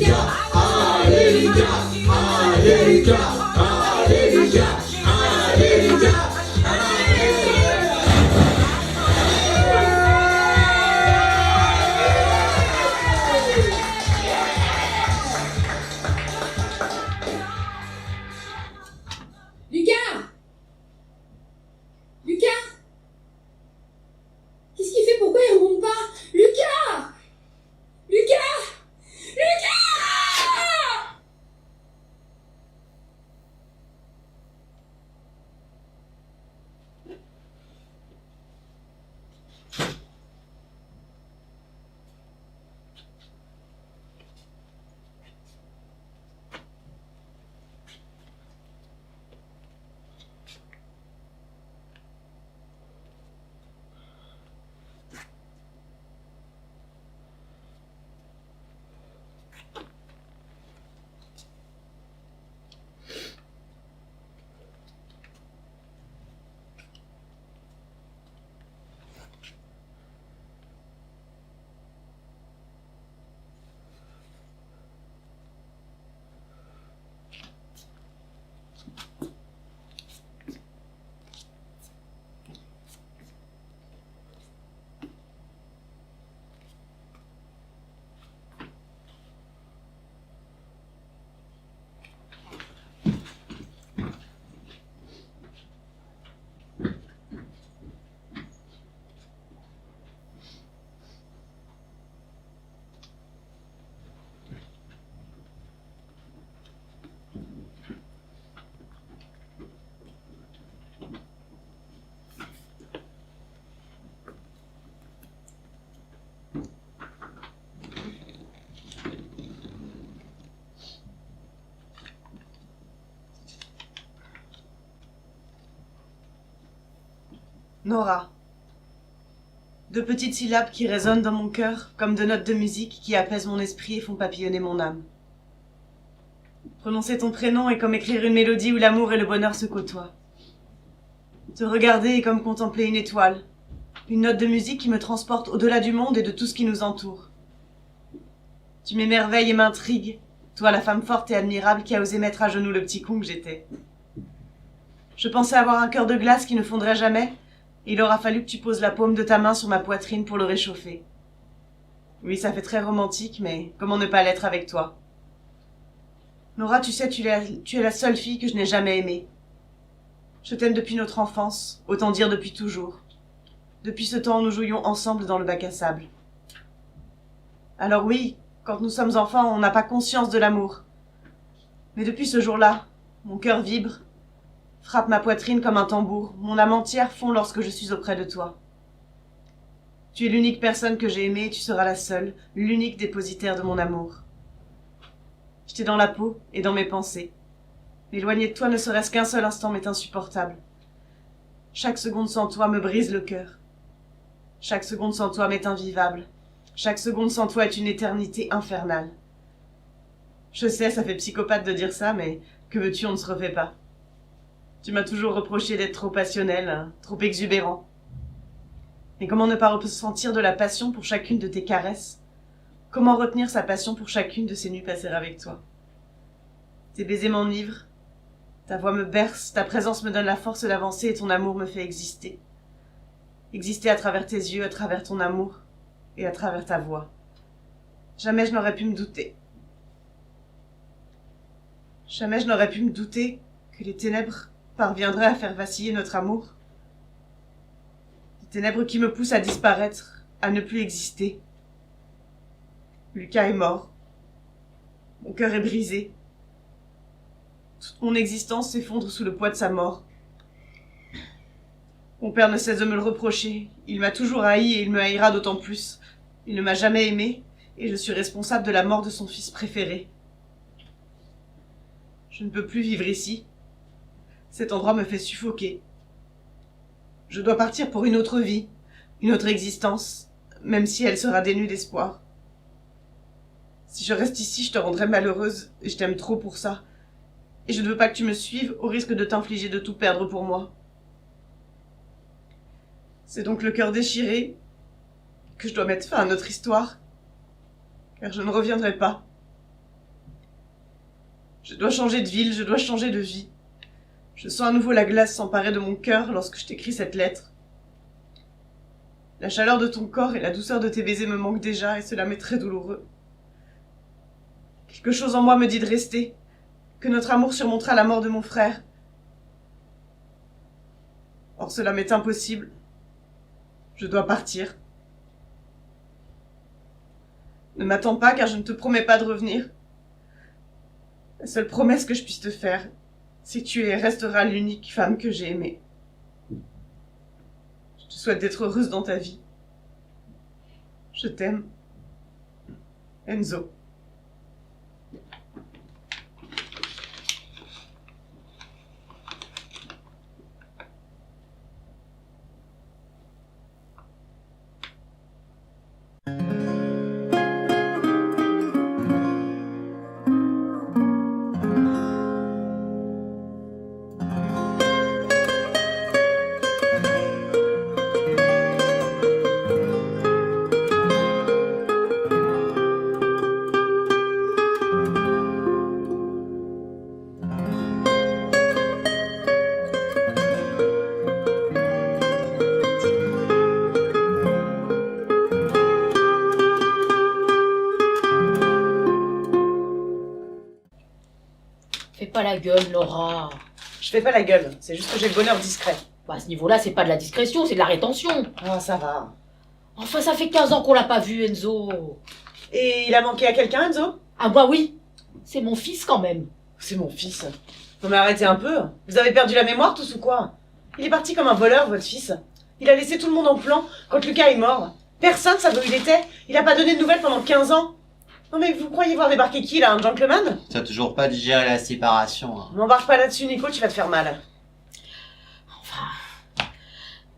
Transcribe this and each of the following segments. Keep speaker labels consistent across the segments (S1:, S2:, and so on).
S1: Lucas! Lucas! Qu'est-ce qu'il fait? Pourquoi il remonte pas? Lucas! Lucas! Lucas!
S2: Nora. Deux petites syllabes qui résonnent dans mon cœur comme deux notes de musique qui apaisent mon esprit et font papillonner mon âme. Prononcer ton prénom est comme écrire une mélodie où l'amour et le bonheur se côtoient. Te regarder est comme contempler une étoile, une note de musique qui me transporte au-delà du monde et de tout ce qui nous entoure. Tu m'émerveilles et m'intrigues, toi la femme forte et admirable qui a osé mettre à genoux le petit con que j'étais. Je pensais avoir un cœur de glace qui ne fondrait jamais, et il aura fallu que tu poses la paume de ta main sur ma poitrine pour le réchauffer. Oui, ça fait très romantique, mais comment ne pas l'être avec toi? Nora, tu sais, tu es la seule fille que je n'ai jamais aimée. Je t'aime depuis notre enfance, autant dire depuis toujours. Depuis ce temps où nous jouions ensemble dans le bac à sable. Alors oui, quand nous sommes enfants, on n'a pas conscience de l'amour. Mais depuis ce jour-là, mon cœur vibre, frappe ma poitrine comme un tambour, mon âme entière fond lorsque je suis auprès de toi. Tu es l'unique personne que j'ai aimée et tu seras la seule, l'unique dépositaire de mon amour. Je t'ai dans la peau et dans mes pensées. M'éloigner de toi ne serait-ce qu'un seul instant m'est insupportable. Chaque seconde sans toi me brise le cœur. Chaque seconde sans toi m'est invivable. Chaque seconde sans toi est une éternité infernale. Je sais, ça fait psychopathe de dire ça, mais que veux-tu, on ne se refait pas. Tu m'as toujours reproché d'être trop passionnel, hein, trop exubérant. Mais comment ne pas ressentir de la passion pour chacune de tes caresses? Comment retenir sa passion pour chacune de ces nuits passées avec toi? Tes baisers m'enivrent, ta voix me berce, ta présence me donne la force d'avancer et ton amour me fait exister. Exister à travers tes yeux, à travers ton amour et à travers ta voix. Jamais je n'aurais pu me douter. Jamais je n'aurais pu me douter que les ténèbres parviendraient à faire vaciller notre amour. Des ténèbres qui me poussent à disparaître, à ne plus exister. Lucas est mort. Mon cœur est brisé. Toute mon existence s'effondre sous le poids de sa mort. Mon père ne cesse de me le reprocher. Il m'a toujours haï et il me haïra d'autant plus. Il ne m'a jamais aimé et je suis responsable de la mort de son fils préféré. Je ne peux plus vivre ici. Cet endroit me fait suffoquer. Je dois partir pour une autre vie, une autre existence, même si elle sera dénue d'espoir. Si je reste ici, je te rendrai malheureuse, et je t'aime trop pour ça. Et je ne veux pas que tu me suives, au risque de t'infliger de tout perdre pour moi. C'est donc le cœur déchiré que je dois mettre fin à notre histoire, car je ne reviendrai pas. Je dois changer de ville, je dois changer de vie. Je sens à nouveau la glace s'emparer de mon cœur lorsque je t'écris cette lettre. La chaleur de ton corps et la douceur de tes baisers me manquent déjà et cela m'est très douloureux. Quelque chose en moi me dit de rester, que notre amour surmontera la mort de mon frère. Or cela m'est impossible. Je dois partir. Ne m'attends pas car je ne te promets pas de revenir. La seule promesse que je puisse te faire, c'est que tu es et resteras l'unique femme que j'ai aimée. Je te souhaite d'être heureuse dans ta vie. Je t'aime. Enzo.
S3: Fais pas la gueule, Laura.
S2: Je fais pas la gueule, c'est juste que j'ai le bonheur discret.
S3: Bah, à ce niveau-là, c'est pas de la discrétion, c'est de la rétention.
S2: Ah, ça va.
S3: Enfin, ça fait 15 ans qu'on l'a pas vu, Enzo.
S2: Et il a manqué à quelqu'un, Enzo?
S3: Ah, bah oui. C'est mon fils, quand même.
S2: C'est mon fils. Non mais arrêtez un peu. Vous avez perdu la mémoire tous ou quoi? Il est parti comme un voleur, votre fils. Il a laissé tout le monde en plan quand Lucas est mort. Personne savait où il était. Il a pas donné de nouvelles pendant 15 ans. Non mais vous croyez voir débarquer qui là, un gentleman?
S4: T'as toujours pas digéré la séparation. Hein.
S2: M'embarque pas là-dessus, Nico, tu vas te faire mal.
S3: Enfin...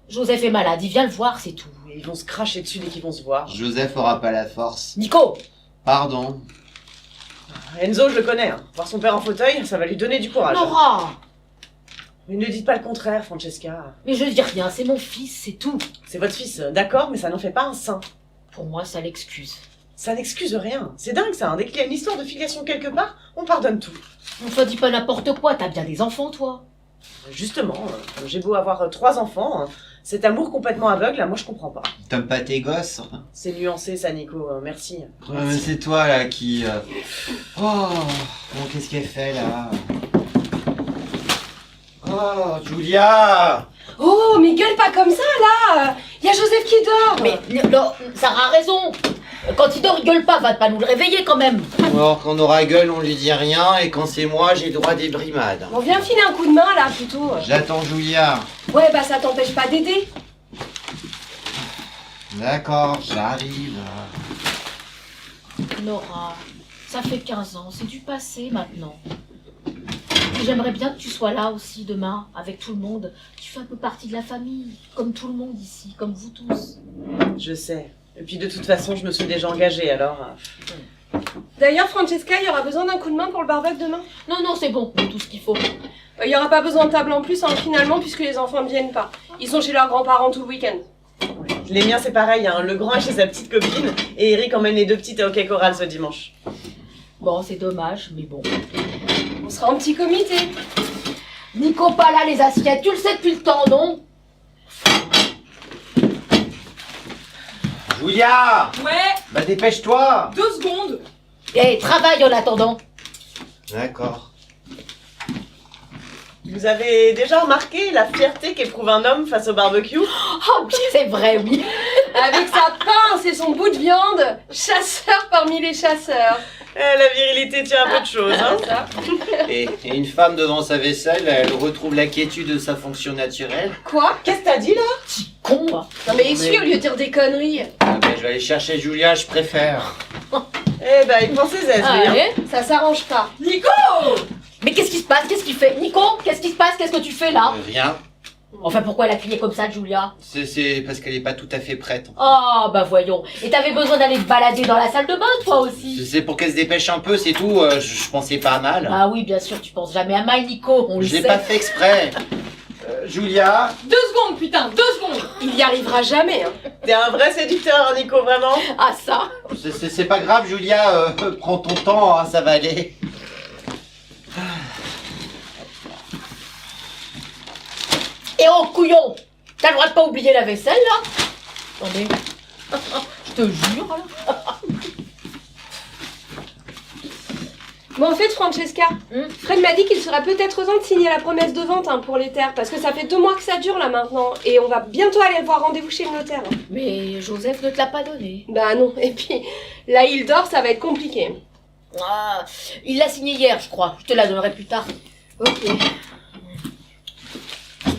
S3: Joseph est malade, il vient le voir, c'est tout.
S2: Et ils vont se cracher dessus dès qu'ils vont se voir.
S4: Joseph aura pas la force.
S3: Nico!
S4: Pardon.
S2: Enzo, je le connais. Hein. Voir son père en fauteuil, ça va lui donner du courage.
S3: Laura!
S2: Mais ne dites pas le contraire, Francesca.
S3: Mais je dis rien, c'est mon fils, c'est tout.
S2: C'est votre fils, d'accord, mais ça n'en fait pas un saint.
S3: Pour moi, ça l'excuse.
S2: Ça n'excuse rien. C'est dingue ça, hein. Dès qu'il y a une histoire de filiation quelque part, on pardonne tout.
S3: Enfin, dis pas n'importe quoi, t'as bien des enfants, toi.
S2: Justement, j'ai beau avoir 3 enfants, cet amour complètement aveugle, là, moi je comprends pas.
S4: T'aimes pas tes gosses?
S2: C'est nuancé ça, Nico, merci.
S4: Ouais, mais c'est toi là qui... Oh, bon, qu'est-ce qu'elle fait là? Oh, Julia!
S1: Oh, mais gueule pas comme ça, là. Y a Joseph qui dort.
S3: Mais, Sarah a raison. Quand il dort, il gueule pas, va pas nous le réveiller, quand même.
S4: Alors, quand on aura gueule, on lui dit rien, et quand c'est moi, j'ai le droit des brimades.
S1: Bon, viens filer un coup de main, là, plutôt.
S4: J'attends Julia.
S1: Ouais, bah ça t'empêche pas d'aider.
S4: D'accord, j'arrive.
S3: Nora, ça fait 15 ans, c'est du passé maintenant. Et j'aimerais bien que tu sois là aussi demain, avec tout le monde. Tu fais un peu partie de la famille, comme tout le monde ici, comme vous tous.
S2: Je sais. Et puis de toute façon, je me suis déjà engagée, alors...
S1: D'ailleurs, Francesca, il y aura besoin d'un coup de main pour le barbecue demain.
S3: Non, non, c'est bon, tout ce qu'il faut.
S1: Il y aura pas besoin de table en plus, finalement, puisque les enfants ne viennent pas. Ils sont chez leurs grands-parents tout le week-end.
S2: Les miens, c'est pareil, hein. Le grand est chez sa petite copine, et Eric emmène les 2 petites à hockey choral ce dimanche.
S3: Bon, c'est dommage, mais bon.
S1: On sera en petit comité.
S3: Nico, pas là, les assiettes, tu le sais depuis le temps, non?
S4: Julia!
S5: Ouais,
S4: Bah dépêche-toi!
S5: 2 secondes.
S3: Eh, travaille en attendant.
S4: D'accord.
S2: Vous avez déjà remarqué la fierté qu'éprouve un homme face au barbecue?
S3: Oh, c'est vrai, oui.
S1: Avec sa pince et son bout de viande, chasseur parmi les chasseurs.
S2: La virilité tient un peu de choses, hein.
S1: Ça.
S4: Et une femme devant sa vaisselle, elle retrouve la quiétude de sa fonction naturelle.
S1: Quoi?
S2: Qu'est-ce que t'as dit, là?
S3: Petit con, hein.
S1: Non mais essuie au lieu de dire des conneries.
S4: Ah, mais je vais aller chercher Julia, je préfère.
S2: Eh ben, il pensait zèze, lui, hein.
S3: Allez.
S1: Ça s'arrange pas.
S5: Nico!
S3: Mais qu'est-ce qui se passe? Qu'est-ce qu'il fait? Nico, qu'est-ce qui se passe? Qu'est-ce que tu fais là?
S4: Rien.
S3: Enfin, pourquoi elle a crié comme ça, Julia?
S4: C'est parce qu'elle est pas tout à fait prête.
S3: Oh, bah voyons. Et t'avais besoin d'aller te balader dans la salle de bain, toi aussi?
S4: C'est pour qu'elle se dépêche un peu, c'est tout. Je pensais pas à mal.
S3: Ah oui, bien sûr, tu penses jamais à mal, Nico, on le
S4: Je l'ai
S3: sait.
S4: pas fait exprès. Julia?
S5: 2 secondes, putain, 2 secondes.
S1: Il y arrivera jamais.
S2: T'es un vrai séducteur, hein, Nico, vraiment.
S3: Ah ça?
S4: C'est pas grave, Julia. Prends ton temps, hein, ça va aller.
S3: Et oh, couillon! T'as le droit de pas oublier la vaisselle, là? Attendez. Je te jure, là.
S6: Bon, en fait, Francesca, Fred m'a dit qu'il serait peut-être temps de signer la promesse de vente pour les terres, parce que ça fait 2 mois que ça dure là maintenant, et on va bientôt aller avoir rendez-vous chez le notaire.
S3: Mais Joseph ne te l'a pas donné.
S6: Bah non, et puis là il dort, ça va être compliqué.
S3: Ah, il l'a signé hier, je crois. Je te la donnerai plus tard.
S6: Ok.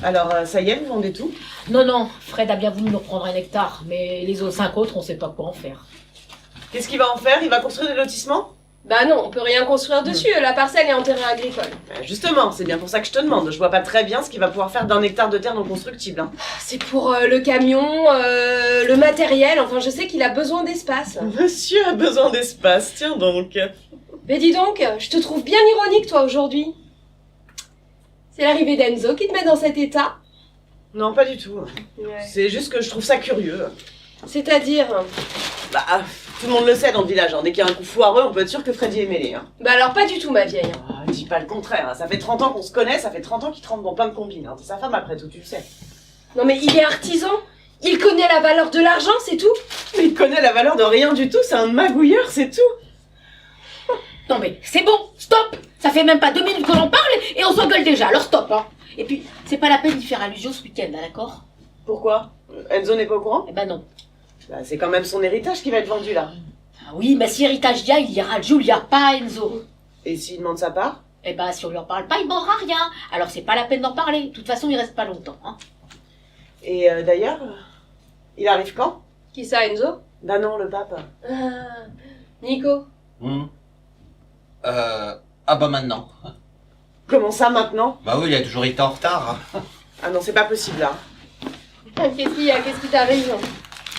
S2: Alors, ça y est, vous vendez tout?
S3: Non, non, Fred a bien voulu nous reprendre 1 hectare, mais les autres 5 autres, on sait pas quoi en faire.
S2: Qu'est-ce qu'il va en faire? Il va construire des lotissements?
S6: Bah non, on peut rien construire dessus, la parcelle est en terrain agricole.
S2: Justement, c'est bien pour ça que je te demande. Je vois pas très bien ce qu'il va pouvoir faire d'1 hectare de terre non constructible. Hein.
S6: C'est pour le camion, le matériel, enfin je sais qu'il a besoin d'espace.
S2: Monsieur a besoin d'espace, tiens donc.
S6: Mais dis donc, je te trouve bien ironique toi aujourd'hui. C'est l'arrivée d'Enzo qui te met dans cet état?
S2: Non, pas du tout.
S6: Ouais.
S2: C'est juste que je trouve ça curieux.
S6: C'est-à-dire?
S2: Bah, tout le monde le sait dans le village. Hein. Dès qu'il y a un coup foireux, on peut être sûr que Freddy est mêlé. Hein.
S6: Bah alors pas du tout ma vieille.
S2: Ah, dis pas le contraire. Hein. Ça fait 30 ans qu'on se connaît, ça fait 30 ans qu'il trempe dans plein de combines. Hein. T'es sa femme après tout, tu le sais.
S6: Non mais il est artisan, il connaît la valeur de l'argent, c'est tout.
S2: Mais il connaît la valeur de rien du tout, c'est un magouilleur, c'est tout.
S3: Non mais c'est bon, stop! Ça fait même pas 2 minutes que l'on parle et on s'engueule déjà, alors stop, hein! Et puis, c'est pas la peine d'y faire allusion ce week-end, là, d'accord?
S2: Pourquoi? Enzo n'est pas au courant?
S3: Eh ben non.
S2: Bah, c'est quand même son héritage qui va être vendu là.
S3: Ah oui, mais si héritage il ira à Julia, pas à Enzo.
S2: Et s'il demande sa part?
S3: Eh ben, si on lui en parle pas, il demandera rien. Alors c'est pas la peine d'en parler. De toute façon, il reste pas longtemps, hein.
S2: Et d'ailleurs, il arrive quand?
S6: Qui ça, Enzo?
S2: Bah non, le pape.
S6: Nico.
S4: Ah bah maintenant.
S2: Comment ça maintenant?
S4: Bah oui, il a toujours été en retard. Hein.
S2: Ah non, c'est pas possible là.
S6: Qu'est-ce qu'il y a? Qu'est-ce qui t'arrive?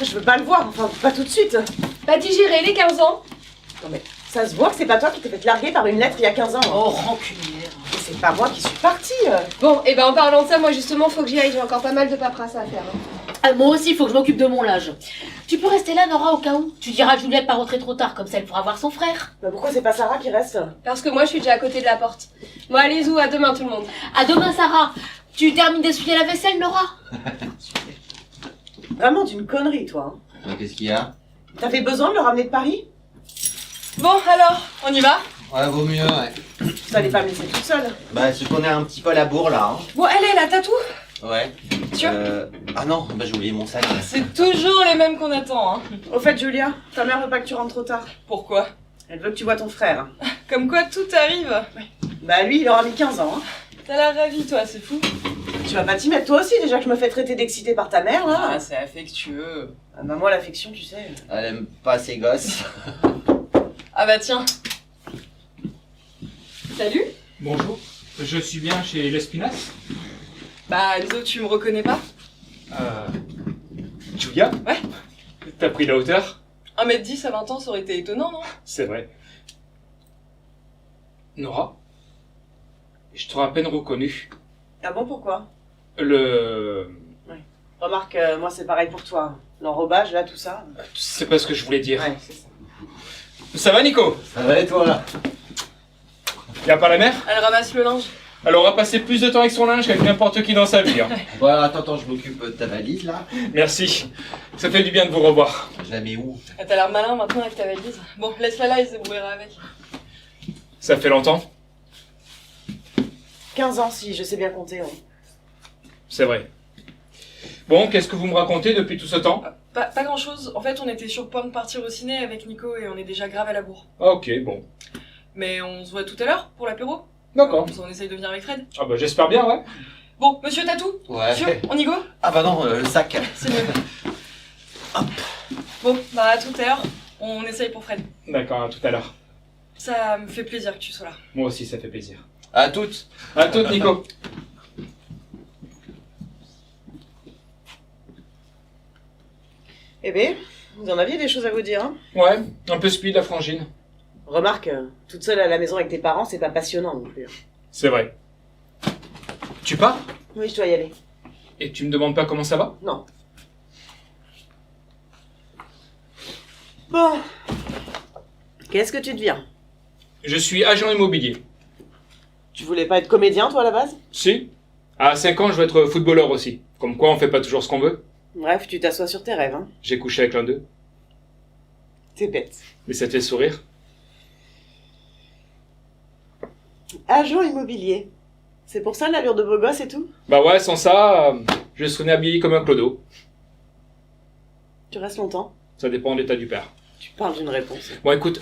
S2: Je veux pas le voir, enfin pas tout de suite.
S6: Pas digéré les 15 ans?
S2: Non mais ça se voit que c'est pas toi qui t'es fait larguer par une lettre il y a 15 ans. Hein.
S3: Oh, rancunière.
S2: Et c'est pas moi qui suis partie.
S6: Bon, et ben en parlant de ça, moi justement, faut que j'y aille, j'ai encore pas mal de paperasse à faire.
S3: Moi aussi, il faut que je m'occupe de mon linge. Tu peux rester là, Nora, au cas où. Tu diras à Julia de pas rentrer trop tard, comme ça elle pourra voir son frère.
S2: Bah pourquoi c'est pas Sarah qui reste?
S6: Parce que moi je suis déjà à côté de la porte. Bon, allez, zou, à demain tout le monde.
S3: À demain, Sarah. Tu termines d'essuyer la vaisselle, Nora?
S2: Vraiment d'une connerie toi. Hein.
S4: Qu'est-ce qu'il y a?
S2: T'avais besoin de le ramener de Paris?
S5: Bon, alors, on y va?
S4: Ouais, vaut mieux, ouais.
S2: Vous allez pas me laisser toute seule.
S4: Bah, c'est qu'on est un petit peu à la bourre, là. Hein.
S5: Bon, allez, la tatou?
S4: Ouais.
S5: Sûr?
S4: Ah non, bah j'ai oublié mon sac.
S5: C'est toujours les mêmes qu'on attend, hein.
S2: Au fait Julia, ta mère veut pas que tu rentres trop tard.
S5: Pourquoi?
S2: Elle veut que tu vois ton frère.
S5: Comme quoi tout arrive.
S2: Bah lui il aura mis 15 ans. Hein.
S5: T'as l'air ravie, toi, c'est fou.
S2: Tu vas pas t'y mettre toi aussi déjà que je me fais traiter d'excité par ta mère là.
S5: Ah, c'est affectueux.
S2: Ah, bah moi l'affection tu sais.
S4: Elle aime pas ses gosses.
S5: Ah bah tiens. Salut.
S7: Bonjour, je suis bien chez l'Espinasse.
S5: Bah, Enzo, tu me reconnais pas?
S7: Julia?
S5: Ouais.
S7: T'as pris la hauteur?
S5: 1m10 à 20 ans, ça aurait été étonnant, non?
S7: C'est vrai. Nora? Je t'aurais à peine reconnu.
S2: Ah bon pourquoi?
S7: Remarque,
S2: moi c'est pareil pour toi. L'enrobage là tout ça.
S7: c'est pas ce que je voulais dire.
S2: Ouais c'est ça.
S7: Ça va, Nico?
S4: Ça va et toi, là?
S7: Y'a pas la mère?
S5: Elle ramasse le linge.
S7: Elle aura passé plus de temps avec son linge qu'avec n'importe qui dans sa vie. Hein.
S4: Bon, alors, attends, je m'occupe de ta valise, là.
S7: Merci. Ça fait du bien de vous revoir.
S4: Je la mets où?
S5: Ah, t'as l'air malin maintenant avec ta valise. Bon, laisse-la là, il se débrouillera avec.
S7: Ça fait longtemps?
S2: 15 ans si je sais bien compter. Ouais.
S7: C'est vrai. Bon, qu'est-ce que vous me racontez depuis tout ce temps?
S5: Pas grand-chose. En fait, on était sur le point de partir au ciné avec Nico et on est déjà grave à la bourre.
S7: Ah, ok, bon.
S5: Mais on se voit tout à l'heure pour l'apéro.
S7: D'accord.
S5: On essaye de venir avec Fred.
S7: Ah bah j'espère bien, ouais.
S5: Bon, monsieur Tatou,
S4: Ouais.
S5: sûr, on y go?
S4: Ah bah non, le sac.
S5: C'est mieux. Bon, bah à tout à l'heure, on essaye pour Fred.
S7: D'accord, à tout à l'heure.
S5: Ça me fait plaisir que tu sois là.
S7: Moi aussi, ça fait plaisir.
S4: À toutes.
S7: À toute, Nico.
S2: Eh ben, vous en aviez des choses à vous dire. Hein.
S7: Ouais, un peu speed la frangine.
S2: Remarque, toute seule à la maison avec tes parents c'est pas passionnant non plus.
S7: C'est vrai. Tu pars?
S2: Oui je dois y aller.
S7: Et tu me demandes pas comment ça va?
S2: Non. Bon. Qu'est-ce que tu deviens?
S7: Je suis agent immobilier.
S2: Tu voulais pas être comédien toi à la base?
S7: Si? À 5 ans, je veux être footballeur aussi. Comme quoi, on fait pas toujours ce qu'on veut.
S2: Bref, tu t'assois sur tes rêves, hein.
S7: J'ai couché avec l'un d'eux.
S2: T'es bête.
S7: Mais ça te fait sourire.
S2: Agent immobilier. C'est pour ça l'allure de beau gosse et tout?
S7: Bah ouais, sans ça, je serais né habillé comme un clodo.
S2: Tu restes longtemps?
S7: Ça dépend de l'état du père.
S2: Tu parles d'une réponse.
S7: Bon, écoute,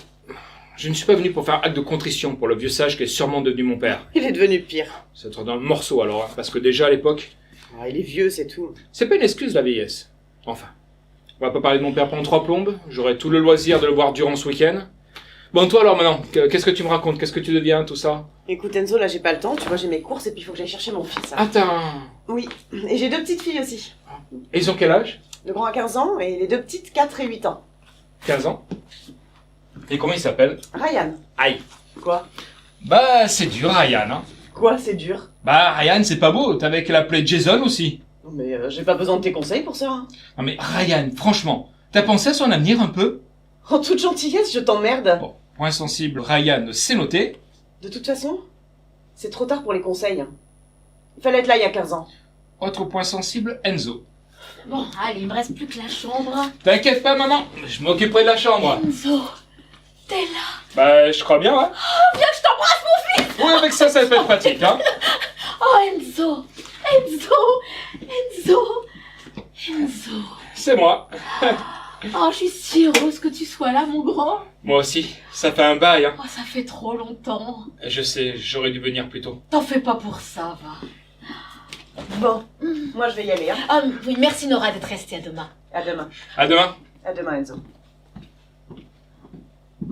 S7: je ne suis pas venu pour faire acte de contrition pour le vieux sage qui est sûrement devenu mon père.
S2: Il est devenu pire.
S7: C'est être dans le morceau alors, hein, parce que déjà à l'époque,
S2: Ah, il est vieux, c'est tout.
S7: c'est pas une excuse la vieillesse. Enfin, on va pas parler de mon père pendant 3 plombes, j'aurai tout le loisir de le voir durant ce week-end. Bon, toi alors maintenant, qu'est-ce que tu me racontes? Qu'est-ce que tu deviens, tout ça?
S2: Écoute Enzo, là j'ai pas le temps, tu vois j'ai mes courses et puis il faut que j'aille chercher mon fils. hein.
S7: Attends.
S2: Oui, et j'ai 2 petites filles aussi.
S7: Et ils ont quel âge?
S2: Le grand a 15 ans et les 2 petites 4 et 8 ans.
S7: 15 ans. Et comment il s'appelle?
S2: Ryan.
S7: Aïe.
S2: Quoi?
S7: Bah, c'est dur, Ryan, hein.
S2: Quoi, c'est dur?
S7: Bah, Ryan, c'est pas beau, t'avais qu'à l'appeler Jason aussi.
S2: Non mais j'ai pas besoin de tes conseils pour ça. hein.
S7: Non mais Ryan, franchement, t'as pensé à son avenir un peu?
S2: En toute gentillesse, je t'emmerde.
S7: Bon, point sensible, Ryan, c'est noté.
S2: De toute façon, c'est trop tard pour les conseils. hein. Il fallait être là il y a 15 ans.
S7: Autre point sensible, Enzo.
S3: Bon, allez, il me reste plus que la chambre.
S7: T'inquiète pas, maman, je m'occuperai de la chambre.
S3: Enzo, t'es là.
S7: Bah, je crois bien, ouais.
S3: Viens que je t'embrasse, mon fils.
S7: Oui, avec ça, ça va être pratique, hein.
S3: Oh, Enzo, Enzo, Enzo, Enzo.
S7: C'est moi.
S3: Oh, je suis si heureuse que tu sois là, mon grand.
S7: Moi aussi, ça fait un bail, hein.
S3: Oh, ça fait trop longtemps.
S7: Je sais, j'aurais dû venir plus tôt.
S3: T'en fais pas pour ça, va.
S2: Bon, moi je vais y aller. Hein.
S3: Ah oui, merci Nora d'être restée, à demain.
S2: À demain.
S7: À demain.
S2: À demain Enzo.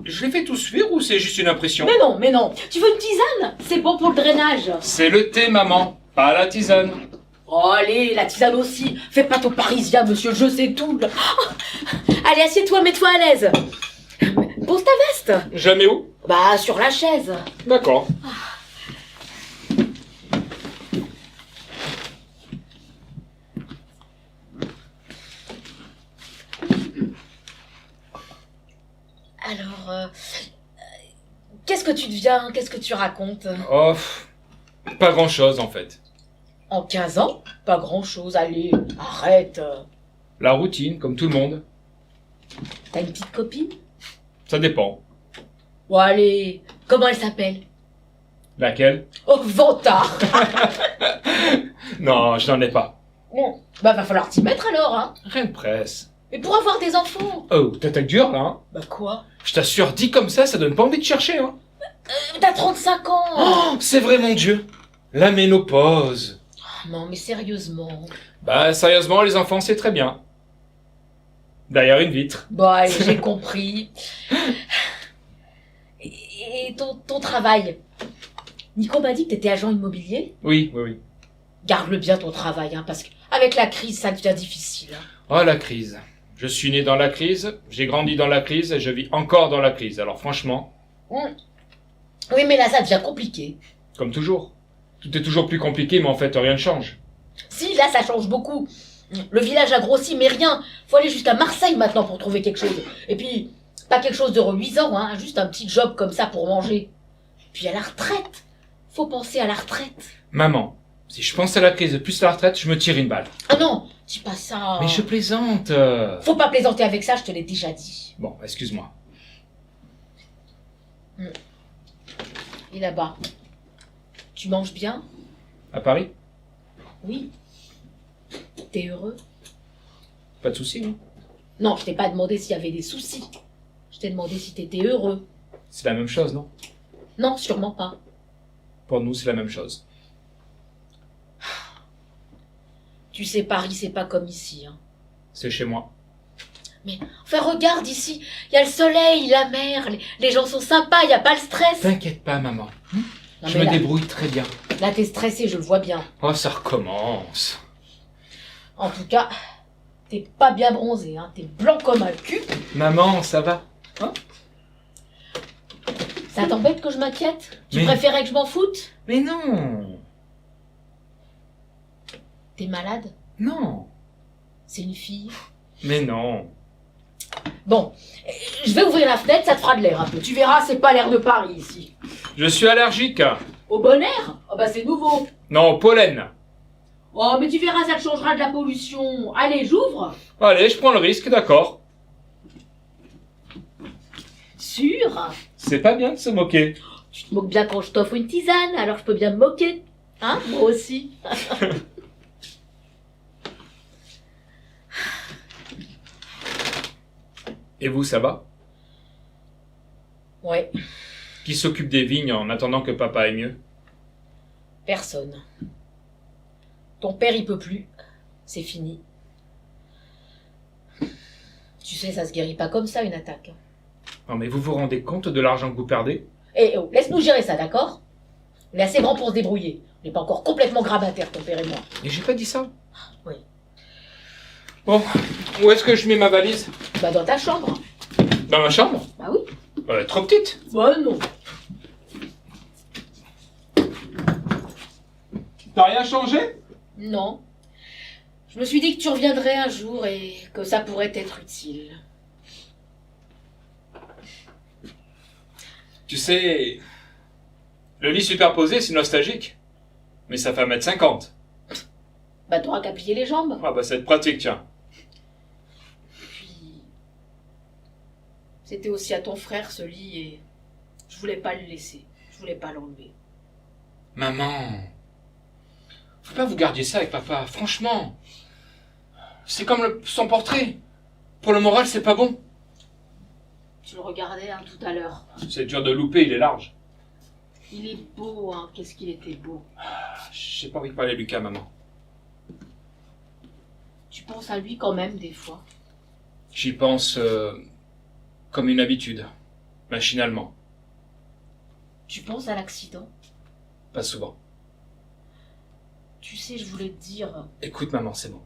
S7: Je les fais tous fuir ou c'est juste une impression?
S3: Mais non. Tu veux une tisane? C'est bon pour le drainage.
S7: C'est le thé, maman, pas la tisane.
S3: Oh, allez, la tisane aussi. Fais pas ton parisien, monsieur, je sais tout. Oh. Allez, assieds-toi, mets-toi à l'aise. Pose ta veste.
S7: Jamais où?
S3: Bah, sur la chaise.
S7: D'accord.
S3: Alors, qu'est-ce que tu deviens? Qu'est-ce que tu racontes?
S7: Oh, pas grand-chose, en fait.
S3: En 15 ans? Pas grand-chose, allez, arrête.
S7: La routine, comme tout le monde.
S3: T'as une petite copine?
S7: Ça dépend.
S3: Bon, allez, comment elle s'appelle?
S7: Laquelle?
S3: Oh, Vantard.
S7: Non, je n'en ai pas.
S3: Bon, bah va falloir t'y mettre alors, hein.
S7: Rien de presse.
S3: Mais pour avoir des enfants.
S7: Oh, t'attaques dur, là, hein?
S3: Bah quoi?
S7: Je t'assure, dit comme ça donne pas envie de chercher, hein?
S3: T'as 35 ans.
S7: Oh, c'est vrai, mon Dieu. La ménopause.
S3: Non, mais sérieusement.
S7: Bah, sérieusement, les enfants, c'est très bien. Derrière une vitre.
S3: Bon, allez, j'ai compris. Et ton travail? Nico m'a dit que t'étais agent immobilier.
S7: Oui.
S3: Garde-le bien ton travail, hein, parce qu'avec la crise, ça devient difficile. hein.
S7: Oh, la crise. Je suis né dans la crise, j'ai grandi dans la crise et je vis encore dans la crise. Alors franchement,
S3: Oui, mais là, ça devient compliqué.
S7: comme toujours. Tout est toujours plus compliqué, mais en fait, rien ne change.
S3: Si, là, ça change beaucoup. Le village a grossi, mais rien. Faut aller jusqu'à Marseille maintenant pour trouver quelque chose. Et puis, pas quelque chose de reluisant, hein, juste un petit job comme ça pour manger. Puis à la retraite. Faut penser à la retraite.
S7: Maman, si je pense à la crise plus la retraite, je me tire une balle.
S3: Ah non, dis pas ça.
S7: Mais je plaisante.
S3: Faut pas plaisanter avec ça, je te l'ai déjà dit.
S7: Bon, excuse-moi.
S3: Et là-bas, tu manges bien?
S7: À Paris?
S3: Oui. T'es heureux?
S7: Pas de soucis, hein.
S3: Non, je t'ai pas demandé s'il y avait des soucis. Je t'ai demandé si t'étais heureux.
S7: C'est la même chose, non?
S3: Non, sûrement pas.
S7: Pour nous, c'est la même chose.
S3: Tu sais, Paris, c'est pas comme ici, hein.
S7: C'est chez moi.
S3: Enfin, regarde ici, il y a le soleil, la mer, les gens sont sympas, il y a pas le stress.
S7: T'inquiète pas, maman.
S3: Non,
S7: Je
S3: mais
S7: me
S3: là,
S7: débrouille très bien.
S3: là, t'es stressé, je le vois bien.
S7: Oh, ça recommence.
S3: En tout cas, t'es pas bien bronzé, hein. T'es blanc comme un cul.
S7: Maman, ça va?
S3: Ça t'embête que je m'inquiète? Tu
S7: Mais-
S3: préférais que je m'en foute?
S7: Mais non.
S3: T'es malade?
S7: Non.
S3: C'est une fille?
S7: Mais non.
S3: Bon, je vais ouvrir la fenêtre, ça te fera de l'air un peu. Tu verras, c'est pas l'air de Paris ici.
S7: Je suis allergique.
S3: Au bon air? Oh bah c'est nouveau.
S7: Non, au pollen.
S3: Oh, mais tu verras, ça te changera de la pollution. Allez, j'ouvre.
S7: Allez, je prends le risque, d'accord.
S3: Sûr?
S7: C'est pas bien de se moquer.
S3: Tu te moques bien quand je t'offre une tisane, alors je peux bien me moquer. Hein? Moi aussi.
S7: Et vous, ça va?
S3: Ouais,
S7: Qui s'occupe des vignes en attendant que papa aille mieux?
S3: personne. Ton père, il peut plus. C'est fini. Tu sais, ça se guérit pas comme ça, une attaque.
S7: Non mais vous vous rendez compte de l'argent que vous perdez?
S3: Eh oh, laisse-nous gérer ça, d'accord? On est assez grand pour se débrouiller. On n'est pas encore complètement grabataire, ton père et moi.
S7: Et j'ai pas dit ça.
S3: Oui.
S7: Bon, où est-ce que je mets ma valise?
S3: Bah, dans ta chambre.
S7: Dans ma chambre?
S3: Bah oui.
S7: Elle est trop petite.
S3: Bah non.
S7: T'as rien changé?
S3: Non. Je me suis dit que tu reviendrais un jour et que ça pourrait être utile.
S7: Tu sais, le lit superposé, c'est nostalgique. Mais ça fait 1m50.
S3: Bah, t'auras qu'à plier les jambes.
S7: Ah bah ça va être pratique, tiens.
S3: Puis, c'était aussi à ton frère ce lit et je voulais pas le laisser. Je voulais pas l'enlever.
S7: Maman, faut pas vous garder ça avec papa, franchement. C'est comme son portrait. Pour le moral, c'est pas bon.
S3: Tu le regardais hein, tout à l'heure.
S7: C'est dur de louper, il est large.
S3: Il est beau, hein. Qu'est-ce qu'il était beau.
S7: J'ai pas envie de parler à Lucas, maman.
S3: Tu penses à lui quand même des fois.
S7: J'y pense comme une habitude, machinalement,
S3: Tu penses à l'accident.
S7: pas souvent.
S3: Tu sais, je voulais te dire...
S7: Écoute, maman, c'est bon.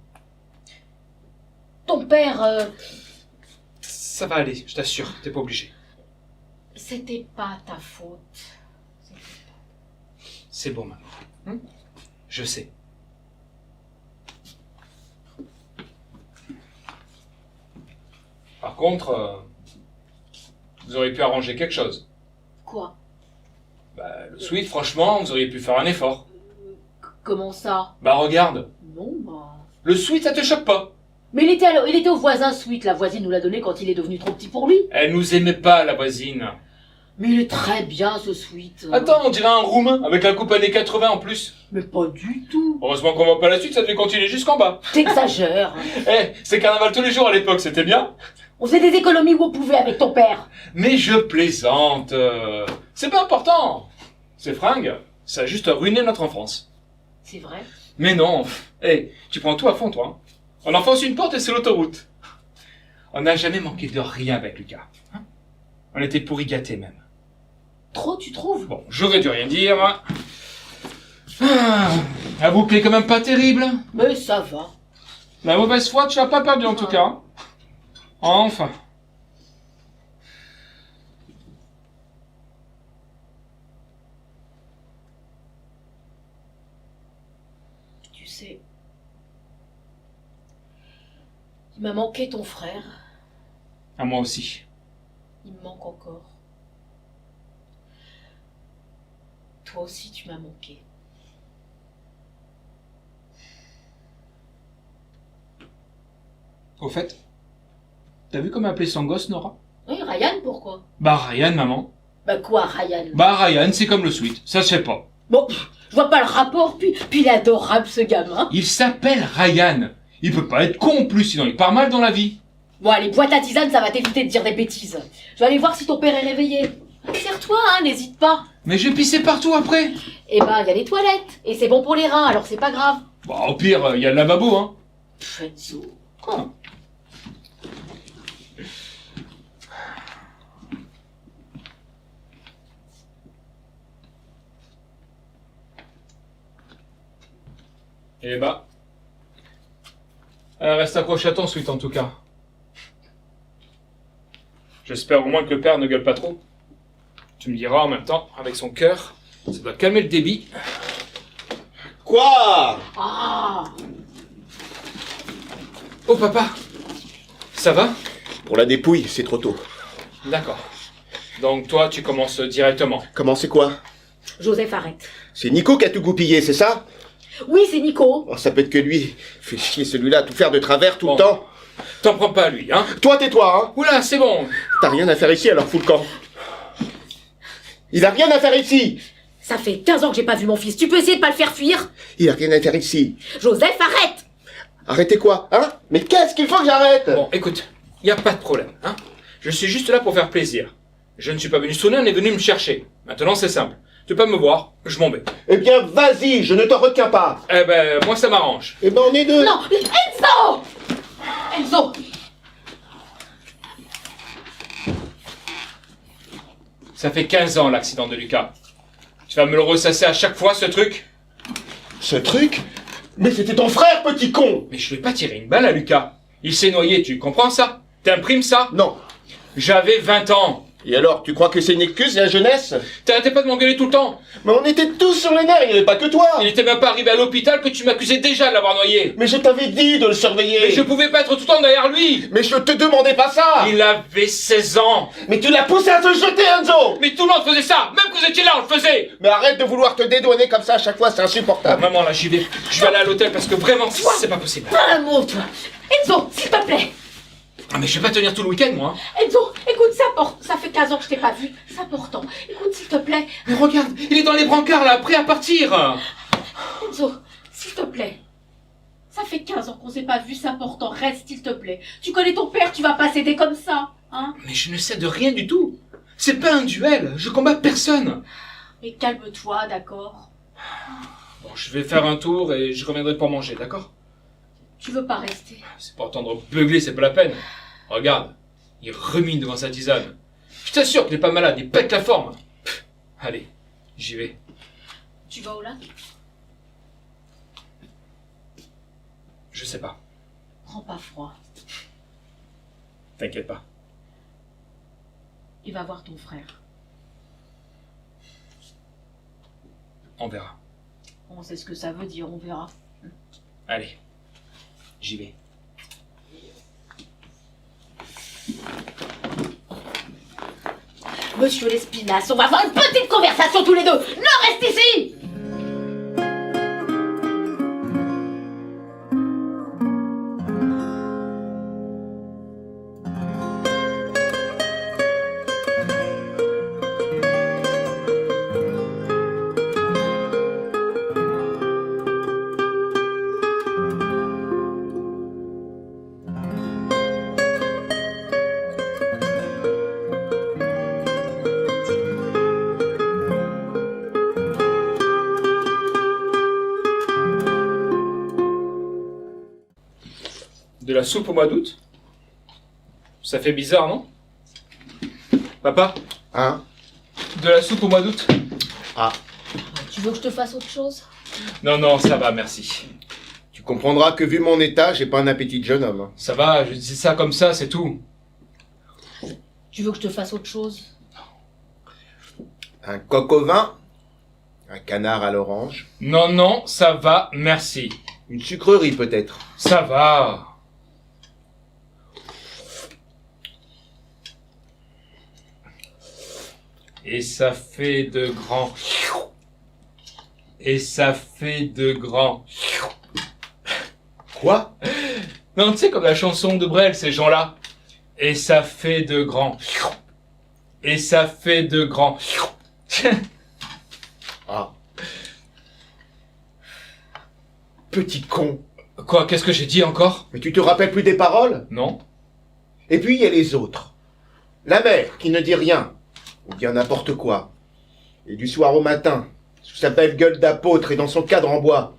S3: Ton père,
S7: Ça va aller, je t'assure, t'es pas obligé.
S3: c'était pas ta faute.
S7: C'est bon, maman. Je sais. Par contre, vous auriez pu arranger quelque chose.
S3: Quoi?
S7: Bah, le suite, franchement, vous auriez pu faire un effort.
S3: Comment ça?
S7: Bah, regarde.
S3: Non, bah...
S7: Le suite, ça te choque pas.
S3: Mais il était au voisin suite. La voisine nous l'a donné quand il est devenu trop petit pour lui.
S7: Elle nous aimait pas, la voisine.
S3: Mais il est très bien, ce suite.
S7: Attends, on dirait un Roumain, avec la coupe années 80 en plus.
S3: Mais pas du tout.
S7: Heureusement qu'on voit pas la suite, ça devait continuer jusqu'en bas.
S3: T'exagères.
S7: Eh, c'est carnaval tous les jours à l'époque, c'était bien.
S3: On faisait des économies où on pouvait avec ton père.
S7: Mais je plaisante. C'est pas important. Ces fringues, ça a juste ruiné notre enfance.
S3: C'est vrai.
S7: Mais non. Eh, tu prends tout à fond, toi. On enfonce une porte et c'est l'autoroute. On n'a jamais manqué de rien avec Lucas. Hein. On était pourri gâtés même.
S3: Trop, tu trouves?
S7: Bon, j'aurais dû rien dire. La boucle est quand même pas terrible.
S3: Mais ça va.
S7: La mauvaise foi, tu l'as pas perdu en tout cas. Enfin.
S3: Tu sais, il m'a manqué ton frère.
S7: À moi aussi.
S3: Il me manque encore. Toi aussi, tu m'as manqué.
S7: Au fait, t'as vu comment appeler son gosse, Nora?
S3: Oui, Ryan, pourquoi?
S7: Bah Ryan, maman.
S3: Bah quoi, Ryan?
S7: Bah Ryan, c'est comme le sweet, ça se fait pas.
S3: Bon, je vois pas le rapport, puis il est adorable, ce gamin.
S7: Il s'appelle Ryan. Il peut pas être con en plus, sinon il part mal dans la vie.
S3: Bon, allez, bois ta tisane, ça va t'éviter de dire des bêtises. Je vais aller voir si ton père est réveillé. Serre-toi, hein, n'hésite pas.
S7: Mais je vais pisser partout après.
S3: Eh ben, il y a les toilettes, et c'est bon pour les reins, alors c'est pas grave.
S7: Bah au pire, il y a le lavabo, hein.
S3: Enzo.
S7: Ah. Eh bah. Reste accroché à ton suite en tout cas. J'espère au moins que le père ne gueule pas trop. Tu me diras en même temps, avec son cœur, ça doit calmer le débit.
S8: Quoi?
S3: Ah,
S7: Oh papa, ça va?
S8: Pour la dépouille, c'est trop tôt.
S7: D'accord. Donc toi, tu commences directement.
S8: Comment c'est quoi?
S3: Joseph, arrête.
S8: C'est Nico qui a tout goupillé, c'est ça?
S3: Oui, c'est Nico.
S8: Oh, ça peut être que lui. Fait chier celui-là à tout faire de travers tout
S7: Bon.
S8: le temps.
S7: T'en prends pas à lui, hein?
S8: Toi, tais-toi, hein.
S7: Oula, c'est bon.
S8: T'as rien à faire ici, alors fous le camp. Il a rien à faire ici.
S3: Ça fait 15 ans que j'ai pas vu mon fils. Tu peux essayer de pas le faire fuir?
S8: Il a rien à faire ici.
S3: Joseph, arrête!
S8: Arrêtez quoi, hein? Mais qu'est-ce qu'il faut que j'arrête?
S7: Bon, écoute, y a pas de problème, hein? Je suis juste là pour faire plaisir. Je ne suis pas venu sonner, on est venu me chercher. Maintenant, c'est simple. Tu peux pas me voir, je m'en vais.
S8: Eh bien, vas-y, je ne te retiens pas.
S7: Eh ben, moi, ça m'arrange.
S8: Eh ben, on est deux.
S3: Non, Enzo! Enzo!
S7: Ça fait 15 ans, l'accident de Lucas. Tu vas me le ressasser à chaque fois, ce truc?
S8: Ce truc? Mais c'était ton frère, petit con.
S7: Mais je vais pas tirer une balle à Lucas. Il s'est noyé, tu comprends ça? T'imprimes ça?
S8: Non.
S7: J'avais 20 ans.
S8: Et alors, tu crois que c'est une excuse, la jeunesse?
S7: T'arrêtais pas de m'engueuler tout le temps.
S8: Mais on était tous sur les nerfs, il n'y avait pas que toi.
S7: Il était même pas arrivé à l'hôpital que tu m'accusais déjà de l'avoir noyé.
S8: Mais je t'avais dit de le surveiller.
S7: Mais je pouvais pas être tout le temps derrière lui.
S8: Mais je te demandais pas ça.
S7: Il avait 16 ans.
S8: Mais tu l'as poussé à se jeter, Enzo.
S7: Mais tout le monde faisait ça. Même que vous étiez là, on le faisait.
S8: Mais arrête de vouloir te dédouaner comme ça à chaque fois, c'est
S7: Ah,
S8: insupportable.
S7: maman, là, j'y vais. Je vais aller à l'hôtel parce que vraiment, c'est pas possible.
S3: Pas un mot, toi! Enzo, s'il te plaît!
S7: Ah, mais je vais pas tenir tout le week-end, moi.
S3: Enzo, écoute, ça fait 15 ans que je t'ai pas vu. C'est important. Écoute, s'il te plaît.
S7: Mais regarde, il est dans les brancards, là, prêt à partir.
S3: Enzo, s'il te plaît. Ça fait 15 ans qu'on s'est pas vu, c'est important. Reste, s'il te plaît. Tu connais ton père, tu vas pas céder comme ça, hein?
S7: Mais je ne sais de rien du tout. C'est pas un duel. Je combats personne.
S3: Mais calme-toi, d'accord?
S7: Bon, je vais faire un tour et je reviendrai pour manger, d'accord?
S3: Tu veux pas rester?
S7: C'est pas entendre beugler, c'est pas la peine. Regarde, il remine devant sa tisane. Je t'assure qu'il est pas malade, il pète la forme. Pff, allez, j'y vais.
S3: Tu vas au lac?
S7: Je sais pas.
S3: Prends pas froid.
S7: T'inquiète pas.
S3: Il va voir ton frère.
S7: On verra.
S3: On sait ce que ça veut dire, on verra.
S7: Allez, j'y vais.
S3: Monsieur Lespinasse, on va avoir une petite conversation tous les deux. Non, reste ici!
S7: De la soupe au mois d'août? Ça fait bizarre, non? Papa,
S8: Hein?
S7: de la soupe au mois d'août?
S3: Tu veux que je te fasse autre chose?
S7: Non, non, ça va, merci.
S8: Tu comprendras que vu mon état, j'ai pas un appétit de jeune homme. hein.
S7: Ça va, je dis ça comme ça, c'est tout.
S3: Tu veux que je te fasse autre chose?
S8: Un coq au vin, un canard à l'orange,
S7: Non, non, ça va, merci.
S8: une sucrerie peut-être.
S7: Ça va. Et ça fait de grands. Et ça fait de grands.
S8: Quoi?
S7: Non, tu sais, comme la chanson de Brel, ces gens-là. Et ça fait de grands. Et ça fait de grands.
S8: Ah. Petit con.
S7: Quoi, qu'est-ce que j'ai dit encore?
S8: Mais tu te rappelles plus des paroles?
S7: Non?
S8: Et puis il y a les autres. La mère qui ne dit rien, ou bien n'importe quoi. Et du soir au matin, sous sa belle gueule d'apôtre et dans son cadre en bois.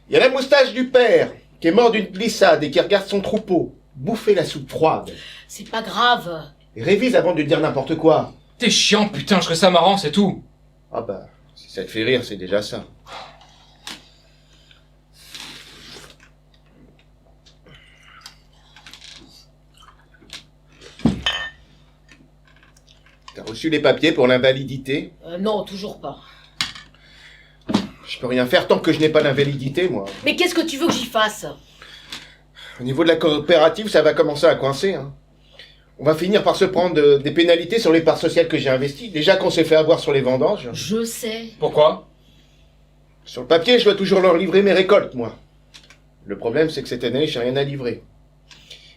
S8: Il y a la moustache du père, qui est mort d'une glissade et qui regarde son troupeau bouffer la soupe froide.
S3: C'est pas grave.
S8: Et révise avant de dire n'importe quoi.
S7: T'es chiant, putain, je serais ça marrant, c'est tout.
S8: Ah bah, si ça te fait rire, c'est déjà ça. T'as reçu les papiers pour l'invalidité?
S3: Non, toujours pas.
S8: Je peux rien faire tant que je n'ai pas l'invalidité, moi.
S3: Mais qu'est-ce que tu veux que j'y fasse?
S8: Au niveau de la coopérative, ça va commencer à coincer. Hein. On va finir par se prendre des pénalités sur les parts sociales que j'ai investies. Déjà qu'on s'est fait avoir sur les vendanges.
S3: Je sais.
S7: Pourquoi?
S8: Sur le papier, je dois toujours leur livrer mes récoltes, moi. Le problème, c'est que cette année, j'ai rien à livrer.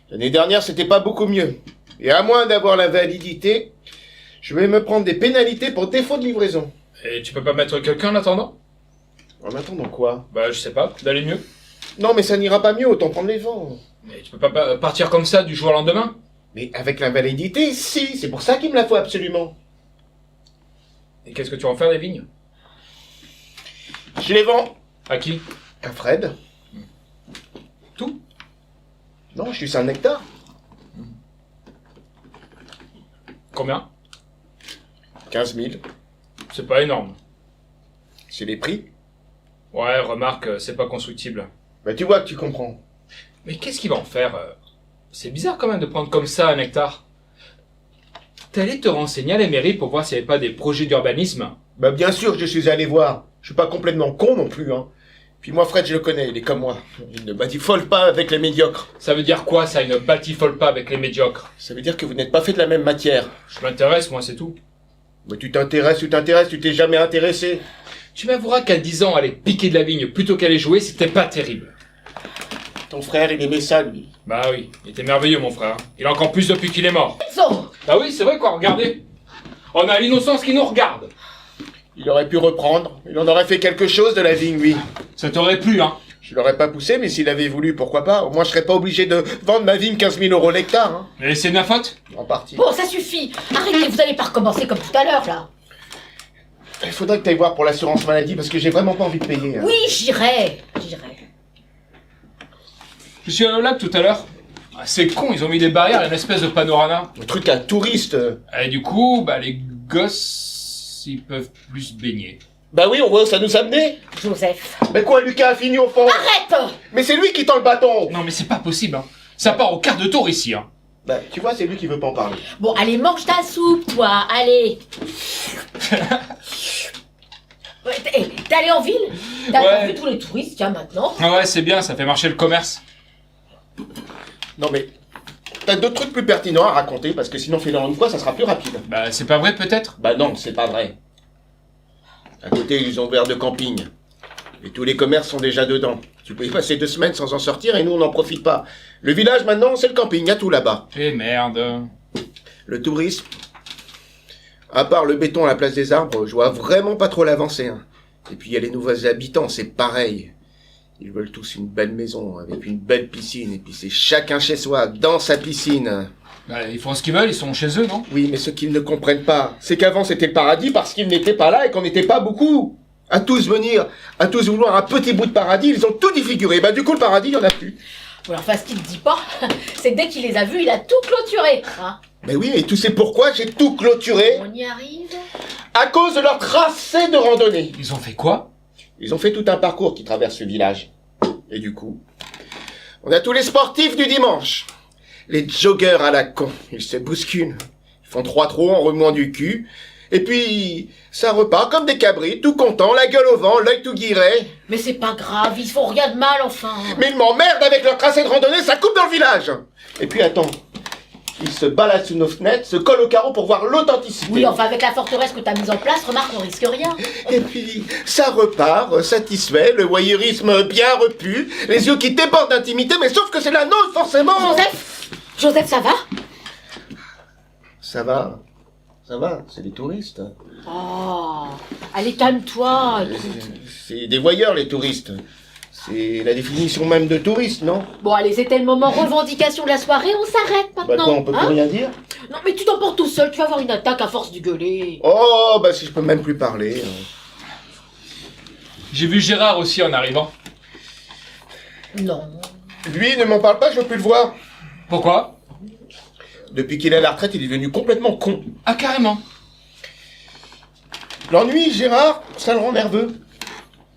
S8: L'année dernière, c'était pas beaucoup mieux. Et à moins d'avoir la validité, je vais me prendre des pénalités pour défaut de livraison.
S7: Et tu peux pas mettre quelqu'un en attendant?
S8: En attendant quoi?
S7: Bah, je sais pas, d'aller mieux.
S8: Non, mais ça n'ira pas mieux, autant prendre les vents.
S7: Mais tu peux pas partir comme ça du jour au lendemain?
S8: Mais avec la validité, si, c'est pour ça qu'il me la faut absolument.
S7: Et qu'est-ce que tu vas en faire des vignes?
S8: Je les vends.
S7: À qui?
S8: À Fred.
S7: Tout?
S8: Non, je suis un hectare.
S7: Combien?
S8: 15 000.
S7: C'est pas énorme.
S8: C'est les prix.
S7: Ouais, remarque, c'est pas constructible.
S8: Bah tu vois que tu comprends.
S7: Mais qu'est-ce qu'il va en faire? C'est bizarre quand même de prendre comme ça un hectare. T'es allé te renseigner à la mairie pour voir s'il n'y avait pas des projets d'urbanisme?
S8: Bah bien sûr que je suis allé voir. Je suis pas complètement con non plus, hein. Puis moi, Fred, je le connais, il est comme moi. Il ne batifole pas avec les médiocres.
S7: Ça veut dire quoi, ça, il ne batifole pas avec les médiocres?
S8: Ça veut dire que vous n'êtes pas fait de la même matière.
S7: Je m'intéresse, moi, c'est tout.
S8: Mais tu t'intéresses, tu t'es jamais intéressé.
S7: Tu m'avoueras qu'à 10 ans, aller piquer de la vigne plutôt qu'aller jouer, c'était pas terrible.
S8: Ton frère, il aimait ça, lui.
S7: Bah oui, il était merveilleux, mon frère. Il a encore plus depuis qu'il est mort.
S3: Enzo!
S7: Bah oui, c'est vrai quoi, regardez. On a l'innocence qui nous regarde.
S8: Il aurait pu reprendre. Il en aurait fait quelque chose de la vigne, lui.
S7: Ça t'aurait plu, hein?
S8: Je l'aurais pas poussé, mais s'il avait voulu, pourquoi pas. Au moins, je serais pas obligé de vendre ma vigne 15 000 € l'hectare, hein.
S7: Et c'est de ma faute?
S8: En partie.
S3: Bon, ça suffit. Arrêtez, vous allez pas recommencer comme tout à l'heure, là.
S8: Il faudrait que tu ailles voir pour l'assurance maladie, parce que j'ai vraiment pas envie de payer, hein.
S3: Oui, j'irai.
S7: Je suis allé au lac tout à l'heure. Ah, c'est con, ils ont mis des barrières et une espèce de panorama.
S8: Un truc à touriste.
S7: Et du coup, bah les gosses, ils peuvent plus se baigner.
S8: Bah oui, on voit où ça nous a mené.
S3: Joseph.
S8: Mais quoi, Lucas a fini au fond?
S3: Arrête!
S8: Mais c'est lui qui tend le bâton.
S7: Non mais c'est pas possible, hein. Ça part au quart de tour ici, hein.
S8: Bah, tu vois, c'est lui qui veut pas en parler.
S3: Bon, allez, mange ta soupe, toi. Allez. Ouais, t'es allé en ville? T'as
S7: Ouais.
S3: vu tous les touristes, tiens, maintenant?
S7: Ah ouais, c'est bien, ça fait marcher le commerce.
S8: Non mais, t'as d'autres trucs plus pertinents à raconter, parce que sinon, fais-le en une fois, ça sera plus rapide.
S7: Bah c'est pas vrai peut-être?
S8: Bah non, c'est pas vrai. À côté, ils ont ouvert de camping. Et tous les commerces sont déjà dedans. Tu peux y passer 2 semaines sans en sortir et nous, on n'en profite pas. Le village, maintenant, c'est le camping, y a tout là-bas.
S7: Eh merde.
S8: Le tourisme, à part le béton à la place des arbres, je vois vraiment pas trop l'avancée, hein. Et puis, il y a les nouveaux habitants, c'est pareil. Ils veulent tous une belle maison, avec une belle piscine, et puis c'est chacun chez soi, dans sa piscine.
S7: Bah, ils font ce qu'ils veulent, ils sont chez eux, non?
S8: Oui, mais ce qu'ils ne comprennent pas, c'est qu'avant c'était le paradis parce qu'ils n'étaient pas là et qu'on n'était pas beaucoup. À tous venir, à tous vouloir un petit bout de paradis, ils ont tout défiguré. Bah du coup, le paradis, il n'y en a plus.
S3: Bon, enfin, ce qu'il ne dit pas, c'est que dès qu'il les a vus, il a tout clôturé. Hein?
S8: Mais oui, et tu sais pourquoi j'ai tout clôturé?
S3: On y arrive.
S8: À cause de leur tracé de randonnée.
S7: Ils ont fait quoi?
S8: Ils ont fait tout un parcours qui traverse le village. Et du coup, on a tous les sportifs du dimanche. Les joggers à la con. Ils se bousculent. Ils font 3 trous en remuant du cul. Et puis, ça repart comme des cabris, tout contents, la gueule au vent, l'œil tout guiré.
S3: Mais c'est pas grave, ils font rien de mal, enfin.
S8: Mais ils m'emmerdent avec leur tracé de randonnée, ça coupe dans le village. Et puis attends, ils se baladent sous nos fenêtres, se collent au carreau pour voir l'authenticité.
S3: Oui, enfin, avec la forteresse que t'as mise en place, remarque, on risque rien.
S8: Et puis, ça repart, satisfait, le voyeurisme bien repu, les yeux qui débordent d'intimité, mais sauf que c'est la nôtre, forcément.
S3: Joseph, ça va?
S8: Ça va, c'est des touristes.
S3: Oh, allez, calme-toi.
S8: C'est des voyeurs, les touristes. C'est la définition même de touriste, non?
S3: Bon, allez, c'était le moment revendication de la soirée, on s'arrête
S8: Bah
S3: maintenant.
S8: quoi, on peut plus rien dire?
S3: Non, mais tu t'emportes tout seul, tu vas avoir une attaque à force de gueuler.
S8: Oh, bah si je peux même plus parler.
S7: J'ai vu Gérard aussi en arrivant.
S3: Non.
S8: Lui, ne m'en parle pas, je veux plus le voir.
S7: Pourquoi?
S8: Depuis qu'il est à la retraite, il est devenu complètement con.
S7: Ah carrément.
S8: L'ennui, Gérard, ça le rend nerveux.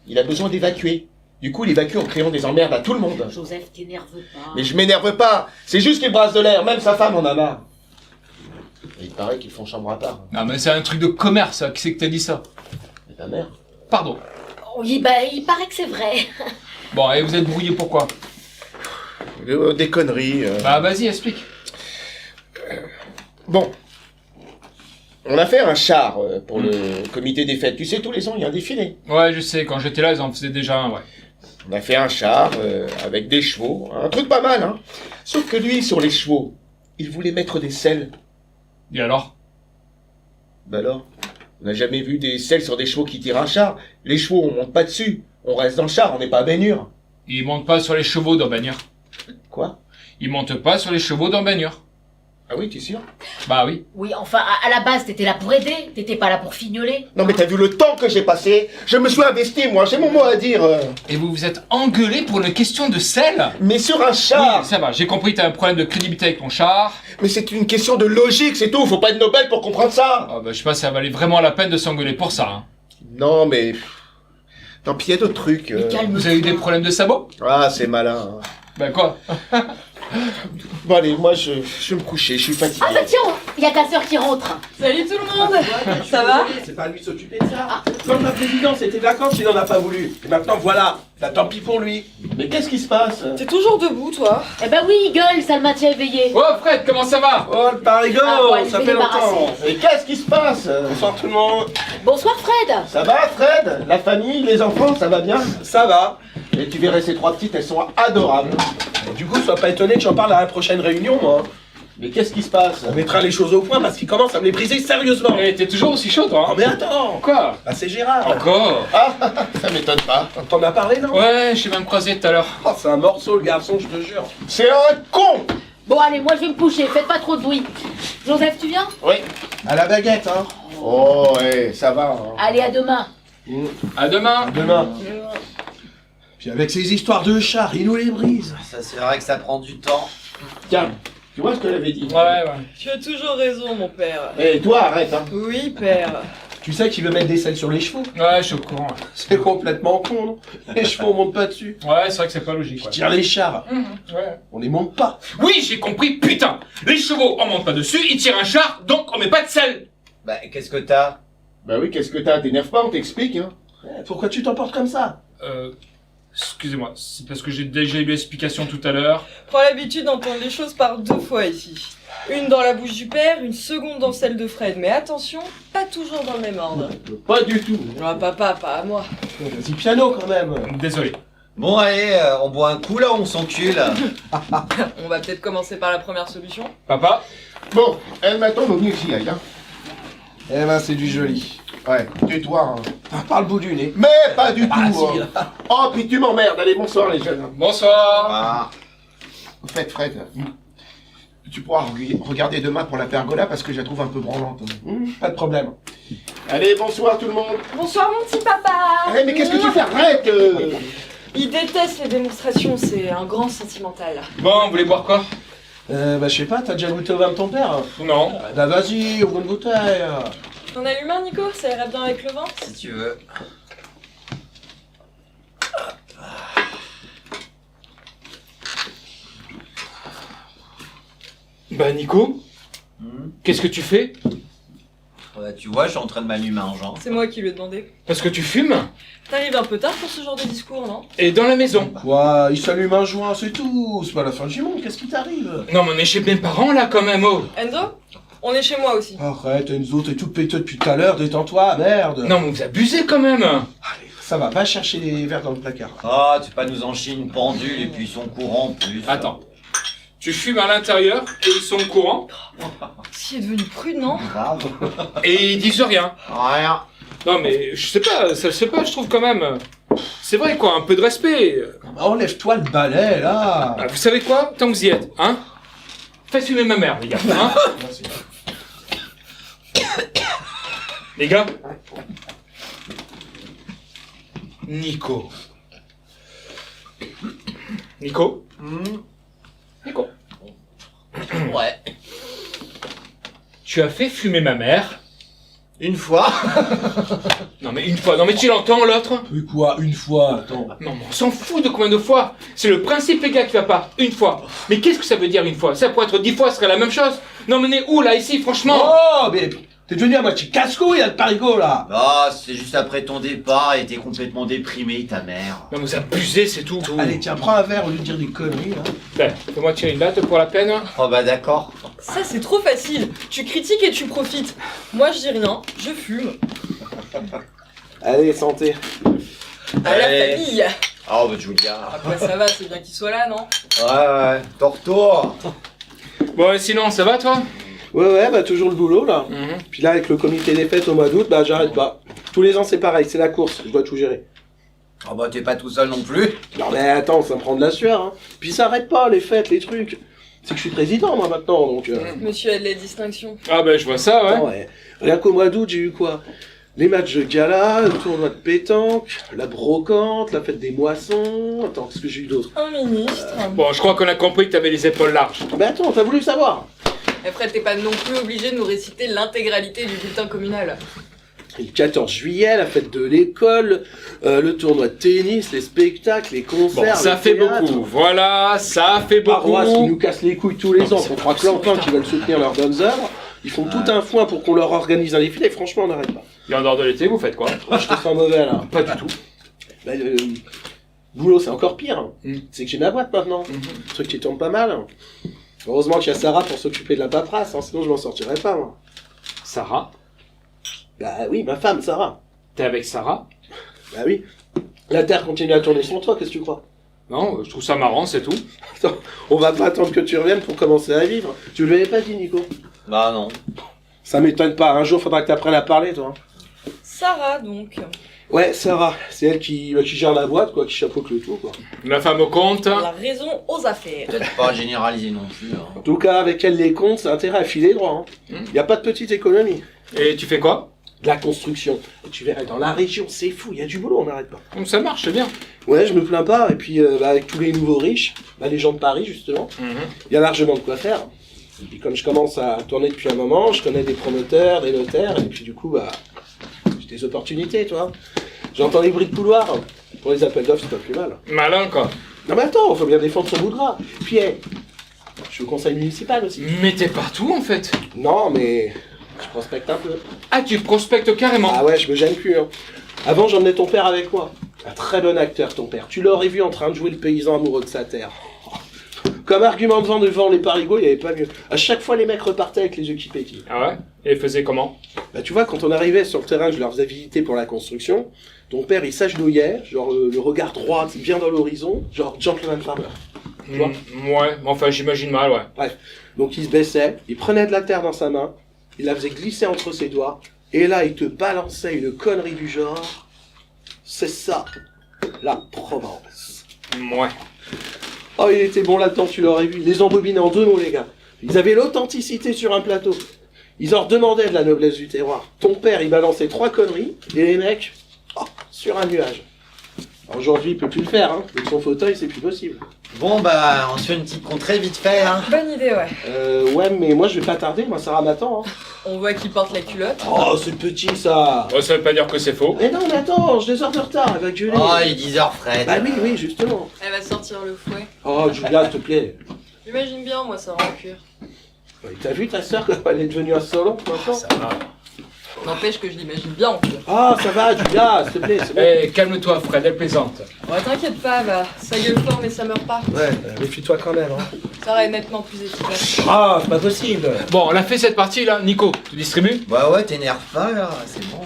S8: Il a besoin d'évacuer. Du coup, il évacue en créant des emmerdes à tout le monde.
S3: Joseph, t'énerve pas.
S8: Mais je m'énerve pas, c'est juste qu'il brasse de l'air, même sa femme en a marre. Et il paraît qu'ils font chambre à part.
S7: Non mais c'est un truc de commerce, ça. Qui c'est que t'as dit ça?
S8: Et ta mère?
S7: Pardon.
S3: Oui, bah, il paraît que c'est vrai.
S7: Bon, et vous êtes brouillé pourquoi?
S8: Des conneries.
S7: Bah vas-y, explique.
S8: Bon. On a fait un char pour le comité des fêtes. Tu sais, tous les ans, il y a un défilé.
S7: Ouais, je sais, quand j'étais là, ils en faisaient déjà un, ouais.
S8: On a fait un char avec des chevaux. Un truc pas mal, hein. Sauf que lui, sur les chevaux, il voulait mettre des selles.
S7: Et alors?
S8: Bah alors, on n'a jamais vu des selles sur des chevaux qui tirent un char. Les chevaux, on monte pas dessus. On reste dans le char, on n'est pas à baignure.
S7: Ils montent pas sur les chevaux dans baignure.
S8: Quoi?
S7: Ils montent pas sur les chevaux dans baignure.
S8: Ah oui, t'es sûr?
S7: Bah oui.
S3: Oui, enfin, à la base, t'étais là pour aider. T'étais pas là pour fignoler.
S8: Non mais t'as vu le temps que j'ai passé? Je me suis investi, moi, j'ai mon mot à dire.
S7: Et vous vous êtes engueulé pour une question de sel?
S8: Mais sur un char!
S7: Oui, ça va, j'ai compris, t'as un problème de crédibilité avec ton char.
S8: Mais c'est une question de logique, c'est tout, faut pas être Nobel pour comprendre ça!
S7: Ah bah, je sais pas si ça valait vraiment la peine de s'engueuler pour ça, hein.
S8: Non mais... Tant pis, il y a d'autres trucs.
S3: Mais calme-toi.
S7: Vous avez eu des problèmes de sabots?
S8: Ah, c'est malin.
S7: Bah quoi?
S8: Bon allez, moi je vais me coucher, je suis fatigué.
S3: Ah bah tiens, il y a ta sœur qui rentre.
S5: Salut tout le monde. Ça va?
S9: C'est pas à lui de s'occuper de ça. Comme la présidence était vacances, il en a pas voulu. Et maintenant voilà, bah, tant pis pour lui.
S8: Mais qu'est-ce qui se passe?
S5: T'es toujours debout, toi?
S3: Eh ben oui, gueule, ça le maintient éveillé.
S7: Oh Fred, comment ça va?
S9: Oh le parigo,
S3: Ah, bon,
S9: ça
S3: je vais
S9: fait
S3: débarrasser.
S9: longtemps.
S8: Mais qu'est-ce qui se passe?
S9: Bonsoir tout le monde.
S3: Bonsoir Fred.
S8: Ça va Fred? La famille, les enfants, ça va bien?
S9: Ça va.
S8: Et tu verrais ces trois petites, elles sont adorables.
S9: Du coup, sois pas étonné que j'en parle à la prochaine réunion, moi.
S8: Mais qu'est-ce qui se passe?
S9: On mettra les choses au point parce qu'il commence à me les briser sérieusement.
S7: Eh, t'es toujours aussi chaud, toi,
S9: Oh
S7: hein?
S9: mais attends.
S7: Quoi?
S9: Bah c'est Gérard.
S7: Encore?
S8: Ah, ça m'étonne pas.
S9: T'en as parlé, non?
S7: Ouais, j'ai même croisé tout à l'heure.
S9: Oh, c'est un morceau, le garçon, je te jure.
S8: C'est un con!
S3: Bon allez, moi je vais me coucher, faites pas trop de bruit. Joseph, tu viens?
S8: Oui.
S9: À la baguette, hein.
S8: Oh, ouais, ça va. Hein.
S3: Allez, à demain.
S7: À demain.
S8: Demain.
S9: Puis avec ces histoires de chars, il nous les brise.
S4: Ça, c'est vrai que ça prend du temps.
S8: Tiens, tu vois ce que je l'avais dit?
S7: Ouais.
S5: Tu as toujours raison, mon père.
S8: Et toi, arrête, hein.
S5: Oui, père.
S9: Tu sais qu'il veut mettre des selles sur les chevaux?
S7: Ouais, je suis au courant.
S9: C'est complètement con, non? Les chevaux, on monte pas dessus.
S7: Ouais, c'est vrai que c'est pas logique.
S9: Je
S7: Ouais.
S9: tire les chars,
S7: Ouais.
S9: on les monte pas.
S7: Oui, j'ai compris, putain! Les chevaux, on monte pas dessus, ils tirent un char, donc on met pas de sel!
S4: Bah, qu'est-ce que t'as?
S8: Bah oui, qu'est-ce que t'as? T'énerve pas, on t'explique, hein.
S9: Pourquoi tu t'emportes comme ça?
S7: Excusez-moi, c'est parce que j'ai déjà eu l'explication tout à l'heure.
S5: Prends l'habitude d'entendre les choses par deux fois ici. Une dans la bouche du père, une seconde dans celle de Fred. Mais attention, pas toujours dans le même ordre.
S8: Pas du tout.
S5: Ah, papa, pas à moi.
S9: Vas-y, piano quand même.
S7: Désolé.
S4: Bon, allez, on boit un coup là, on s'encule.
S5: On va peut-être commencer par la première solution.
S7: Papa?
S8: Bon, elle m'attend, vaut mieux que j'y aille, hein.
S9: Eh ben, c'est du joli.
S8: Ouais, tais-toi, hein.
S9: Par le bout du nez.
S8: Mais pas du
S9: Ah,
S8: tout,
S9: si,
S8: hein. Oh, puis tu m'emmerdes. Allez, bonsoir, les jeunes.
S7: Bonsoir!
S8: Ah. Au fait, Fred, tu pourras regarder demain pour la pergola parce que je la trouve un peu branlante.
S9: Pas de problème.
S8: Allez, bonsoir tout le monde.
S6: Bonsoir mon petit papa.
S8: Allez, mais qu'est-ce que tu fais? Arrête
S5: Il déteste les démonstrations, c'est un grand sentimental.
S7: Bon, vous voulez boire quoi?
S9: Bah, je sais pas, t'as déjà goûté au vin de ton père?
S7: Non.
S9: Bah, vas-y, ouvre une bouteille.
S5: T'en allumes un, Nico? Ça irait bien avec le vin?
S4: Si tu veux.
S7: Bah, Nico? Qu'est-ce que tu fais?
S4: Ouais, tu vois, je suis en train de m'allumer un genre.
S5: C'est moi qui lui ai demandé.
S7: Parce que tu fumes?
S5: T'arrives un peu tard pour ce genre de discours, non?
S7: Et dans la maison?
S9: Ouais, il s'allume un joint, c'est tout. C'est pas la fin du monde, qu'est-ce qui t'arrive?
S7: Non, mais on est chez mes parents là quand même, oh!
S5: Enzo? On est chez moi aussi.
S9: Arrête, Enzo, t'es toute péteux depuis tout à l'heure, détends-toi, merde.
S7: Non, mais vous abusez quand même!
S9: Allez, ça va, va chercher les verres dans le placard.
S4: Ah, tu vas pas nous en chier une pendule et puis son courant en plus.
S7: Attends. Tu fumes à l'intérieur et ils sont au courant
S5: Si est devenu prude, non?
S4: Grave.
S7: et ils disent rien.
S4: Rien.
S7: Non, mais je sais pas, ça se fait pas, je trouve quand même. C'est vrai quoi, un peu de respect.
S9: Enlève-toi le balai, là.
S7: Ah, vous savez quoi? Tant que vous y êtes, hein? Faites fumer ma mère, les gars, hein?
S9: Merci.
S7: Les gars? Nico. Nico? Nico.
S4: Ouais.
S7: Tu as fait fumer ma mère.
S4: Une fois.
S7: Non mais une fois, non mais tu l'entends l'autre?
S9: Mais quoi, une fois, attends.
S7: Non mais on s'en fout de combien de fois. C'est le principe les gars qui va pas. Une fois. Mais qu'est-ce que ça veut dire une fois? Ça pourrait être 10 fois, ce serait la même chose. Non mais on est où là, ici, franchement?
S9: Oh, mais T'es devenu à moitié casse-couille, le parigot, là.
S4: Ah, c'est juste après ton départ, elle était complètement déprimée, ta mère.
S7: Non, vous abusez, c'est tout.
S9: Allez, tiens, prends un verre au lieu de dire des conneries, là.
S7: Ben, fais-moi tirer une latte pour la peine.
S4: Oh bah d'accord.
S5: Ça, c'est trop facile. Tu critiques et tu profites. Moi, je dis rien, je fume.
S9: Allez, santé.
S5: À la
S4: Allez.
S5: famille.
S4: Oh bah Julia.
S5: Ah quoi, ça va, c'est bien qu'il soit là, non?
S4: Ouais, ton retour.
S7: Bon, et sinon, ça va, toi?
S9: Ouais, bah toujours le boulot, là. Puis là, avec le comité des fêtes au mois d'août, bah j'arrête pas. Tous les ans, c'est pareil, c'est la course, je dois tout gérer.
S4: Oh bah t'es pas tout seul non plus.
S9: Non mais attends, ça me prend de la sueur, hein. Puis ça arrête pas, les fêtes, les trucs. C'est que je suis président, moi, maintenant, donc...
S5: Monsieur a de la distinction.
S7: Ah ben, je vois ça, ouais.
S9: Attends, ouais. Rien qu'au mois d'août, j'ai eu quoi? Les matchs de gala, le tournoi de pétanque, la brocante, la fête des moissons... Attends, qu'est-ce que j'ai eu d'autre?
S5: Un ministre.
S7: Bon, je crois qu'on a compris que t'avais les épaules larges.
S9: Mais attends, t'as voulu savoir?
S5: Et Fred, t'es pas non plus obligé de nous réciter l'intégralité du bulletin communal.
S9: Le 14 juillet, la fête de l'école, le tournoi de tennis, les spectacles, les concerts...
S7: Bon, ça
S9: le
S7: fait
S9: théâtre.
S7: beaucoup. Voilà, ça fait
S9: Paroisse qui
S7: beaucoup.
S9: nous casse les couilles tous les ans pour croire que qui veulent soutenir leurs bonnes œuvres. Ils font tout un foin pour qu'on leur organise un défilé. Franchement, on n'arrête pas.
S7: Et en dehors de l'été, vous faites quoi?
S9: Je te sens mauvais là.
S7: Pas du tout.
S9: Bah, boulot, c'est encore pire. Hein.
S7: Mm.
S9: C'est que j'ai ma boîte maintenant. Un truc qui tourne pas mal. Hein. Heureusement qu'il y a Sarah pour s'occuper de la paperasse, hein, sinon je m'en sortirais pas. Moi.
S7: Sarah?
S9: Bah oui, ma femme, Sarah.
S7: T'es avec Sarah?
S9: Bah oui. La Terre continue à tourner sur toi, qu'est-ce que tu crois?
S7: Non, je trouve ça marrant, c'est tout.
S9: Attends, on va pas attendre que tu reviennes pour commencer à vivre. Tu lui avais pas dit, Nico?
S4: Bah non.
S9: Ça m'étonne pas, un jour faudra que t'apprennes à parler, toi.
S5: Sarah, donc.
S9: Ouais, Sarah, c'est elle qui gère la boîte, quoi, qui chapeaute le tout, quoi.
S7: La femme au compte.
S5: La raison aux affaires.
S4: Peut-être pas généraliser non plus. Hein.
S9: En tout cas, avec elle, les comptes, c'est intérêt à filer droit. Hein. Y a pas de petite économie.
S7: Et tu fais quoi?
S9: De la construction. Et tu verrais, dans la région, c'est fou, y a du boulot, on n'arrête pas.
S7: Donc ça marche, c'est bien.
S9: Ouais, je me plains pas, et puis avec tous les nouveaux riches, les gens de Paris, justement, y a largement de quoi faire. Et puis comme je commence à tourner depuis un moment, je connais des promoteurs, des notaires, et puis du coup, j'ai des opportunités, toi. J'entends les bruits de couloir. Pour les appels d'offres, c'est pas plus mal.
S7: Malin, quoi.
S9: Non mais attends, faut bien défendre son bout de gras. Puis, je suis au conseil municipal aussi.
S7: Mais t'es partout, en fait.
S9: Non, mais je prospecte un peu.
S7: Ah, tu prospectes carrément.
S9: Ah ouais, je me gêne plus. Hein. Avant, j'emmenais ton père avec moi. Un très bon acteur, ton père. Tu l'aurais vu en train de jouer le paysan amoureux de sa terre. Comme argument de vent devant les parigots, il n'y avait pas mieux. À chaque fois, les mecs repartaient avec les yeux qui pétillent.
S7: Ah ouais? Et faisait comment?
S9: Bah tu vois, quand on arrivait sur le terrain, je leur faisais visiter pour la construction, ton père, il s'agenouillait, genre le regard droit, bien dans l'horizon, genre gentleman farmer. Tu vois?
S7: Ouais, enfin j'imagine mal, ouais.
S9: Bref, donc il se baissait, il prenait de la terre dans sa main, il la faisait glisser entre ses doigts, et là, il te balançait une connerie du genre... C'est ça, la Provence.
S7: Ouais.
S9: Oh, il était bon là-dedans, tu l'aurais vu. Il les embobinait en 2 mots, les gars. Ils avaient l'authenticité sur un plateau. Ils leur demandaient de la noblesse du terroir. Ton père, il balançait 3 conneries, et les mecs, sur un nuage. Alors aujourd'hui, il peut plus le faire, hein. Avec son fauteuil, c'est plus possible.
S4: Bon bah, on se fait une petite contrée vite fait, hein.
S5: Bonne idée, ouais.
S9: Ouais, mais moi, je vais pas tarder. Moi, Sarah m'attend, hein.
S5: On voit qui porte la culotte.
S9: Oh, c'est petit, ça.
S7: Oh, ça veut pas dire que c'est faux.
S9: Mais non, mais attends, j'ai 2 heures de retard, elle va gueuler.
S4: Oh, il est 10h, Fred.
S9: Bah oui, justement.
S5: Elle va sortir le fouet.
S9: Oh, Julia, s'il te plaît.
S5: J'imagine bien, moi, ça va en cuir.
S9: T'as vu ta sœur, comment elle est devenue un solo, maintenant?
S4: Ça va.
S5: N'empêche que je l'imagine bien en cuir.
S9: Ah, ça va, Julia, s'il te plaît, c'est bon.
S7: Eh, calme-toi, Fred, elle plaisante.
S5: Ouais, t'inquiète pas, bah, ça gueule fort, mais ça meurt pas.
S9: Ouais, méfie-toi quand même, hein.
S5: Ça est nettement plus efficace.
S9: Ah, c'est pas possible.
S7: Bon, on a fait cette partie là. Nico, tu distribues?
S4: Bah ouais, t'énerve pas là, c'est bon.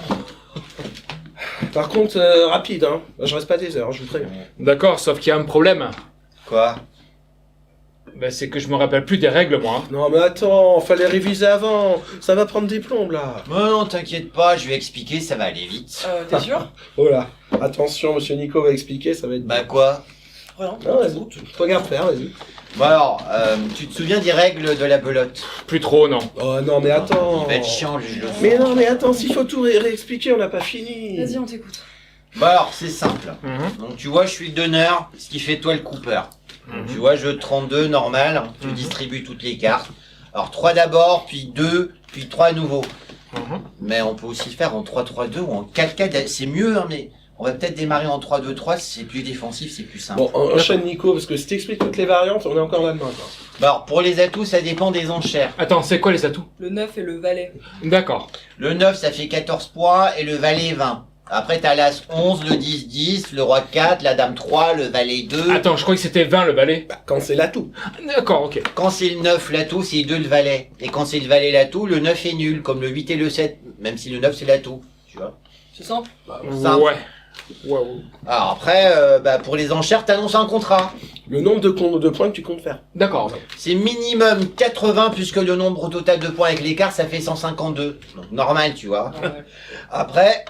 S9: Par contre, rapide, hein. Je reste pas des heures, je vous préviens.
S7: D'accord, sauf qu'il y a un problème.
S4: Quoi?
S7: Ben, c'est que je me rappelle plus des règles, moi.
S9: Non, mais attends, fallait réviser avant. Ça va prendre des plombes, là.
S4: Non, t'inquiète pas, je vais expliquer, ça va aller vite.
S5: T'es sûr?
S9: Oh là. Attention, monsieur Nico va expliquer, ça va être...
S4: Bah quoi?
S5: Rien.
S9: Non, vas-y, regarde faire, vas-y.
S4: Bon alors, tu te souviens des règles de la belote?
S7: Plus trop, non.
S9: Oh non, mais attends.
S4: Il va être chiant, lui, je le sens.
S9: Mais non, mais attends, s'il faut tout réexpliquer, on n'a pas fini.
S5: Vas-y, on t'écoute.
S4: Bah alors, c'est simple. Donc tu vois, je suis le donneur, ce qui fait toi le coupeur. Donc, tu vois, jeu 32, normal, tu distribues toutes les cartes. Alors 3 d'abord, puis 2, puis 3 à nouveau. Mais on peut aussi faire en 3-3-2 ou en 4-4, c'est mieux, hein, mais On va peut-être démarrer en 3-2-3, c'est plus défensif, c'est plus simple.
S9: Bon, enchaîne Nico, parce que si t'expliques toutes les variantes, on est encore là-dedans. quoi.
S4: Bah, alors, pour les atouts, ça dépend des enchères.
S7: Attends, c'est quoi les atouts?
S5: Le 9 et le valet.
S7: D'accord.
S4: Le 9, ça fait 14 points, et le valet 20. Après, t'as l'as 11, le 10, 10, le roi 4, la dame 3, le valet 2.
S7: Attends, je crois que c'était 20 le valet.
S9: Bah, quand c'est l'atout.
S7: D'accord, ok.
S4: Quand c'est le 9, l'atout, c'est 2 le valet. Et quand c'est le valet, l'atout, le 9 est nul, comme le 8 et le 7, même si le 9 c'est l'atout. Tu vois.
S5: C'est simple.
S4: Simple.
S7: Ouais. Ouais.
S4: Alors après, pour les enchères, t'annonces un contrat.
S9: Le nombre de points que tu comptes faire.
S7: D'accord.
S4: C'est minimum 80, puisque le nombre total de points avec l'écart, ça fait 152. Donc normal, tu vois.
S5: Ah ouais.
S4: Après,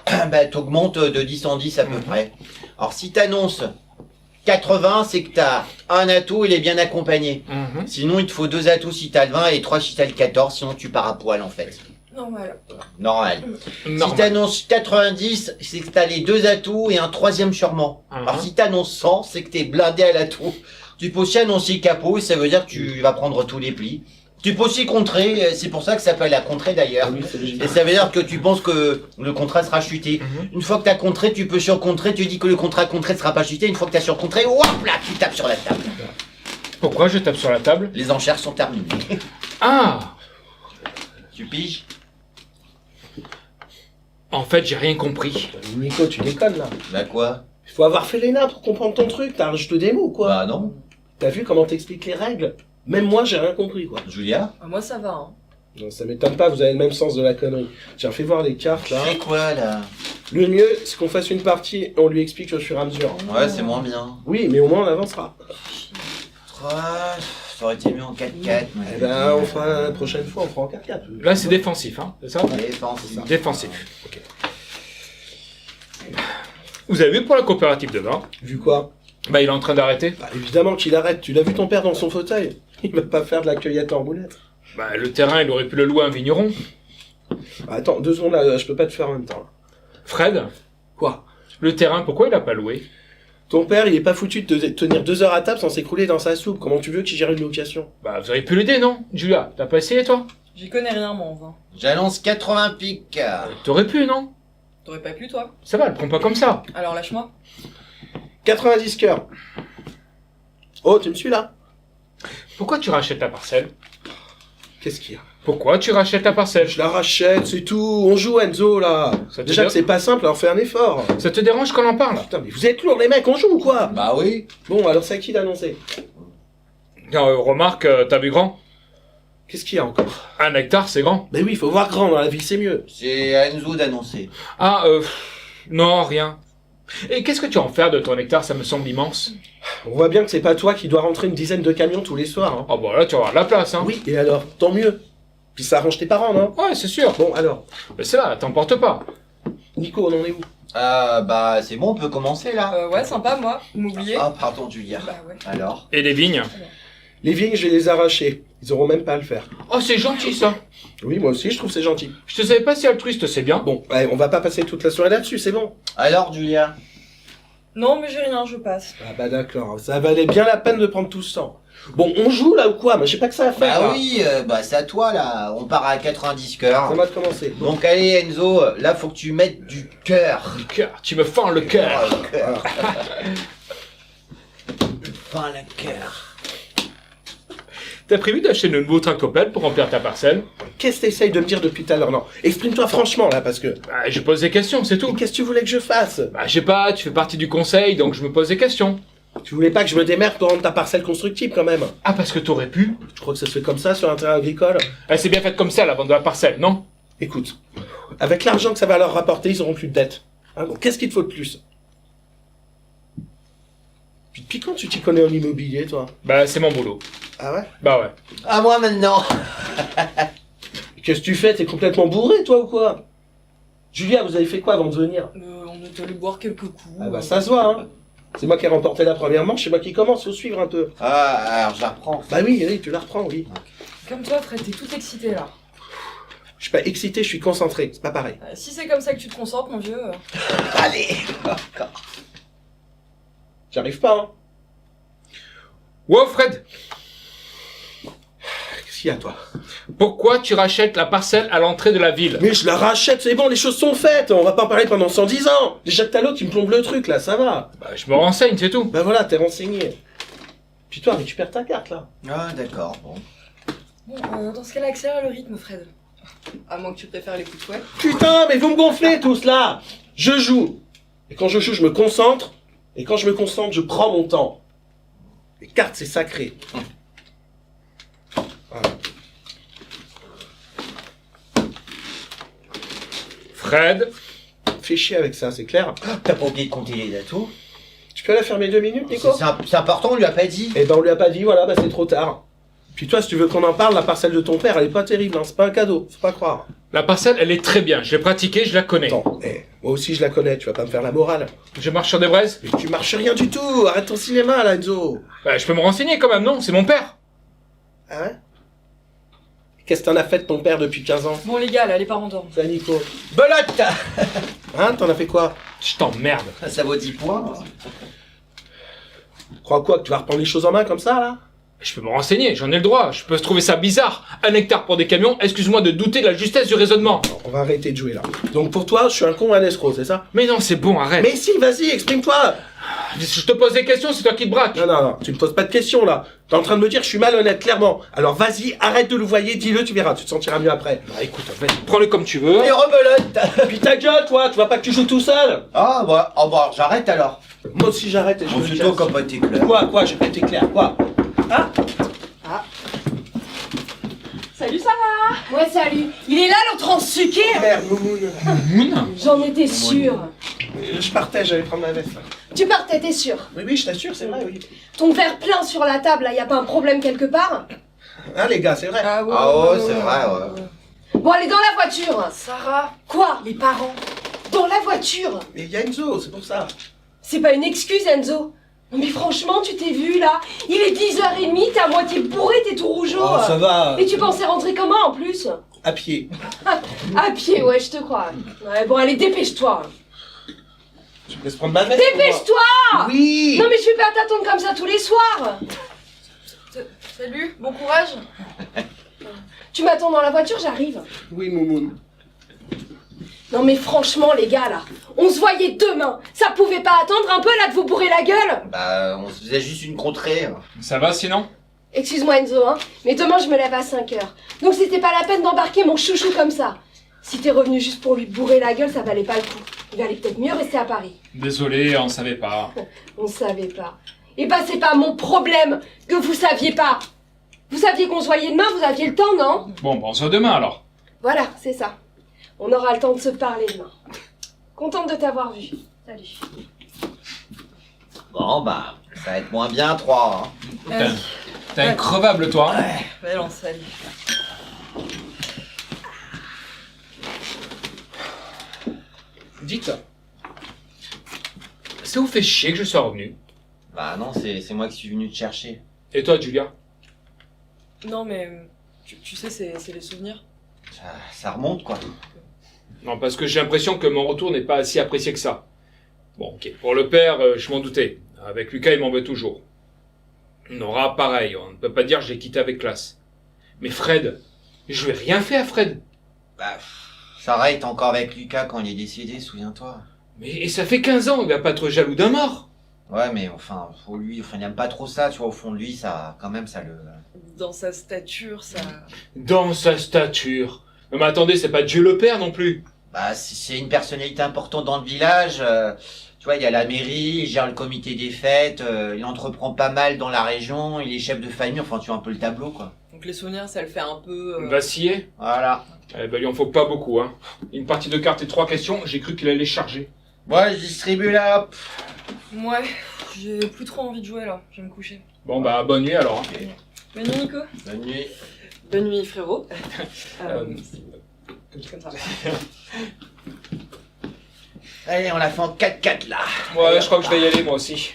S4: t'augmentes de 10 en 10 à peu près. Alors si t'annonces 80, c'est que t'as un atout, il est bien accompagné.
S7: Mhm.
S4: Sinon, il te faut 2 atouts si t'as le 20 et 3 si t'as le 14, sinon tu pars à poil en fait.
S5: Normal.
S4: Normal. Si
S7: Normal.
S4: t'annonces 90, c'est que t'as les 2 atouts et un 3e sûrement.
S7: Mhm.
S4: Alors si t'annonces 100, c'est que t'es blindé à l'atout. Tu peux aussi annoncer capot, et ça veut dire que tu vas prendre tous les plis. Tu peux aussi contrer, c'est pour ça que ça s'appelle la contrée d'ailleurs.
S9: Ah oui, c'est logique.
S4: Et ça veut dire que tu penses que le contrat sera chuté.
S7: Mhm.
S4: Une fois que t'as contré, tu peux surcontrer, tu dis que le contrat contré ne sera pas chuté. Une fois que t'as surcontré, hop là, tu tapes sur la table.
S7: Pourquoi je tape sur la table?
S4: Les enchères sont terminées.
S7: Ah!
S4: Tu piges?
S7: En fait, j'ai rien compris.
S9: Nico, tu déconnes là.
S4: Bah quoi?
S9: Il faut avoir fait l'ENA pour comprendre ton truc. T'as un jeu de démo ou quoi?
S4: Bah non.
S9: T'as vu comment t'expliques les règles? Même moi, j'ai rien compris quoi.
S4: Julia?
S5: Ah, moi, ça va. Hein.
S9: Non, ça m'étonne pas, vous avez le même sens de la connerie. Tiens, fais voir les cartes là.
S4: Fais quoi là?
S9: Le mieux, c'est qu'on fasse une partie et on lui explique au fur et à mesure.
S4: Ouais, c'est moins bien.
S9: Oui, mais au moins on avancera.
S4: Ouais, ça aurait été mieux en 4-4. moi,
S9: Eh
S4: je
S9: ben,
S4: dis.
S9: on fera la prochaine fois, on fera en 4-4.
S7: Là, c'est défensif, hein, c'est ça?
S4: Défensif.
S7: Défensif. Ok. Vous avez vu pour la coopérative demain?
S9: Vu quoi?
S7: Bah, il est en train d'arrêter.
S9: Bah, évidemment qu'il arrête. Tu l'as vu ton père dans son fauteuil? Il va pas faire de la cueillette en roulette.
S7: Bah, le terrain, il aurait pu le louer à un vigneron.
S9: Bah, attends, 2 secondes là, je peux pas te faire en même temps.
S7: Fred,
S9: Quoi?
S7: le terrain, pourquoi il a pas loué?
S9: Ton père, il est pas foutu de tenir 2 heures à table sans s'écrouler dans sa soupe. Comment tu veux qu'il gère une location?
S7: Bah, vous auriez pu l'aider, non? Julia, t'as pas essayé, toi?
S5: J'y connais rien, moi, en vin.
S4: J'annonce 80 piques.
S7: T'aurais pu, non?
S5: T'aurais pas pu, toi?
S7: Ça va, le prends pas comme ça.
S5: Alors, lâche-moi.
S9: 90 cœurs. Oh, tu me suis là?
S7: Pourquoi tu rachètes la parcelle?
S9: Qu'est-ce qu'il y a?
S7: Pourquoi tu rachètes la parcelle?
S9: Je la rachète, c'est tout. On joue Enzo là.
S7: Ça te
S9: Déjà
S7: dé-
S9: que c'est pas simple, alors fais un effort.
S7: Ça te dérange qu'on en parle?
S9: Putain, mais vous êtes lourds les mecs, on joue ou quoi?
S4: Bah oui.
S9: Bon, alors c'est à qui d'annoncer?
S7: Non, remarque, t'as vu grand?
S9: Qu'est-ce qu'il y a encore?
S7: 1 hectare, c'est grand.
S9: Ben oui, faut voir grand dans la vie, c'est mieux.
S4: C'est à Enzo d'annoncer.
S7: Ah, non, rien. Et qu'est-ce que tu vas en faire de ton hectare? Ça me semble immense.
S9: On voit bien que c'est pas toi qui dois rentrer une dizaine de camions tous les soirs. Hein.
S7: Oh, bah là, tu vas avoir de la place, hein.
S9: Oui, et alors? Tant mieux. Puis ça arrange tes parents, non?
S7: Ouais, c'est sûr.
S9: Bon, alors,
S7: Mais c'est là, t'emportes pas.
S9: Nico, on en est où?
S4: Bah c'est bon, on peut commencer là.
S5: Ouais, sympa, moi. Vous m'oubliez?
S4: Ah pardon Julia.
S5: Bah ouais.
S4: Alors?
S7: Et les vignes?
S9: Les vignes, je vais les arracher. Ils auront même pas à le faire.
S7: Oh, c'est gentil, ça.
S9: Oui, moi aussi, je trouve c'est gentil.
S7: Je te savais pas si altruiste, c'est bien.
S9: Bon, allez, on va pas passer toute la soirée là-dessus, c'est bon.
S4: Alors Julia?
S5: Non, mais j'ai rien, je passe.
S9: Ah bah d'accord, ça valait bien la peine de prendre tout ce temps. Bon, on joue là ou quoi? Moi, j'ai pas que ça à faire.
S4: Bah
S9: là.
S4: oui, bah c'est à toi là. On part à 90
S9: C'est
S4: cœurs.
S9: à moi de commencer.
S4: Donc allez Enzo, là faut que tu mettes du cœur.
S7: Le cœur, tu me fends le cœur.
S4: Le cœur. Enfin le cœur.
S7: T'as prévu d'acheter de nouveaux tractopelles pour remplir ta parcelle?
S9: Qu'est-ce que t'essayes de me dire depuis tout à l'heure? Non, exprime-toi franchement là, parce que...
S7: Bah, je pose des questions, c'est
S9: Mais
S7: tout.
S9: qu'est-ce que tu voulais que je fasse?
S7: Bah, je sais pas, tu fais partie du conseil, donc je me pose des questions.
S9: Tu voulais pas que je me démerde pour rendre ta parcelle constructible quand même?
S7: Ah, parce que t'aurais pu?
S9: Je crois que ça se fait comme ça sur un terrain agricole.
S7: Elle s'est bien faite comme ça, la vente de la parcelle, non?
S9: Écoute, avec l'argent que ça va leur rapporter, ils auront plus de dettes. Hein, donc qu'est-ce qu'il te faut de plus? Puis depuis quand tu t'y connais en immobilier, toi?
S7: Bah, c'est mon boulot.
S9: Ah ouais?
S7: Bah ouais.
S4: À moi maintenant.
S9: Qu'est-ce que tu fais? T'es complètement bourré, toi, ou quoi? Julia, vous avez fait quoi avant de venir?
S5: On est allé boire quelques coups.
S9: Ah bah ça se voit, hein. C'est moi qui ai remporté la première manche, c'est moi qui commence, faut suivre un peu.
S4: Ah alors je la reprends.
S9: Bah oui, oui, tu la reprends, oui.
S5: Comme toi, Fred, t'es tout excité là.
S9: Je suis pas excité, je suis concentré, c'est pas pareil.
S5: Si c'est comme ça que tu te concentres, mon vieux.
S4: Allez.
S9: J'arrive pas, hein.
S7: Wow, Fred!
S9: Qu'est-ce Qu'est-ce qu'il y a, toi?
S7: Pourquoi tu rachètes la parcelle à l'entrée de la ville?
S9: Mais je la rachète, c'est bon, les choses sont faites, on va pas en parler pendant 110 ans. Déjà que t'as l'autre qui me plombe le truc, là, ça va.
S7: Bah, je me renseigne, c'est tout.
S9: Bah voilà, t'es renseigné. Puis toi, récupère ta carte, là.
S4: Ah, d'accord, bon.
S5: Bon, dans ce cas-là, accélère le rythme, Fred. À moins que tu préfères les coups de fouet.
S9: Putain, mais vous me gonflez tous, là. Je joue. Et quand je joue, je me concentre. Et quand je me concentre, je prends mon temps. Les cartes, c'est sacré. Voilà.
S7: Fred,
S9: Fais chier avec ça, c'est clair.
S4: T'as pas oublié de compter les atouts?
S9: Tu peux la fermer 2 minutes, Nico?
S4: C'est important, on lui a pas dit.
S9: Eh ben, on lui a pas dit, voilà, bah c'est trop tard. Puis toi, si tu veux qu'on en parle, la parcelle de ton père, elle est pas terrible, hein, c'est pas un cadeau, faut pas croire.
S7: la parcelle, elle est très bien. Je l'ai pratiquée, je la connais.
S9: Attends, moi aussi je la connais, tu vas pas me faire la morale.
S7: Je marche sur des braises?
S9: Mais tu marches rien du tout, arrête ton cinéma là, Enzo.
S7: Bah, je peux me renseigner quand même, non? C'est mon père.
S9: Ah ouais? Qu'est-ce que t'en as fait de ton père depuis 15 ans?
S5: Bon, les gars, là, les parents dorment.
S9: Ça, Nico.
S4: Belote.
S9: Hein, t'en as fait quoi?
S7: Je t'emmerde.
S4: Ça vaut 10 points.
S9: Crois quoi, que tu vas reprendre les choses en main comme ça, là?
S7: Je peux me renseigner, j'en ai le droit. Je peux se trouver ça bizarre. 1 hectare pour des camions, excuse-moi de douter de la justesse du raisonnement.
S9: Non, on va arrêter de jouer là. Donc pour toi, je suis un con, un escroc, c'est ça?
S7: Mais non, c'est bon, arrête.
S9: Mais si, vas-y, exprime-toi.
S7: Je te pose des questions, c'est toi qui te braques.
S9: Non, tu me poses pas de questions là. T'es en train de me dire que je suis malhonnête, clairement. Alors vas-y, arrête de le voyer, dis-le, tu verras, tu te sentiras mieux après.
S7: Bah écoute, vas-y, prends-le comme tu veux.
S4: Et rebelote.
S9: Puis ta gueule, toi, tu vois pas que tu joues tout seul?
S4: Ah, bah, oh, bah j'arrête alors.
S9: Moi aussi j'arrête et je
S4: Bon,
S9: me
S4: c'est
S9: casse.
S4: toi comme pas été clair.
S9: Quoi, j'ai pas été clair, quoi?
S6: Salut Sarah. Ouais, salut. Il est là l'autre en suqué.
S9: Merde, Moumoun.
S6: J'en étais sûre.
S9: Je partais, j'allais prendre ma veste. Là.
S6: Tu partais, t'es sûre?
S9: Oui, je t'assure, c'est vrai, oui.
S6: Ton verre plein sur la table, là, y a pas un problème quelque part?
S9: Hein, les gars, c'est vrai.
S5: Ah ouais,
S4: C'est vrai, ouais.
S6: Bon, allez dans la voiture.
S5: Sarah,
S6: Quoi?
S5: les parents.
S6: Dans la voiture?
S9: Mais il y a Enzo, c'est pour ça.
S6: C'est pas une excuse, Enzo. Non mais franchement, tu t'es vu là? Il est 10h30, t'es à moitié bourré, t'es tout rougeau.
S9: Oh, ça va.
S6: Et tu pensais rentrer comment en plus?
S9: À pied.
S6: À pied, ouais, je te crois. Ouais, bon, allez, dépêche-toi.
S9: Tu me laisses prendre ma veste?
S6: Dépêche-toi!
S9: Oui.
S6: Non mais je vais pas t'attendre comme ça tous les soirs.
S5: Salut, bon courage.
S6: Tu m'attends dans la voiture, j'arrive.
S9: Oui, Moumoun.
S6: Non mais franchement, les gars, là, on se voyait demain. Ça pouvait pas attendre un peu, là, de vous bourrer la gueule?
S4: Bah, on se faisait juste une contrée.
S7: Ça va sinon?
S6: Excuse-moi, Enzo, hein, mais demain, je me lève à 5h. Donc c'était pas la peine d'embarquer mon chouchou comme ça. Si t'es revenu juste pour lui bourrer la gueule, ça valait pas le coup. Il valait peut-être mieux rester à Paris.
S7: Désolé, on savait pas.
S6: On savait pas. Eh ben, c'est pas mon problème que vous saviez pas. Vous saviez qu'on se voyait demain, vous aviez le temps, non?
S7: Bon, bah on se voit demain alors.
S6: Voilà, c'est ça. On aura le temps de se parler demain. Contente de t'avoir vu. Salut.
S4: Bon, bah, ça va être moins bien, 3. Hein.
S7: T'es increvable toi. Hein.
S5: Ouais, non, salut.
S7: Dites. Ça vous fait chier que je sois revenu?
S4: Bah non, c'est moi qui suis venu te chercher.
S7: Et toi, Julia?
S5: Non, mais tu sais, c'est les souvenirs.
S4: Ça remonte, quoi.
S7: Non, parce que j'ai l'impression que mon retour n'est pas si apprécié que ça. Bon, ok. Pour le père, je m'en doutais. Avec Lucas, il m'en veut toujours. Nora, pareil. On ne peut pas dire que je l'ai quitté avec classe. Mais Fred, je lui ai rien fait à Fred.
S4: Bah, Sarah est encore avec Lucas quand il est décédé, souviens-toi.
S7: Mais et ça fait 15 ans, il va pas être jaloux d'un mort.
S4: Ouais, mais enfin, pour lui, il aime pas trop ça, tu vois, au fond de lui, ça, quand même, ça le...
S5: Dans sa stature, ça...
S7: Dans sa stature. Non mais attendez, c'est pas Dieu le Père non plus.
S4: Bah, c'est une personnalité importante dans le village, tu vois, il y a la mairie, il gère le comité des fêtes, il entreprend pas mal dans la région, il est chef de famille, enfin, tu vois un peu le tableau, quoi.
S5: Donc les souvenirs, ça le fait un peu...
S7: Vaciller.
S4: Voilà.
S7: Eh ben, il en faut pas beaucoup, hein. Une partie de cartes et 3 questions, j'ai cru qu'il allait charger.
S4: Moi, je distribue là, hop.
S5: Ouais, j'ai plus trop envie de jouer, là. Je vais me coucher.
S7: Bon bah, bonne nuit alors. Hein.
S5: Bonne nuit, Nico.
S4: Bonne nuit.
S5: Bonne nuit, frérot. Comme ça.
S4: Allez, on l'a fait en 4-4, là.
S7: Ouais, je crois que je vais y aller moi aussi.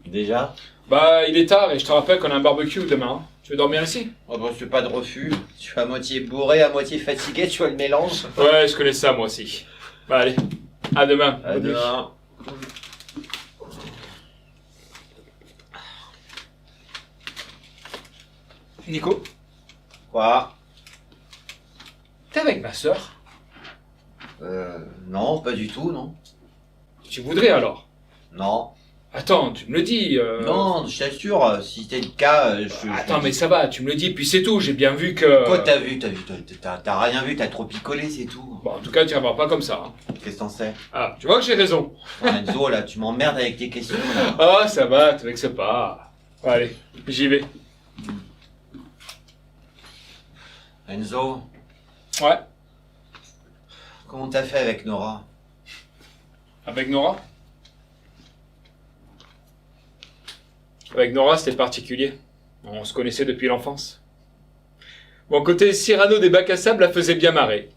S4: Déjà?
S7: Bah, il est tard et je te rappelle qu'on a un barbecue demain. Hein. Tu veux dormir ici?
S4: Oh, bah, c'est pas de refus. Je suis à moitié bourré, à moitié fatigué, tu vois le mélange.
S7: Ouais, je connais ça moi aussi. Bah allez, à demain.
S4: À
S7: Bonne nuit.
S4: demain.
S7: Nico?
S4: Quoi?
S7: T'es avec ma sœur?
S4: Non, pas du tout, non.
S7: Tu voudrais alors?
S4: Non.
S7: Attends, tu me le dis.
S4: Non, je t'assure, si c'était le cas, je...
S7: Attends, mais ça va, tu me le dis, puis c'est tout, j'ai bien vu que...
S4: Quoi t'as vu? T'as rien vu, t'as trop picolé, c'est tout.
S7: Bon, en tout cas, tu vas voir pas comme ça. Hein.
S4: Qu'est-ce que t'en sais?
S7: Ah, tu vois que j'ai raison.
S4: Enzo, là, tu m'emmerdes avec tes questions, là.
S7: Ah, ça va, te vexe pas. Allez, j'y vais.
S4: Enzo,
S7: Ouais,
S4: comment t'as fait avec Nora?
S7: avec Nora? Avec Nora, c'était particulier. On se connaissait depuis l'enfance. Mon côté Cyrano des bacs à sable la faisait bien marrer.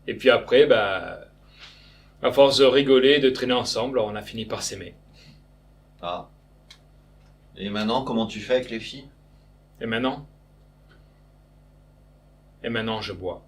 S7: Et puis après, à force de rigoler, de traîner ensemble, on a fini par s'aimer.
S4: Ah. Et maintenant, comment tu fais avec les filles?
S7: Et maintenant? Et maintenant, je bois.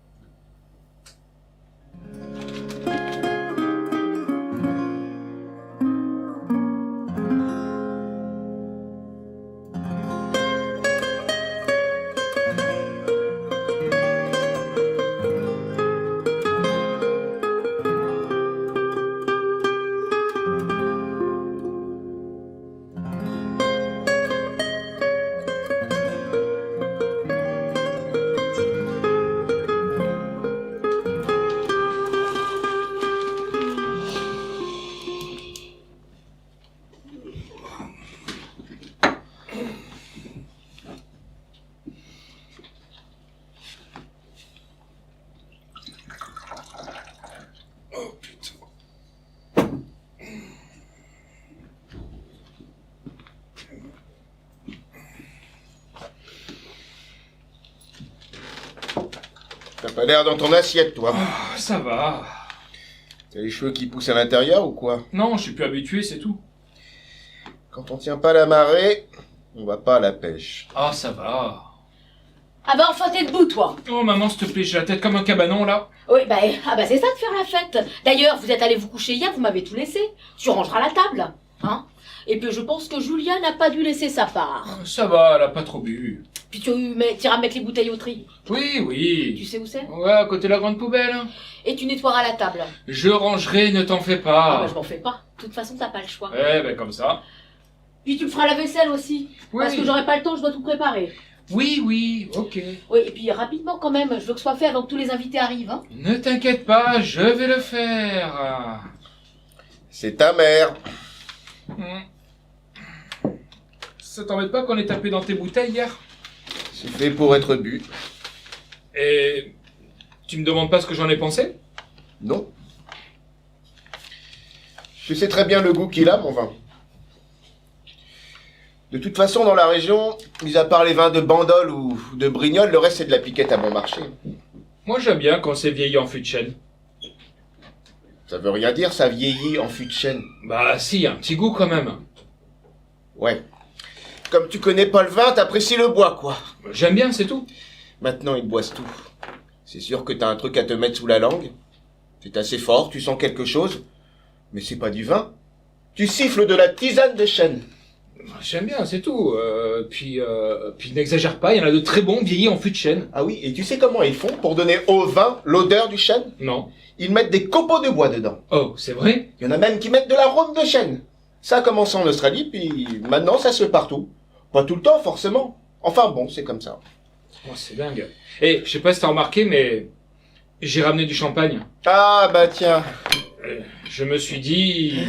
S8: T'as pas l'air dans ton assiette, toi.
S7: Oh, ça va.
S8: T'as les cheveux qui poussent à l'intérieur ou quoi?
S7: Non, je suis plus habitué, c'est tout.
S8: Quand on tient pas la marée, on va pas à la pêche.
S7: Ah, ça va.
S3: Ah bah enfin t'es debout toi.
S7: Oh, maman, s'il te plaît, j'ai la tête comme un cabanon, là.
S3: Oui c'est ça de faire la fête. D'ailleurs vous êtes allés vous coucher hier, vous m'avez tout laissé. Tu rangeras la table, hein. Et puis je pense que Julia n'a pas dû laisser sa part.
S7: Ça va, elle a pas trop bu.
S3: Puis tu iras mettre les bouteilles au tri.
S7: Oui,
S3: Tu
S7: oui.
S3: sais où c'est?
S7: Ouais, à côté de la grande poubelle.
S3: Et tu nettoieras la table.
S7: Je rangerai, ne t'en fais
S3: Ah
S7: pas.
S3: bah je m'en fais pas. De toute façon t'as pas le choix.
S7: Comme ça.
S3: Puis tu me feras la vaisselle aussi.
S7: Oui.
S3: Parce que j'aurai pas le temps, je dois tout préparer.
S7: Oui, ok.
S3: Oui, et puis rapidement quand même, je veux que ce soit fait avant que tous les invités arrivent, hein.
S7: Ne t'inquiète pas, je vais le faire.
S8: C'est ta mère.
S7: Ça t'embête pas qu'on ait tapé dans tes bouteilles hier?
S8: C'est fait pour être bu.
S7: Et tu me demandes pas ce que j'en ai pensé?
S8: Non. Je sais très bien le goût qu'il a, mon vin. De toute façon, dans la région, mis à part les vins de Bandol ou de Brignoles, le reste c'est de la piquette à bon marché.
S7: Moi j'aime bien quand c'est vieilli en fût de chêne.
S8: Ça veut rien dire, ça vieillit en fût de chêne.
S7: Bah si, un petit goût quand même.
S8: Ouais. Comme tu connais pas le vin, t'apprécies le bois, quoi.
S7: J'aime bien, c'est tout.
S8: Maintenant, ils boivent tout. C'est sûr que t'as un truc à te mettre sous la langue. C'est assez fort, tu sens quelque chose. Mais c'est pas du vin. Tu siffles de la tisane de chêne.
S7: J'aime bien, c'est tout. Puis n'exagère pas, il y en a de très bons vieillis en fût de chêne.
S8: Ah oui, et tu sais comment ils font pour donner au vin l'odeur du chêne?
S7: Non.
S8: Ils mettent des copeaux de bois dedans.
S7: Oh, c'est vrai?
S8: Il y en a même qui mettent de la ronde de chêne. Ça a commencé en Australie, puis maintenant ça se fait partout. Pas tout le temps, forcément. Enfin bon, c'est comme ça.
S7: Oh, c'est dingue. Et je sais pas si t'as remarqué, mais j'ai ramené du champagne.
S8: Ah bah tiens,
S7: Je me suis dit...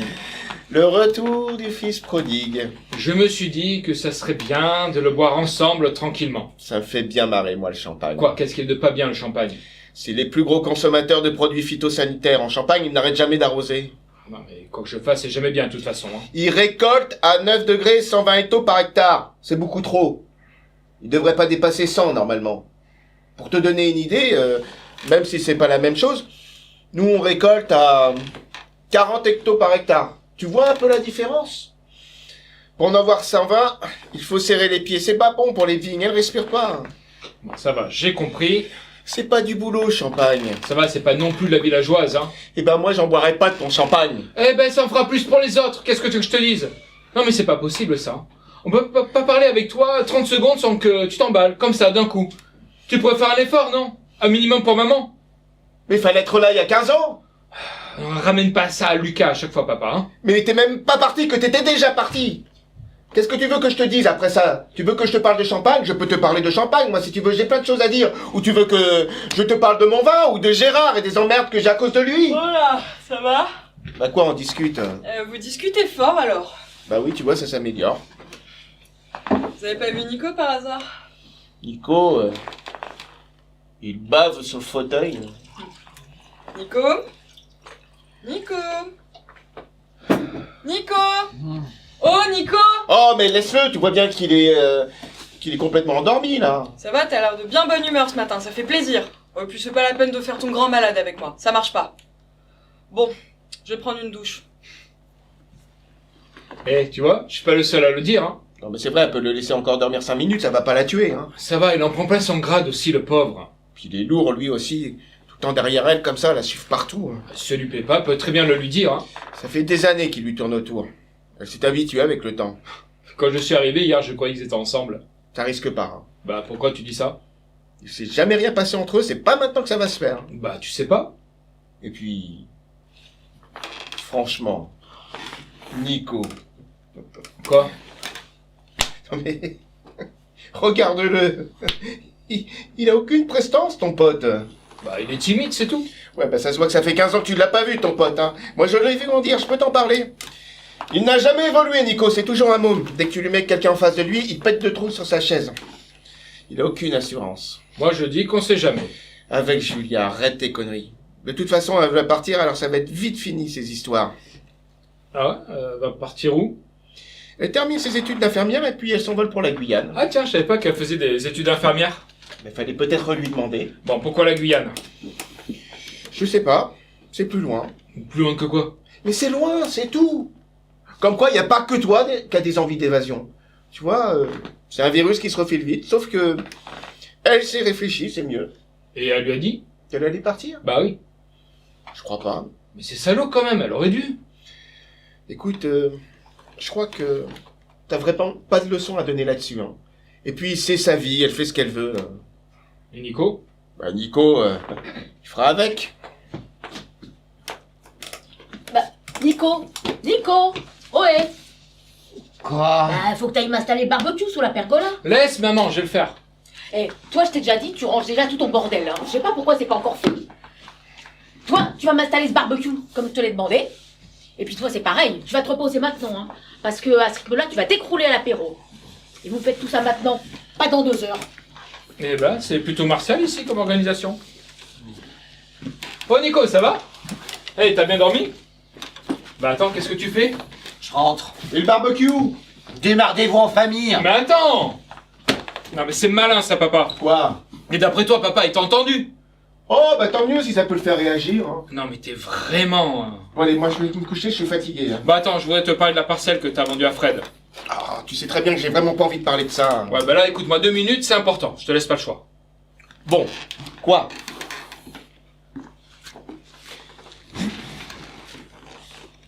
S8: le retour du fils prodigue.
S7: Je me suis dit que ça serait bien de le boire ensemble tranquillement.
S8: Ça me fait bien marrer, moi, le champagne.
S7: Quoi, qu'est-ce qu'il y a de pas bien le champagne?
S8: C'est les plus gros consommateurs de produits phytosanitaires. En Champagne, ils n'arrêtent jamais d'arroser.
S7: Non mais quoi que je fasse, c'est jamais bien de toute façon. Hein.
S8: Ils récoltent à 9 degrés 120 hectos par hectare. C'est beaucoup trop. Ils devraient pas dépasser 100 normalement. Pour te donner une idée, même si c'est pas la même chose, nous on récolte à 40 hectos par hectare. Tu vois un peu la différence? Pour en avoir 120, il faut serrer les pieds. C'est pas bon pour les vignes, elles respirent pas.
S7: Bon, ça va, j'ai compris.
S8: C'est pas du boulot, champagne.
S7: Ça va, c'est pas non plus de la villageoise, hein.
S8: Eh ben moi j'en boirais pas de ton champagne.
S7: Eh ben ça en fera plus pour les autres, qu'est-ce que tu veux que je te dise? Non mais c'est pas possible ça. On peut pas parler avec toi 30 secondes sans que tu t'emballes, comme ça, d'un coup. Tu pourrais faire un effort, non? Un minimum pour maman.
S8: Mais fallait être là il y a 15 ans.
S7: Ramène pas ça à Lucas à chaque fois, papa, hein.
S8: Mais t'es même pas parti, que t'étais déjà parti. Qu'est-ce que tu veux que je te dise après ça? Tu veux que je te parle de champagne? Je peux te parler de champagne, moi si tu veux, j'ai plein de choses à dire. Ou tu veux que je te parle de mon vin, ou de Gérard et des emmerdes que j'ai à cause de lui?
S5: Voilà, ça va?
S8: Bah quoi, on discute?
S5: Vous discutez fort alors.
S8: Bah oui, tu vois, ça s'améliore.
S5: Vous avez pas vu Nico par hasard?
S8: Nico, il bave sur le fauteuil.
S5: Nico? Nico? Nico? Oh Nico?
S8: Oh, mais laisse-le, tu vois bien qu'il est complètement endormi, là.
S5: Ça va, t'as l'air de bien bonne humeur ce matin, ça fait plaisir. Oh, et puis c'est pas la peine de faire ton grand malade avec moi, ça marche pas. Bon, je vais prendre une douche.
S7: Eh, tu vois, je suis pas le seul à le dire, hein.
S8: Non, mais c'est vrai, elle peut le laisser encore dormir 5 minutes, ça va pas la tuer, hein.
S7: Ça va, il en prend plein son grade aussi, le pauvre.
S8: Puis il est lourd, lui aussi. Tout le temps derrière elle, comme ça, la suivre partout. Hein.
S7: Si ça lui plaît pas, peut très bien le lui dire, hein.
S8: Ça fait des années qu'il lui tourne autour. Elle s'est habituée avec le temps.
S7: Quand je suis arrivé hier, je croyais qu'ils étaient ensemble.
S8: Ça risque pas, hein.
S7: Bah, pourquoi tu dis ça?
S8: Il s'est jamais rien passé entre eux, c'est pas maintenant que ça va se faire.
S7: Bah, tu sais pas.
S8: Et puis... Franchement... Nico...
S7: Quoi?
S8: Non mais... Regarde-le. Il a aucune prestance, ton pote.
S7: Bah, il est timide, c'est tout.
S8: Ouais, bah ça se voit que ça fait 15 ans que tu l'as pas vu, ton pote, hein. Moi, je l'ai vu grandir, je peux t'en parler. Il n'a jamais évolué, Nico, c'est toujours un môme. Dès que tu lui mets quelqu'un en face de lui, il pète de trou sur sa chaise. Il a aucune assurance.
S7: Moi, je dis qu'on sait jamais.
S8: Avec Julia, arrête tes conneries. De toute façon, elle va partir, alors ça va être vite fini, ces histoires.
S7: Ah ouais? Va partir où?
S8: Elle termine ses études d'infirmière et puis elle s'envole pour la Guyane.
S7: Ah tiens, je savais pas qu'elle faisait des études d'infirmière.
S8: Mais fallait peut-être lui demander.
S7: Bon, pourquoi la Guyane?
S8: Je sais pas, c'est plus loin.
S7: Plus loin que quoi?
S8: Mais c'est loin, c'est tout. Comme quoi, il n'y a pas que toi qui a des envies d'évasion. Tu vois, c'est un virus qui se refile vite, sauf que elle s'est réfléchie, c'est mieux.
S7: Et elle lui a dit?
S8: Qu'elle allait partir?
S7: Bah oui.
S8: Je crois pas.
S7: Mais c'est salaud quand même, elle aurait dû.
S8: Écoute, je crois que t'as vraiment pas de leçon à donner là-dessus. Hein. Et puis, c'est sa vie, elle fait ce qu'elle veut.
S7: Et Nico?
S8: Bah, Nico, il fera avec.
S3: Nico! Nico! Ohé!
S4: Quoi?
S3: Bah, faut que t'ailles m'installer le barbecue sous la pergola.
S7: Laisse maman, je vais le faire.
S3: Eh, toi, je t'ai déjà dit, tu ranges déjà tout ton bordel, hein. Je sais pas pourquoi c'est pas encore fini. Toi, tu vas m'installer ce barbecue, comme je te l'ai demandé. Et puis toi, c'est pareil, tu vas te reposer maintenant, hein. Parce que à ce rythme-là, tu vas t'écrouler à l'apéro. Et vous faites tout ça maintenant, pas dans 2 heures.
S7: Eh ben, c'est plutôt martial ici comme organisation. Oh Nico, ça va? Hey, t'as bien dormi? Bah attends, qu'est-ce que tu fais?
S4: Je rentre.
S8: Et le barbecue?
S4: Démerdez-vous en famille.
S7: Mais attends! Non mais c'est malin ça, papa.
S8: Quoi?
S7: Et d'après toi, papa, il t'a entendu?
S8: Oh, bah tant mieux si ça peut le faire réagir. Hein.
S7: Non mais t'es vraiment...
S8: Bon, allez, moi je vais me coucher, je suis fatigué. Hein.
S7: Bah attends, je voudrais te parler de la parcelle que t'as vendue à Fred.
S8: Ah, tu sais très bien que j'ai vraiment pas envie de parler de ça. Hein.
S7: Ouais, bah là, écoute-moi 2 minutes, c'est important, je te laisse pas le choix.
S8: Bon, quoi?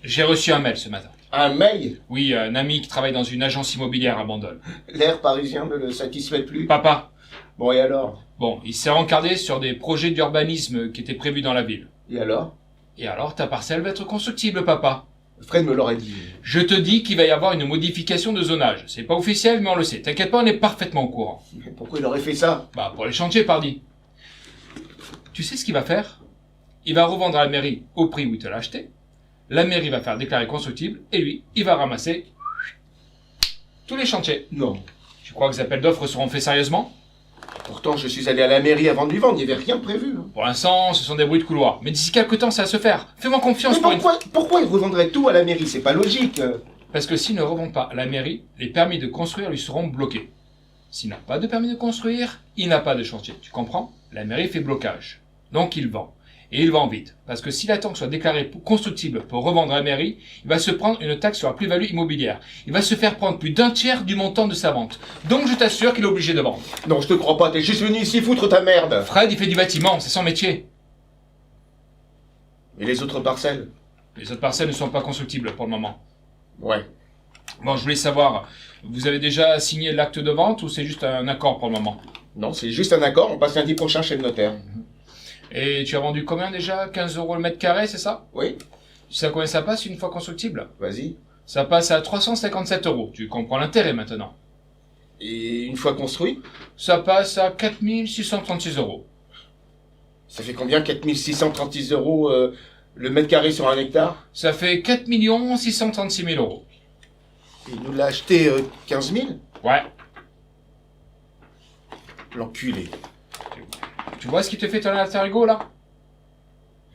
S7: J'ai reçu un mail ce matin.
S8: Un mail?
S7: Oui, un ami qui travaille dans une agence immobilière à Bandol.
S8: L'air parisien ne le satisfait plus.
S7: Papa,
S8: Bon, et alors?
S7: bon, il s'est rencardé sur des projets d'urbanisme qui étaient prévus dans la ville.
S8: Et alors?
S7: Et alors, ta parcelle va être constructible, papa.
S8: Fred me l'aurait dit.
S7: Je te dis qu'il va y avoir une modification de zonage. C'est pas officiel, mais on le sait. T'inquiète pas, on est parfaitement au courant.
S8: Mais pourquoi il aurait fait ça?
S7: Bah, pour les chantiers, pardi. Tu sais ce qu'il va faire? Il va revendre à la mairie au prix où il te l'a acheté. La mairie va faire déclarer constructible, et lui, il va ramasser tous les chantiers.
S8: Non.
S7: Tu crois que les appels d'offres seront faits sérieusement?
S8: Pourtant, je suis allé à la mairie avant de lui vendre, il n'y avait rien de prévu. Hein.
S7: Pour l'instant, ce sont des bruits de couloir. Mais d'ici quelques temps, ça va se faire. Fais-moi confiance
S8: Mais
S7: pour une...
S8: pourquoi il revendrait tout à la mairie? C'est pas logique.
S7: Parce que s'il ne revend pas à la mairie, les permis de construire lui seront bloqués. S'il n'a pas de permis de construire, il n'a pas de chantier. Tu comprends? La mairie fait blocage. Donc il vend. Et il vend vite. Parce que s'il attend que soit déclaré constructible pour revendre à la mairie, il va se prendre une taxe sur la plus-value immobilière. Il va se faire prendre plus d'un tiers du montant de sa vente. Donc je t'assure qu'il est obligé de vendre.
S8: Non, je te crois pas, t'es juste venu ici foutre ta merde.
S7: Fred, il fait du bâtiment, c'est son métier.
S8: Et les autres parcelles?
S7: Les autres parcelles ne sont pas constructibles pour le moment.
S8: Ouais.
S7: Bon, je voulais savoir, vous avez déjà signé l'acte de vente ou c'est juste un accord pour le moment?
S8: Non, c'est juste un accord, on passe lundi prochain chez le notaire.
S7: Et tu as vendu combien déjà? 15 € le mètre carré, c'est ça?
S8: Oui,
S7: Tu sais à combien ça passe une fois constructible?
S8: vas-y.
S7: Ça passe à 357 €. Tu comprends l'intérêt maintenant.
S8: Et une fois construit,
S7: Ça passe à 4636 €.
S8: ça fait combien? 4636 euros le mètre carré sur 1 hectare?
S7: Ça fait 4 636 000 €.
S8: Il nous l'a acheté 15 000?
S7: Ouais.
S8: L'enculé.
S7: Tu vois ce qui te fait ton alter ego là?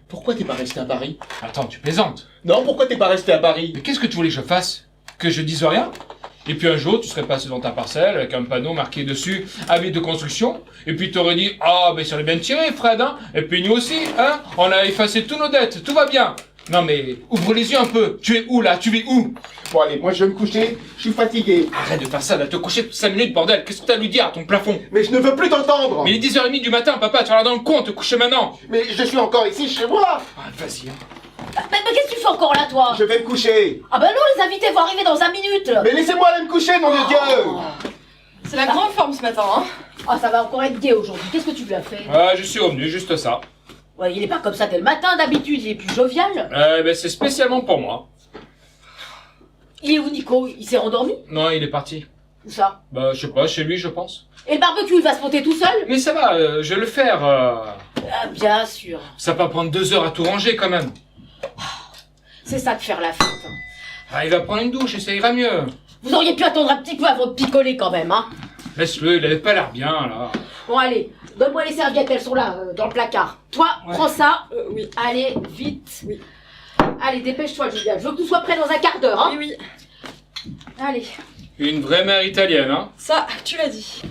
S8: Pourquoi t'es pas resté à Paris?
S7: Attends, tu plaisantes.
S8: Non, pourquoi t'es pas resté à Paris?
S7: Mais qu'est-ce que tu voulais que je fasse? Que je dise rien? Et puis un jour, tu serais passé dans ta parcelle avec un panneau marqué dessus avis de construction. Et puis t'aurais dit ah ben ça aurait bien tiré Fred hein. Et puis nous aussi hein. On a effacé tous nos dettes, tout va bien. Non mais ouvre les yeux un peu. Tu es où là? Tu vis où?
S8: Bon allez, moi je vais me coucher, je suis fatigué.
S7: Arrête de faire ça là, te coucher 5 minutes bordel. Qu'est-ce que t'as à lui dire à ton plafond?
S8: Mais je ne veux plus t'entendre.
S7: Mais il est 10h30 du matin papa, tu vas dans le coin, te coucher maintenant.
S8: Mais je suis encore ici chez moi.
S7: Ah, vas-y. Hein.
S3: Mais qu'est-ce que tu fais encore là, toi?
S8: Je vais me coucher.
S3: Ah ben non, les invités vont arriver dans 5 minutes.
S8: Mais laissez-moi aller me coucher, nom de Dieu.
S5: C'est la grande forme ce matin, hein.
S3: Ah, ça va encore être gay aujourd'hui. Qu'est-ce que tu lui as fait?
S7: Ouais, je suis revenu, juste ça.
S3: Ouais, il est pas comme ça dès le matin d'habitude, il est plus jovial.
S7: Ben c'est spécialement pour moi.
S3: Il est où Nico? Il s'est rendormi?
S7: Non, il est parti.
S3: Où ça?
S7: Bah je sais pas, chez lui je pense.
S3: Et le barbecue, il va se monter tout seul?
S7: Mais ça va, je vais le faire.
S3: Ah, bien sûr.
S7: Ça va pas prendre 2 heures à tout ranger quand même.
S3: C'est ça de faire la fête. Hein.
S7: Ah, il va prendre une douche et ça ira mieux.
S3: Vous auriez pu attendre un petit peu avant de picoler quand même, hein.
S7: Laisse-le, il avait pas l'air bien là.
S3: Bon allez, donne-moi les serviettes, elles sont là, dans le placard. Toi,
S7: Ouais.
S3: prends ça.
S5: Oui.
S3: Allez, vite.
S5: Oui.
S3: Allez, dépêche-toi, Julia. Je veux que tu sois prêt dans un quart d'heure, hein.
S5: Oui, oui.
S3: Allez.
S7: Une vraie mère italienne, hein.
S5: Ça, tu l'as dit.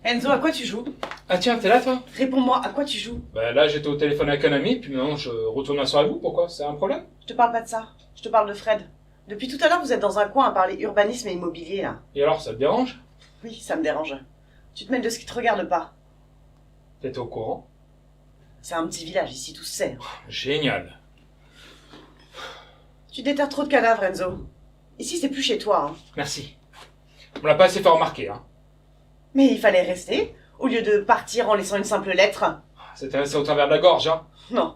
S2: Enzo, à quoi tu joues?
S7: Ah tiens, t'es là toi?
S2: Réponds-moi, à quoi tu joues?
S7: Bah là j'étais au téléphone avec un ami, puis maintenant je retourne m'asseoir avec vous, pourquoi? C'est un problème?
S2: Je te parle pas de ça. Je te parle de Fred. Depuis tout à l'heure, vous êtes dans un coin à parler urbanisme et immobilier, là.
S7: Et alors, ça te dérange?
S2: Oui, ça me dérange. Tu te mêles de ce qui te regarde pas.
S7: T'étais au courant?
S2: C'est un petit village, ici, tout se sait.
S7: Génial.
S2: Tu déterres trop de cadavres, Enzo. Ici, c'est plus chez toi, hein.
S7: Merci. On l'a pas assez fait remarquer, hein.
S2: Mais il fallait rester, au lieu de partir en laissant une simple lettre.
S7: C'était resté au travers de la gorge, hein.
S2: Non.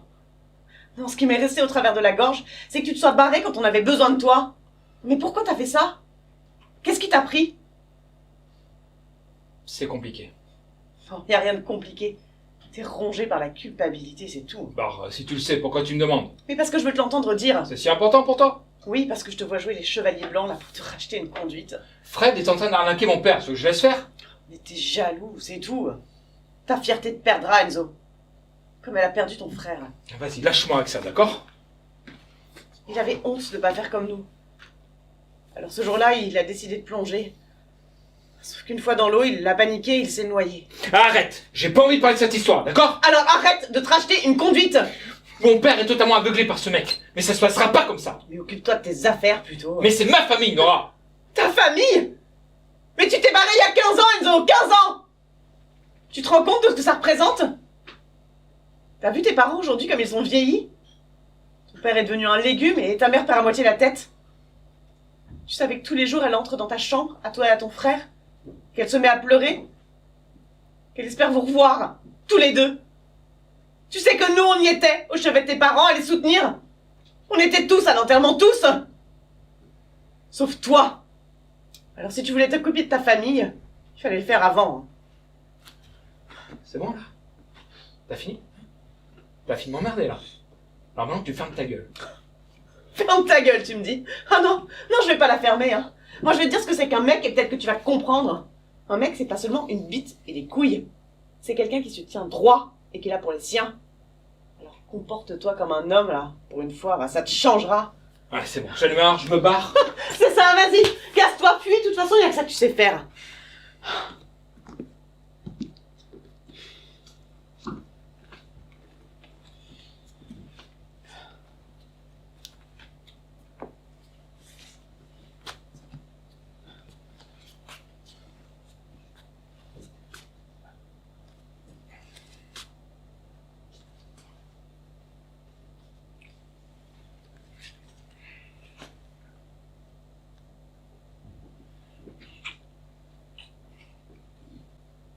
S2: Non, ce qui m'est resté au travers de la gorge, c'est que tu te sois barré quand on avait besoin de toi. Mais pourquoi t'as fait ça? Qu'est-ce qui t'a pris?
S7: C'est compliqué.
S2: Non, y a rien de compliqué. T'es rongé par la culpabilité, c'est tout.
S7: Bah, si tu le sais, pourquoi tu me demandes?
S2: Mais parce que je veux te l'entendre dire.
S7: C'est si important pour toi?
S2: Oui, parce que je te vois jouer les chevaliers blancs là pour te racheter une conduite.
S7: Fred est en train d'arnaquer mon père, tu veux que je laisse faire?
S2: Mais t'es jaloux, c'est tout. Ta fierté te perdra, Enzo. Comme elle a perdu ton frère.
S7: Vas-y, lâche-moi avec ça, d'accord?
S2: Il avait honte de pas faire comme nous. Alors ce jour-là, il a décidé de plonger. Sauf qu'une fois dans l'eau, il l'a paniqué, il s'est noyé.
S7: Arrête! J'ai pas envie de parler de cette histoire, d'accord?
S2: Alors arrête de te racheter une conduite!
S7: Mon père est totalement aveuglé par ce mec, mais ça se passera pas comme ça.
S2: Mais occupe-toi de tes affaires plutôt.
S7: Mais c'est ma famille, Nora!
S2: Ta famille? Mais tu t'es barré il y a 15 ans, Enzo! 15 ans! Tu te rends compte de ce que ça représente? T'as vu tes parents aujourd'hui comme ils ont vieilli? Ton père est devenu un légume et ta mère perd à moitié la tête. Tu savais que tous les jours elle entre dans ta chambre, à toi et à ton frère? Qu'elle se met à pleurer? Qu'elle espère vous revoir, tous les deux? Tu sais que nous on y était, au chevet de tes parents, à les soutenir? On était tous à l'enterrement, tous! Sauf toi! Alors si tu voulais t'occuper de ta famille, il fallait le faire avant.
S7: C'est bon, là? T'as fini? T'as fini de m'emmerder, là. Alors maintenant, tu fermes ta gueule.
S2: Ferme ta gueule, tu me dis. Ah non, non, je vais pas la fermer, hein. Moi, je vais te dire ce que c'est qu'un mec et peut-être que tu vas comprendre. Un mec, c'est pas seulement une bite et des couilles. C'est quelqu'un qui se tient droit et qui est là pour les siens. Alors, Comporte-toi comme un homme, là. Pour une fois, bah, ça te changera.
S7: Ouais, c'est bon, j'en ai marre, je me barre.
S2: C'est ça, vas-y, casse-toi, fuis, de toute façon, il y a que ça que tu sais faire.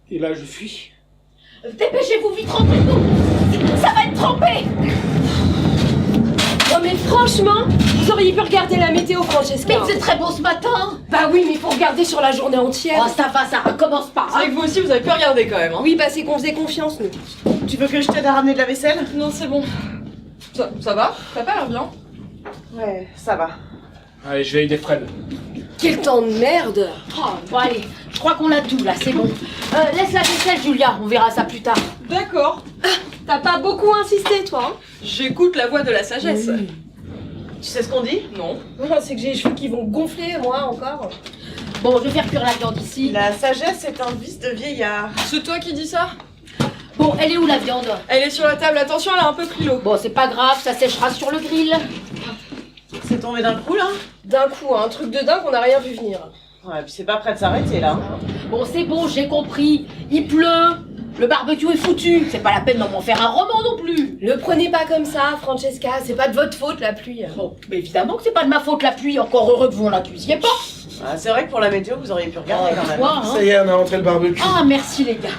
S9: Et là, je fuis.
S3: Dépêchez-vous vite, rentrez-vous. Ça va être trempé.
S6: Non mais franchement, vous auriez pu regarder la météo, Francesca.
S3: Mais c'est très beau ce matin.
S6: Bah oui, mais il faut regarder sur la journée entière.
S3: Oh, ça va, ça recommence pas.
S5: C'est vrai que vous aussi, vous avez pu regarder quand même. Hein.
S6: Oui, bah c'est qu'on faisait confiance, nous.
S2: Tu veux que je t'aide à ramener de la vaisselle?
S5: Non, c'est bon. Ça va? Ça a pas l'air bien.
S2: Ouais, ça va.
S7: Allez, je vais aider Fred.
S6: Quel temps de merde.
S3: Oh, bon allez, je crois qu'on a tout là, c'est bon. Laisse la vaisselle, Julia, on verra ça plus tard.
S5: D'accord.
S6: T'as pas beaucoup insisté, toi, hein.
S5: J'écoute la voix de la sagesse.
S2: Tu sais ce qu'on dit?
S5: Non.
S6: C'est que j'ai les cheveux qui vont gonfler, moi, encore.
S3: Bon, je vais faire cuire la viande ici.
S2: La sagesse est un vice de vieillard.
S5: C'est toi qui dis ça?
S3: Bon, elle est où la viande?
S5: Elle est sur la table, attention, elle a un peu pris l'eau.
S3: Bon, c'est pas grave, ça séchera sur le grill.
S2: C'est tombé d'un coup, là?
S6: D'un coup, un truc de dingue, on n'a rien vu venir.
S2: Ouais, puis c'est pas prêt de s'arrêter, là.
S3: Bon, c'est bon, j'ai compris. Il pleut. Le barbecue est foutu. C'est pas la peine d'en m'en faire un roman non plus.
S6: Le prenez pas comme ça, Francesca, c'est pas de votre faute, la pluie.
S3: Bon, mais évidemment que c'est pas de ma faute la pluie. Encore heureux que vous en accusiez pas.
S2: Ah, c'est vrai que pour la météo, vous auriez pu regarder quand même.
S3: Quoi, hein?
S9: Ça y est, on a rentré le barbecue.
S3: Ah, merci les gars.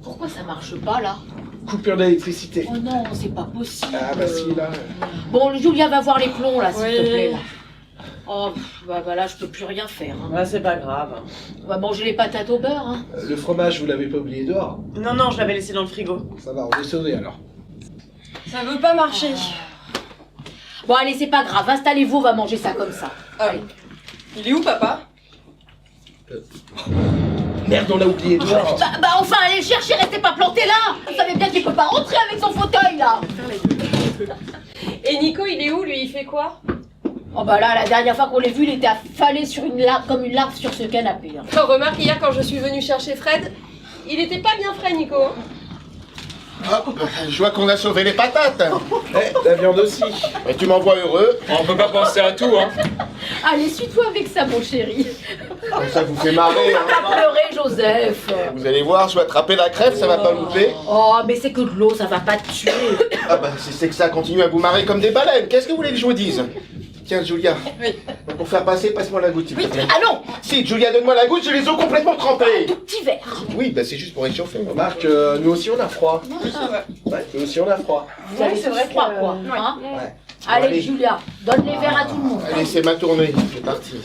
S3: Pourquoi ça marche pas là?
S9: Coupure d'électricité.
S3: Oh non, c'est pas possible.
S9: Ah bah si, là.
S3: Bon, Julia va voir les plombs là, s'il
S5: Oui.
S3: te plaît. Là. Oh, bah là, je peux plus rien faire. Hein.
S2: Ouais, c'est pas grave.
S3: On va manger les patates au beurre. Hein.
S9: Le fromage, vous l'avez pas oublié dehors.
S2: Non, non, je l'avais laissé dans le frigo.
S9: Ça va, on est sauvés alors.
S5: Ça veut pas marcher.
S3: Bon, allez, c'est pas grave. Installez-vous, on va manger ça comme ça.
S5: Allez. Il est où, papa?
S9: Merde, on l'a oublié dehors.
S3: Bah enfin, allez le chercher, restez pas plantés là. Vous savez bien qu'il peut pas rentrer avec son fauteuil là.
S6: Et Nico, il est où, lui? Il fait quoi?
S3: Oh bah là, la dernière fois qu'on l'a vu, il était affalé sur une larve, comme une larve sur ce canapé. Hein.
S6: Remarque, hier, quand je suis venue chercher Fred, il était pas bien frais, Nico. Hein.
S8: Hop, je vois qu'on a sauvé les patates.
S9: Eh, la viande aussi.
S8: Et tu m'envoies heureux.
S7: On peut pas penser à tout, hein.
S3: Allez, suis-toi avec ça, mon chéri.
S8: Ça vous fait marrer. Hein.
S3: Pas pleurer, Joseph.
S8: Vous allez voir, je vais attraper la crève, ça va pas louper.
S3: Oh, mais c'est que de l'eau, ça va pas te tuer.
S8: Ah bah si c'est que ça continue à vous marrer comme des baleines, qu'est-ce que vous voulez que je vous dise? Tiens Julia,
S5: Oui.
S8: pour faire passer, passe-moi la goutte s'il te plaît.
S3: Ah non,
S8: Si Julia, donne-moi la goutte, j'ai les os complètement trempés.
S3: tout petit verre.
S8: Oui, bah c'est juste pour réchauffer.
S9: Remarque, nous aussi on a froid. Ouais, nous aussi on a froid.
S3: Vous avez
S2: c'est
S3: tous
S2: vrai
S3: froid,
S2: que-
S3: quoi. Hein
S8: Ouais.
S3: Allez,
S8: Allez.
S3: Julia, donne les verres à tout le monde.
S8: Allez, c'est ma tournée, c'est parti.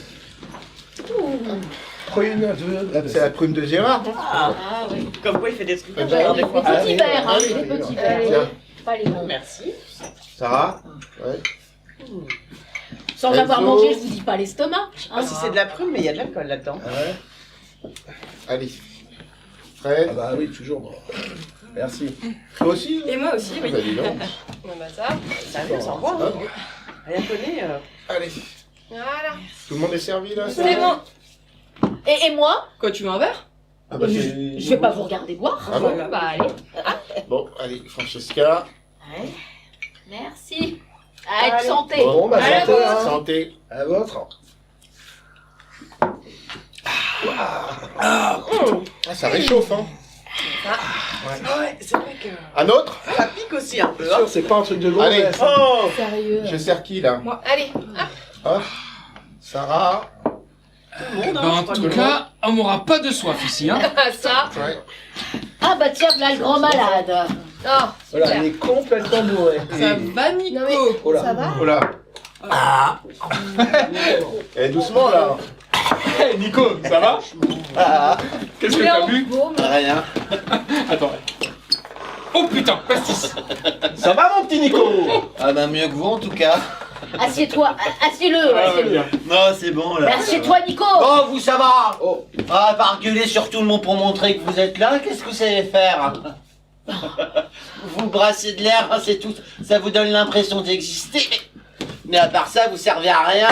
S9: Prune, deux.
S8: C'est la prune de Gérard.
S2: Ah, oui. Comme quoi il fait des trucs comme
S8: Ouais,
S2: ça,
S3: Les
S2: des fois.
S3: petits
S8: Allez,
S3: verres, hein,
S8: allez,
S3: les
S8: allez,
S3: petits
S8: allez.
S3: verres. Pas les bons.
S2: Merci.
S8: Sarah. Ouais.
S3: Sans
S8: Enzo.
S3: avoir mangé, je vous dis pas l'estomac.
S2: Ah, si c'est de la prune, mais il y a de l'alcool là-dedans.
S8: Ouais. Allez. Fred.
S9: Ah bah oui, toujours. Bon. Merci.
S8: Toi aussi?
S5: Et moi aussi, oui.
S8: Bah dis donc.
S5: Bon, bah ça.
S2: Ça arrive, sans voir.
S8: Hop.
S2: Rien connaît.
S8: Allez.
S5: Voilà.
S8: Tout le monde est servi là?
S5: C'est bon.
S3: Et moi,
S5: Quoi, tu veux un verre?
S8: Ah bah,
S3: je vais pas vous regarder boire.
S8: Ah bon?
S3: Bah allez.
S8: Bon, allez, Francesca.
S3: Ouais. Merci. Allez,
S2: Allez.
S3: santé.
S9: Bon, bah
S5: Allez,
S9: santé, hein.
S8: Santé.
S9: À votre.
S8: Ah, ça réchauffe, hein.
S2: Ouais, c'est vrai que
S8: Un autre?
S2: ça pique aussi un peu.
S9: Sûr,
S2: Hein.
S9: c'est pas un truc de
S8: Allez.
S9: gonzesse.
S2: Oh,
S3: Sérieux.
S8: Je sers qui là?
S5: Moi. Allez.
S8: Hop. Sarah.
S2: tout le monde,
S10: Ben,
S2: hein, je
S10: en
S2: crois
S10: tout
S2: que-
S10: cas, on n'aura pas de soif ici, hein.
S6: Ça.
S8: Ouais.
S3: Ah bah tiens, là le grand malade.
S6: Oh,
S9: Voilà,
S6: super.
S9: il est complètement bourré.
S5: Ça va, Nico?
S6: Non, mais-
S9: Oh là.
S6: Ça va?
S8: Oh là. Eh, doucement là.
S7: Hey Nico, ça va?
S8: Ah,
S7: Qu'est-ce que t'as bu?
S8: rien.
S7: Attends. Oh putain, pastis.
S8: Ça va mon petit Nico?
S4: Ah bah mieux que vous en tout cas.
S3: Assieds-toi, assieds-le,
S7: Ah,
S3: assieds-le.
S7: bien.
S4: Non, c'est bon là.
S3: Assieds-toi, Nico.
S4: Oh, vous ça va?
S9: Oh,
S4: Ah, par gueuler sur tout le monde pour montrer que vous êtes là, qu'est-ce que vous savez faire? Vous brassez de l'air, c'est tout. Ça vous donne l'impression d'exister, mais à part ça, vous servez à rien.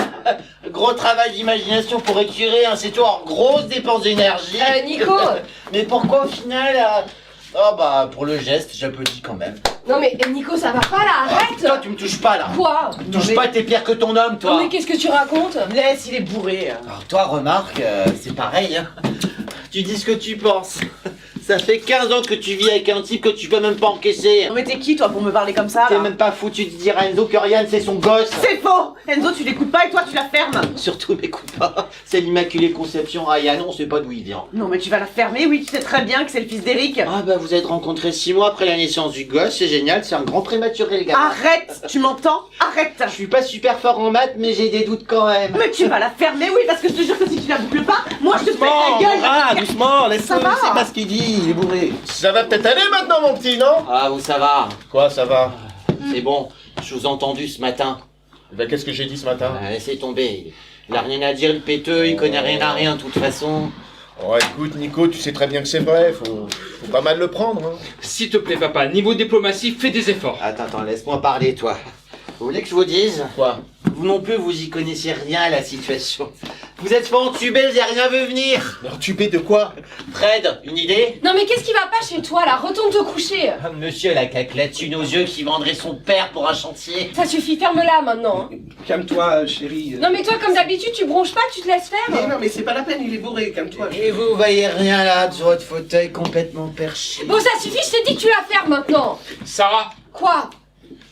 S4: Gros travail d'imagination pour écurer, hein, c'est tout. En grosse dépense d'énergie.
S6: Nico
S4: Mais pourquoi au final Oh bah, pour le geste, j'applaudis quand même.
S6: Non mais Nico, ça va pas là, arrête.
S4: Toi, tu me touches pas là.
S6: Quoi?
S4: Touche pas, t'es pire que ton homme, toi.
S6: Non mais qu'est-ce que tu racontes?
S2: Laisse, il est bourré.
S4: Alors toi, remarque, c'est pareil, hein. Tu dis ce que tu penses. Ça fait 15 ans que tu vis avec un type que tu peux même pas encaisser.
S2: Non mais t'es qui toi pour me parler comme ça
S4: T'es
S2: là?
S4: même pas foutu de dire à Enzo que Ryan c'est son gosse.
S2: C'est faux! Enzo, tu l'écoutes pas et toi tu la fermes!
S4: Surtout m'écoute pas. C'est l'Immaculée Conception Ryan, on sait pas d'où il vient.
S2: Non mais tu vas la fermer, oui, tu sais très bien que c'est le fils d'Eric.
S4: Ah bah vous êtes rencontrés 6 mois après la naissance du gosse, c'est génial, c'est un grand prématuré le gars.
S2: Arrête! Tu m'entends? Arrête!
S4: Je suis pas super fort en maths mais j'ai des doutes quand même.
S2: Mais tu vas la fermer, oui, parce que je te jure que si tu la boucles pas, moi je te fais la gueule!
S9: Ah, doucement, laisse-le,
S2: Ça va.
S9: c'est pas ce qu'il dit, il est bourré.
S8: Ça va peut-être aller maintenant, mon petit, non?
S4: Ah vous ça va.
S8: Quoi, ça va?
S4: C'est bon, je vous ai entendu ce matin.
S8: Ben, qu'est-ce que j'ai dit ce matin?
S4: Laissez tomber. Il a rien à dire le péteux, il connaît rien à rien de toute façon.
S8: Oh, écoute, Nico, tu sais très bien que c'est vrai, faut pas mal le prendre, hein.
S7: S'il te plaît, papa, niveau diplomatie, fais des efforts.
S4: Attends, laisse-moi parler, toi. Vous voulez que je vous dise?
S8: Quoi?
S4: Vous non plus, vous y connaissez rien à la situation. Vous êtes pas entubé, vous avez rien vu venir.
S8: Mais entubé de quoi?
S4: Fred, une idée?
S6: Non mais qu'est-ce qui va pas chez toi là? Retourne te coucher.
S4: Ah, monsieur la caclette, une aux yeux qui vendrait son père pour un chantier.
S6: Ça suffit, ferme-la maintenant. hein.
S9: Calme-toi, chérie.
S6: Non mais toi comme d'habitude tu bronches pas, tu te laisses
S9: Mais
S6: faire.
S9: non, mais c'est pas la peine, il est bourré, calme-toi.
S4: Et vous voyez rien là, sur votre fauteuil complètement perché.
S6: Bon ça suffit, je t'ai dit que tu la fermes maintenant.
S7: Sarah,
S6: Quoi?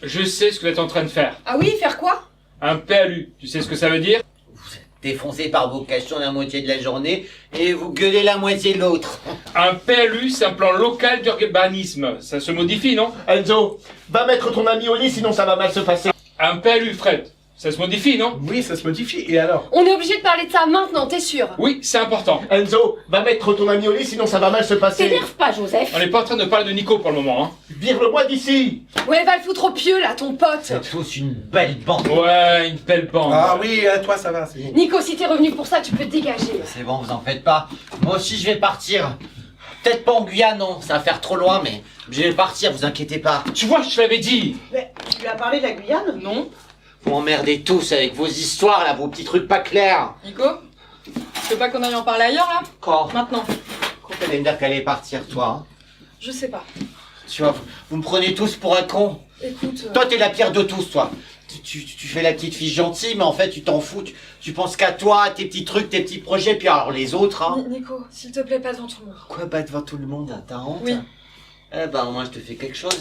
S7: je sais ce que vous êtes en train de faire.
S6: Ah oui, faire quoi?
S7: Un PLU, tu sais ce que ça veut dire?
S4: Vous êtes défoncé par vos questions la moitié de la journée et vous gueulez la moitié de l'autre.
S7: Un PLU, c'est un plan local d'urbanisme. Ça se modifie, non?
S8: Enzo, va mettre ton ami au lit, sinon ça va mal se passer.
S7: Un PLU, Fred. Ça se modifie, non?
S9: Oui, ça se modifie, et alors?
S6: On est obligé de parler de ça maintenant, t'es sûr?
S7: Oui, c'est important.
S8: Enzo, va mettre ton ami au lit, sinon ça va mal se passer.
S6: T'énerve pas Joseph.
S7: On n'est pas en train de parler de Nico pour le moment, hein.
S8: Vire-le-moi d'ici.
S6: Ouais, va le foutre au pieu là, ton pote.
S4: C'est tous une belle bande.
S7: Ouais, une belle bande.
S9: Ah oui, toi ça va, c'est bon.
S6: Nico, si t'es revenu pour ça, tu peux te dégager.
S4: C'est bon, vous en faites pas. Moi aussi je vais partir. Peut-être pas en Guyane, non, ça va faire trop loin, mais je vais partir, vous inquiétez pas.
S7: Tu vois, je te l'avais dit.
S2: Mais tu lui as parlé de la Guyane?
S5: Non?
S4: Vous m'emmerdez tous avec vos histoires là, vos petits trucs pas clairs.
S5: Nico? Tu veux pas qu'on aille en parler ailleurs là?
S4: Quand
S5: Maintenant.
S4: tu allais me dire qu'elle allait partir, toi, hein?
S5: Je sais pas.
S4: Tu vois, vous me prenez tous pour un con.
S5: Écoute.
S4: Toi, t'es la pire de tous, toi. Tu fais la petite fille gentille, mais en fait, tu t'en fous. Tu penses qu'à toi, tes petits trucs, tes petits projets, puis alors les autres, hein.
S5: Nico, s'il te plaît, pas devant tout le monde.
S4: Quoi, pas devant tout le monde, hein, t'as honte?
S5: Oui.
S4: Eh ben, moi, je te fais quelque chose.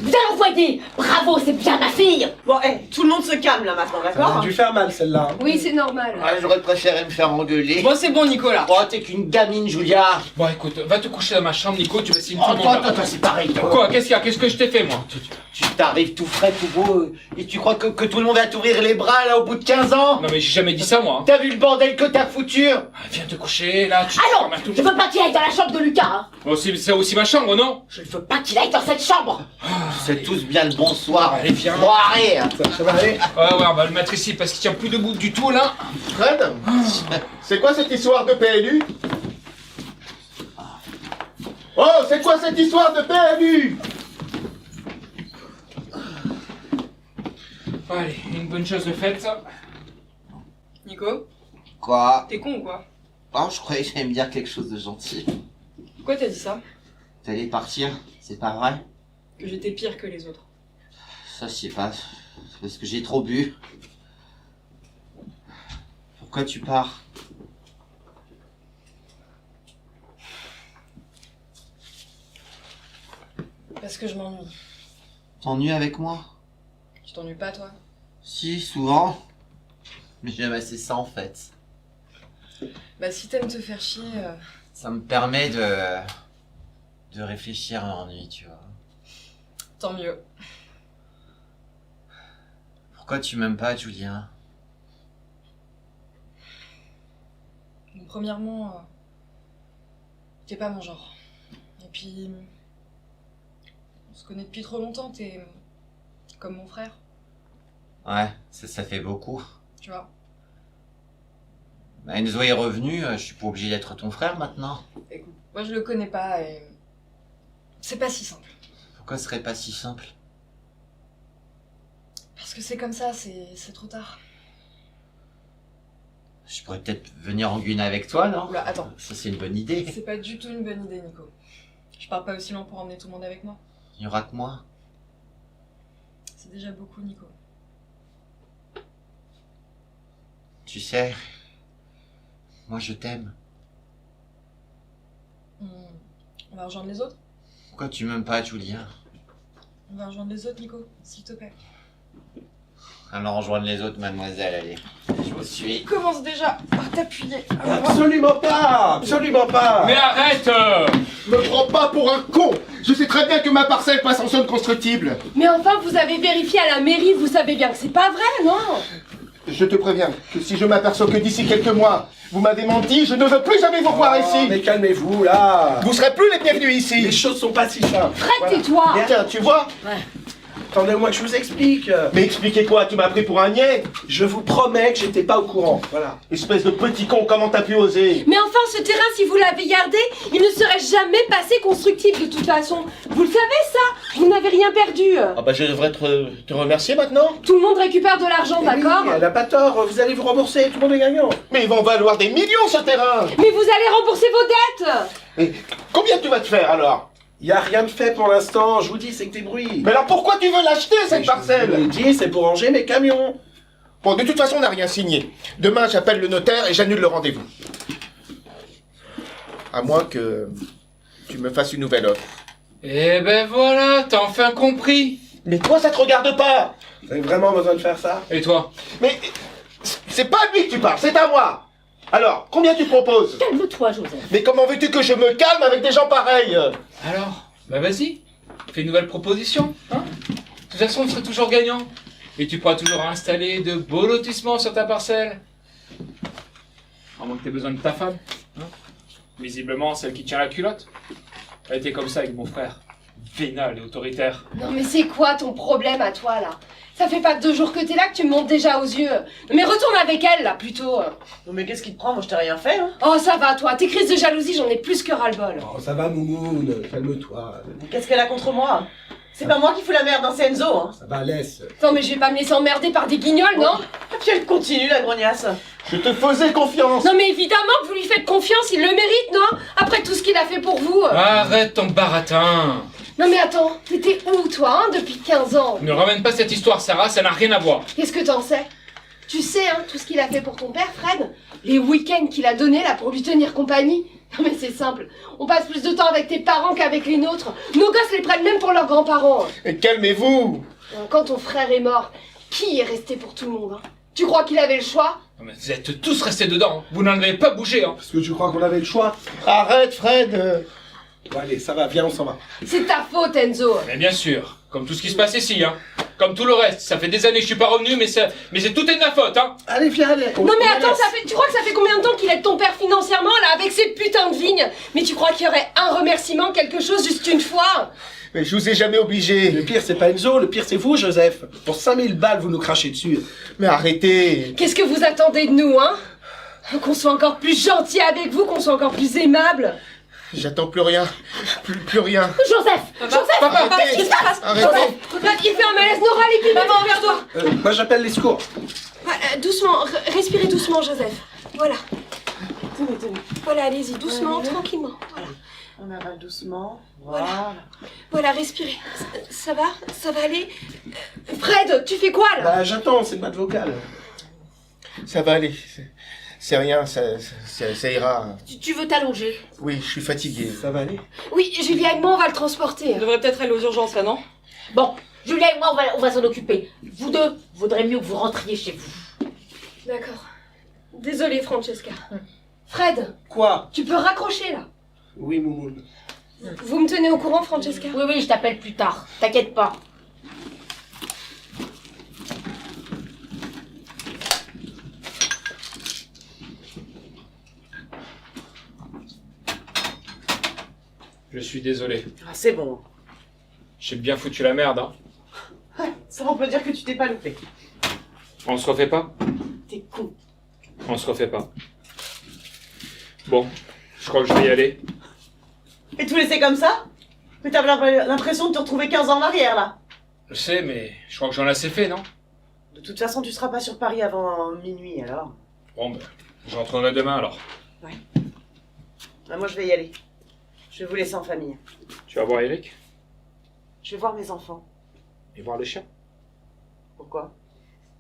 S3: Bien envoyé! Bravo, c'est bien ma fille!
S2: Bon, tout le monde se calme là maintenant,
S9: Ça a
S2: d'accord?
S9: dû faire mal celle-là. hein.
S6: Oui, c'est normal.
S4: Ah, j'aurais préféré me faire engueuler.
S5: Bon, c'est bon, Nico là.
S4: Oh, t'es qu'une gamine, Julia.
S7: Bon, écoute, va te coucher dans ma chambre, Nico, tu vas essayer
S4: Oh,
S7: une
S4: toi,
S7: seconde.
S4: c'est pareil, toi.
S7: Quoi? Qu'est-ce qu'il y a? Qu'est-ce que je t'ai fait, moi?
S4: Tu t'arrives tout frais, tout beau, et tu crois que tout le monde va t'ouvrir les bras, là, au bout de 15 ans?
S7: Non, mais j'ai jamais dit ça, moi. hein.
S4: T'as vu le bordel que t'as foutu?
S7: Ah, viens te coucher, là, tu
S3: Allons!
S7: t'emmerdes
S3: Je
S7: toujours.
S3: veux pas qu'il aille dans la chambre de Lucas, hein!
S7: Bon, c'est aussi ma chambre, non?
S3: Je ne veux pas qu'il aille dans cette chambre!
S4: C'est tous bien le bonsoir.
S7: Allez, viens.
S4: Bon, arrête.
S9: Ça va aller?
S7: Ouais, on va le mettre ici parce qu'il tient plus debout du tout, là.
S8: Fred, c'est quoi cette histoire de PLU? Oh, c'est quoi cette histoire de PLU?
S7: Allez, une bonne chose de faite.
S5: Nico,
S4: Quoi?
S5: t'es con ou quoi?
S4: Oh, je croyais que j'allais me dire quelque chose de gentil.
S5: Pourquoi t'as dit ça?
S4: T'allais partir, c'est pas vrai?
S5: Que j'étais pire que les autres.
S4: Ça, je sais pas. C'est parce que j'ai trop bu. Pourquoi tu pars?
S5: Parce que je m'ennuie.
S4: T'ennuies avec moi?
S5: Tu t'ennuies pas, toi?
S4: Si, souvent. Mais j'aime assez ça, en fait.
S5: Bah, si t'aimes te faire chier,
S4: Ça me permet de réfléchir à l'ennui, tu vois.
S5: tant mieux.
S4: Pourquoi tu m'aimes pas, Julien?
S5: Donc, premièrement, t'es pas mon genre. Et puis, on se connaît depuis trop longtemps, t'es comme mon frère,
S4: Ouais, ça fait beaucoup.
S5: tu vois.
S4: Enzo est revenu, je suis pas obligé d'être ton frère maintenant.
S5: Écoute, moi je le connais pas et... C'est pas si simple.
S4: Pourquoi ce serait pas si simple?
S5: Parce que c'est comme ça, c'est trop tard.
S4: Je pourrais peut-être venir en Guyane avec toi, non?
S5: Oula, attends.
S4: Ça, c'est une bonne idée.
S5: C'est pas du tout une bonne idée, Nico. Je pars pas aussi loin pour emmener tout le monde avec moi.
S4: Il y aura que moi.
S5: C'est déjà beaucoup, Nico.
S4: Tu sais, moi je t'aime.
S5: On va rejoindre les autres?
S4: Pourquoi tu m'aimes pas, Julia?
S5: On va rejoindre les autres, Nico, s'il te plaît.
S4: Alors rejoindre les autres, mademoiselle, allez. Je vous suis.
S5: Commence déjà à t'appuyer.
S9: Absolument pas! Absolument pas!
S7: Mais arrête
S8: Me prends pas pour un con! Je sais très bien que ma parcelle passe en zone constructible.
S6: Mais enfin, vous avez vérifié à la mairie, vous savez bien que c'est pas vrai, non?
S8: Je te préviens que si je m'aperçois que d'ici quelques mois, vous m'avez menti, je ne veux plus jamais vous voir ici.
S9: Mais calmez-vous, là!
S8: Vous serez plus les bienvenus ici.
S9: Les choses sont pas si simples.
S6: Fred,
S9: Voilà.
S6: tais-toi!
S8: Tiens, tu vois?
S9: Attendez-moi que je vous explique.
S8: Mais expliquez quoi? Tu m'as pris pour un niais?
S9: Je vous promets que j'étais pas au courant. Voilà.
S8: Espèce de petit con, comment t'as pu oser?
S6: Mais enfin, ce terrain, si vous l'avez gardé, il ne serait jamais passé constructible de toute façon. Vous le savez, ça? Vous n'avez rien perdu.
S8: Ah bah je devrais te remercier maintenant.
S6: Tout le monde récupère de l'argent,
S9: Eh
S6: d'accord?
S9: oui, elle a pas tort, vous allez vous rembourser, tout le monde est gagnant.
S8: Mais ils vont valoir des millions ce terrain.
S6: Mais vous allez rembourser vos dettes!
S8: Et combien tu vas te faire alors?
S9: Y a rien de fait pour l'instant, je vous dis, c'est que des bruits.
S8: Mais alors pourquoi tu veux l'acheter cette
S9: Je
S8: parcelle?
S9: vous l'ai dit, c'est pour ranger mes camions.
S8: Bon, de toute façon, on n'a rien signé. Demain, j'appelle le notaire et j'annule le rendez-vous. À moins que tu me fasses une nouvelle offre.
S7: Eh ben voilà, t'as enfin compris.
S8: Mais toi, ça te regarde pas.
S9: Vous avez vraiment besoin de faire ça?
S7: Et toi?
S8: Mais c'est pas à lui que tu parles, c'est à moi. Alors, combien tu proposes?
S3: Calme-toi, Joseph.
S8: Mais comment veux-tu que je me calme avec des gens pareils?
S7: Alors, bah vas-y, fais une nouvelle proposition, hein. De toute façon, on serait toujours gagnant. Et tu pourras toujours installer de beaux lotissements sur ta parcelle. À moins que t'aies besoin de ta femme, hein. Visiblement, celle qui tient la culotte. Elle était comme ça avec mon frère. Vénal et autoritaire.
S6: Non mais c'est quoi ton problème à toi là? Ça fait pas que 2 jours que t'es là que tu me montes déjà aux yeux. Mais retourne avec elle là plutôt.
S2: Non mais qu'est-ce qui te prend? Moi je t'ai rien fait, hein.
S6: Oh ça va toi, tes crises de jalousie j'en ai plus que ras-le-bol.
S9: Oh, ça va, Moumoune, calme-toi.
S2: Qu'est-ce qu'elle a contre moi? C'est pas moi qui fous la merde, hein, c'est Enzo, hein.
S9: Ça va, laisse.
S6: Non mais je vais pas me laisser emmerder par des guignols, non?
S2: Et puis elle continue, la grognasse.
S8: Je te faisais confiance.
S6: Non mais évidemment que vous lui faites confiance, il le mérite, non? Après tout ce qu'il a fait pour vous.
S7: Arrête ton baratin.
S6: Non mais attends, t'étais où toi, hein, depuis 15 ans?
S7: Ne ramène pas cette histoire, Sarah, ça n'a rien à voir.
S6: Qu'est-ce que t'en sais? Tu sais, hein, tout ce qu'il a fait pour ton père, Fred? Les week-ends qu'il a donnés là pour lui tenir compagnie? Non mais c'est simple, on passe plus de temps avec tes parents qu'avec les nôtres. Nos gosses les prennent même pour leurs grands-parents.
S8: Mais calmez-vous.
S6: Quand ton frère est mort, qui est resté pour tout le monde, hein? Tu crois qu'il avait le choix?
S7: Non, mais vous êtes tous restés dedans, hein. Vous n'en avez pas bougé, hein.
S9: Parce que tu crois qu'on avait le choix?
S8: Arrête, Fred.
S9: Bon, allez, ça va, viens, on s'en va.
S6: C'est ta faute, Enzo.
S7: Mais bien sûr, comme tout ce qui se passe ici, hein. Comme tout le reste, ça fait des années que je suis pas revenu, mais c'est tout est de ma faute, hein.
S9: Allez, viens, allez.
S6: Non mais attends, tu crois que ça fait combien de temps qu'il aide ton père financièrement là avec ses putains de vignes? Mais tu crois qu'il y aurait un remerciement, quelque chose, juste une fois?
S8: Mais je vous ai jamais obligé.
S9: Le pire, c'est pas Enzo, le pire, c'est vous, Joseph. Pour 5000 balles, vous nous crachez dessus.
S8: Mais arrêtez.
S6: Qu'est-ce que vous attendez de nous, hein? Qu'on soit encore plus gentil avec vous, qu'on soit encore plus aimable?
S8: J'attends plus rien. Plus rien.
S6: Joseph! Joseph!
S8: Papa,
S6: Qu'est-ce qui se passe?
S8: arrêtez.
S6: Joseph! Regarde, il fait un malaise, Nora, les pieds, maman, vers toi!
S9: Moi, j'appelle les secours.
S6: Doucement, respirez doucement, Joseph. Voilà.
S2: Tenez.
S6: Voilà, allez-y, doucement, tranquillement. Voilà.
S2: On avale doucement. Voilà.
S6: Voilà, respirez. Ça va? Ça va aller? Fred, tu fais quoi là?
S9: Bah, j'attends, c'est une boîte vocale.
S8: Ça va aller. C'est rien, ça ira.
S3: Tu veux t'allonger?
S8: Oui, je suis fatigué.
S9: Ça va aller.
S6: Oui, Julia et moi, on va le transporter.
S5: On devrait peut-être aller aux urgences là, non?
S3: Bon, Julia et moi, on va s'en occuper. Vous deux, vaudrait mieux que vous rentriez chez vous.
S6: D'accord. Désolée, Francesca. Fred,
S9: Quoi?
S6: tu peux raccrocher là.
S9: Oui, Moumoune.
S6: Vous me tenez au courant, Francesca?
S3: Oui, je t'appelle plus tard. T'inquiète pas.
S7: Je suis désolé.
S2: Ah, c'est bon.
S7: J'ai bien foutu la merde, hein.
S2: Ça on peut dire que tu t'es pas loupé.
S7: On se refait pas?
S2: T'es con.
S7: On se refait pas. Bon, je crois que je vais y aller.
S2: Et tout laisser comme ça? Mais t'as l'impression de te retrouver 15 ans en arrière, là.
S7: Je sais, mais je crois que j'en ai assez fait, non?
S2: De toute façon, tu seras pas sur Paris avant minuit, alors.
S7: Bon, ben, je rentrerai demain alors.
S2: Ah, moi, je vais y aller. Je vais vous laisser en famille.
S7: Tu vas voir Eric?
S2: Je vais voir mes enfants.
S7: Et voir le chien?
S2: Pourquoi?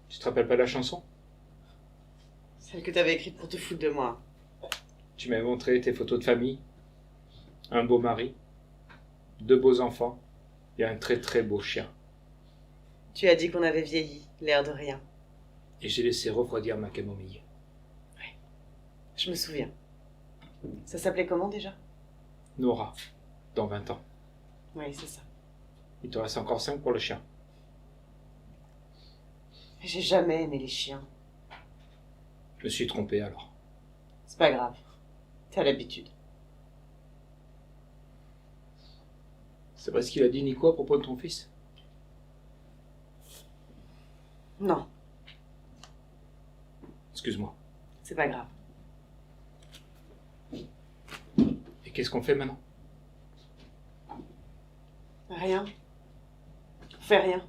S7: Tu te rappelles pas de la chanson?
S2: Celle que t'avais écrite pour te foutre de moi.
S7: Tu m'avais montré tes photos de famille, un beau mari, 2 beaux enfants et un très très beau chien.
S2: Tu as dit qu'on avait vieilli, l'air de rien.
S7: Et j'ai laissé refroidir ma camomille.
S2: Je me souviens. Ça s'appelait comment déjà?
S7: Nora, dans 20 ans.
S2: Oui, c'est ça.
S7: Il te reste encore 5 pour le chien.
S2: J'ai jamais aimé les chiens.
S7: Je me suis trompé alors.
S2: C'est pas grave. T'as l'habitude.
S7: C'est vrai ce qu'il a dit Nico à propos de ton fils?
S2: Non,
S7: Excuse-moi.
S2: c'est pas grave.
S7: Et qu'est-ce qu'on fait maintenant?
S2: Rien. On fait rien.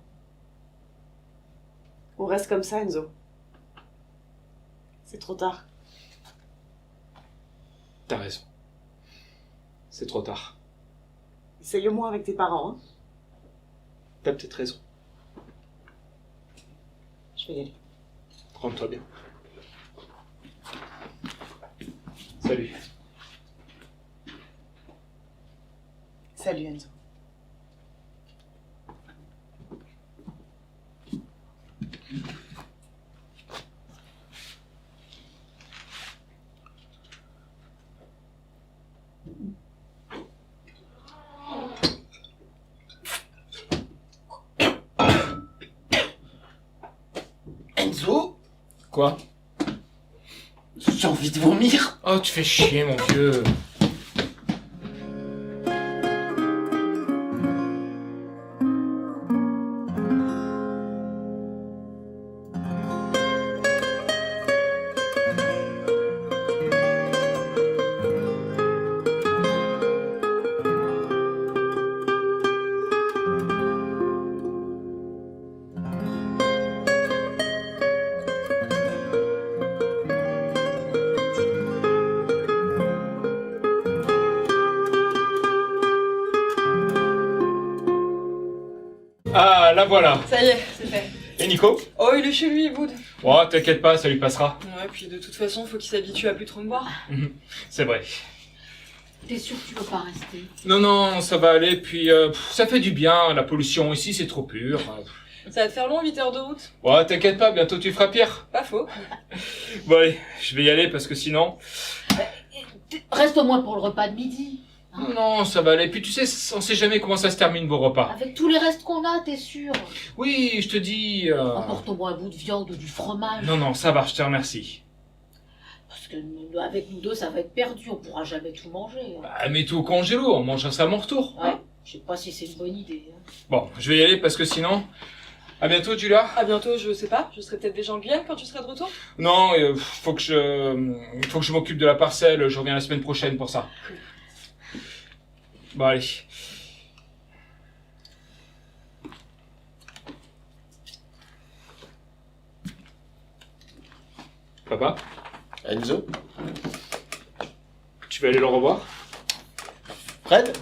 S2: On reste comme ça, Enzo. C'est trop tard.
S7: T'as raison. C'est trop tard.
S2: Essaye au moins avec tes parents, hein.
S7: T'as peut-être raison.
S2: Je vais y aller.
S7: Rends-toi bien. Salut.
S2: Salut, Enzo.
S4: Enzo,
S7: Quoi?
S4: j'ai envie de vomir.
S7: Oh, tu fais chier, mon vieux. Ah, la voilà.
S5: Ça y est, c'est fait.
S7: Et Nico?
S5: Oh, il est chez lui, Wood.
S7: Oh, t'inquiète pas, ça lui passera.
S5: Ouais, puis de toute façon, faut qu'il s'habitue à plus trop me voir.
S7: C'est vrai.
S3: T'es sûr que tu veux pas rester?
S7: Non, non, ça va aller, puis ça fait du bien, la pollution ici c'est trop pur.
S5: Ça va te faire long, 8 heures de route.
S7: Ouais, t'inquiète pas, bientôt tu feras pire.
S5: Pas faux.
S7: Bon allez, je vais y aller parce que sinon...
S3: Reste au moins pour le repas de midi.
S7: Non, non, ça va aller, puis tu sais, on sait jamais comment ça se termine vos repas.
S3: Avec tous les restes qu'on a, t'es sûr?
S7: Oui, je te dis...
S3: Emporte au moins un bout de viande ou du fromage.
S7: Non, non, ça va, je te remercie.
S3: Parce que avec nous deux, ça va être perdu, on pourra jamais tout manger. Hein.
S7: Bah, mets tout au congélo, on mangera ça à mon retour.
S3: Ouais, je sais pas si c'est une bonne idée. Hein.
S7: Bon, je vais y aller parce que sinon... À bientôt, Julia.
S5: À bientôt, je sais pas. Je serai peut-être déjà en Guyane quand tu seras de retour.
S7: Non, faut que je m'occupe de la parcelle, je reviens la semaine prochaine pour ça. Bon, allez. Papa,
S8: Enzo?
S7: tu vas aller le revoir?
S8: Fred?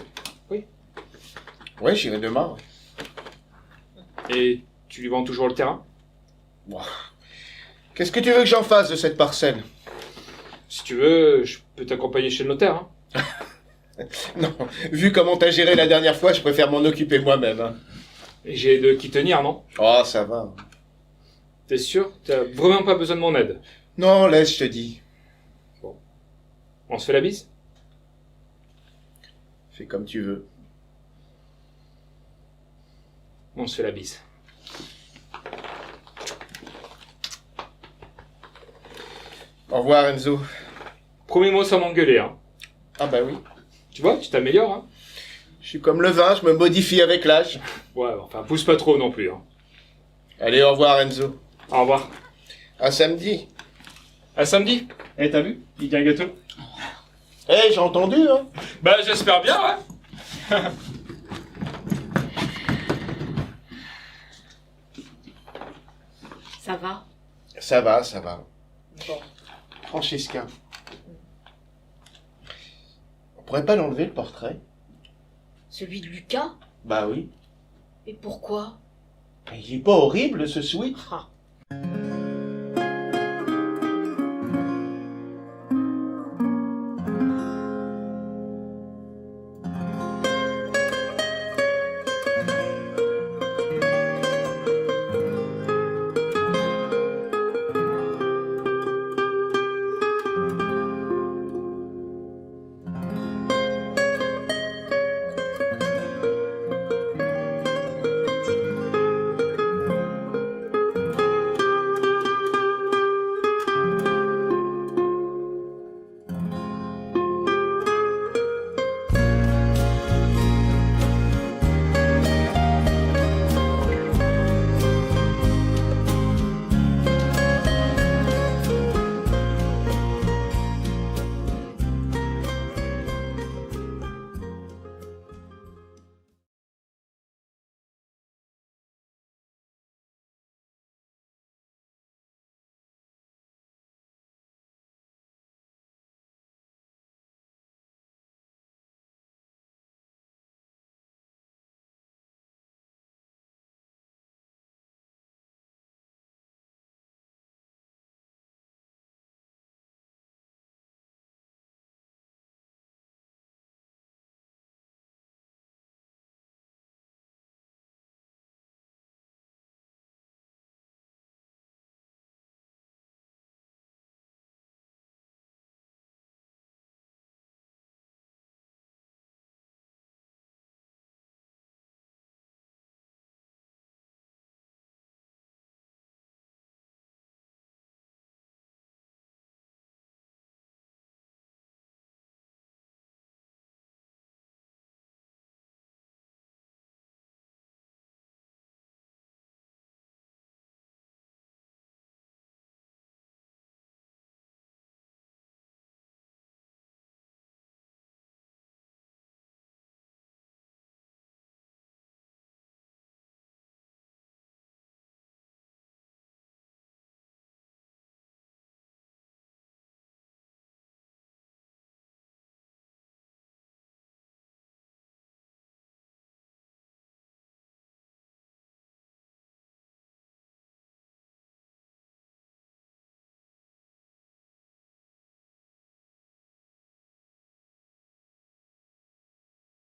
S7: Oui.
S8: Ouais, j'irai demain. Ouais.
S7: Et tu lui vends toujours le terrain?
S8: Qu'est-ce que tu veux que j'en fasse de cette parcelle?
S7: Si tu veux, je peux t'accompagner chez le notaire. Hein.
S8: Non, vu comment t'as géré la dernière fois, je préfère m'en occuper moi-même. Hein.
S7: Et j'ai de qui tenir, non?
S8: Oh, ça va.
S7: T'es sûr? T'as vraiment pas besoin de mon aide?
S8: Non, laisse, je te dis.
S7: On se fait la bise?
S8: Fais comme tu veux.
S7: On se fait la bise.
S8: Au revoir, Enzo.
S7: Promets-moi sans m'engueuler, hein.
S8: Ah bah oui.
S7: Tu vois, tu t'améliores, hein.
S8: Je suis comme le vin, je me modifie avec l'âge.
S7: Ouais, enfin, pousse pas trop non plus, hein.
S8: Allez, au revoir, Enzo.
S7: Au revoir.
S8: À samedi.
S7: À samedi. Eh, t'as vu? Il y a un gâteau.
S8: Eh, j'ai entendu, hein.
S7: Bah, j'espère bien, ouais.
S3: Ça va?
S8: Ça va, ça va.
S3: Bon.
S8: Francesca. On pourrait pas l'enlever, le portrait?
S3: Celui de Lucas?
S8: Bah oui.
S3: Et pourquoi?
S8: Mais il est pas horrible, ce sweat?
S3: Ah.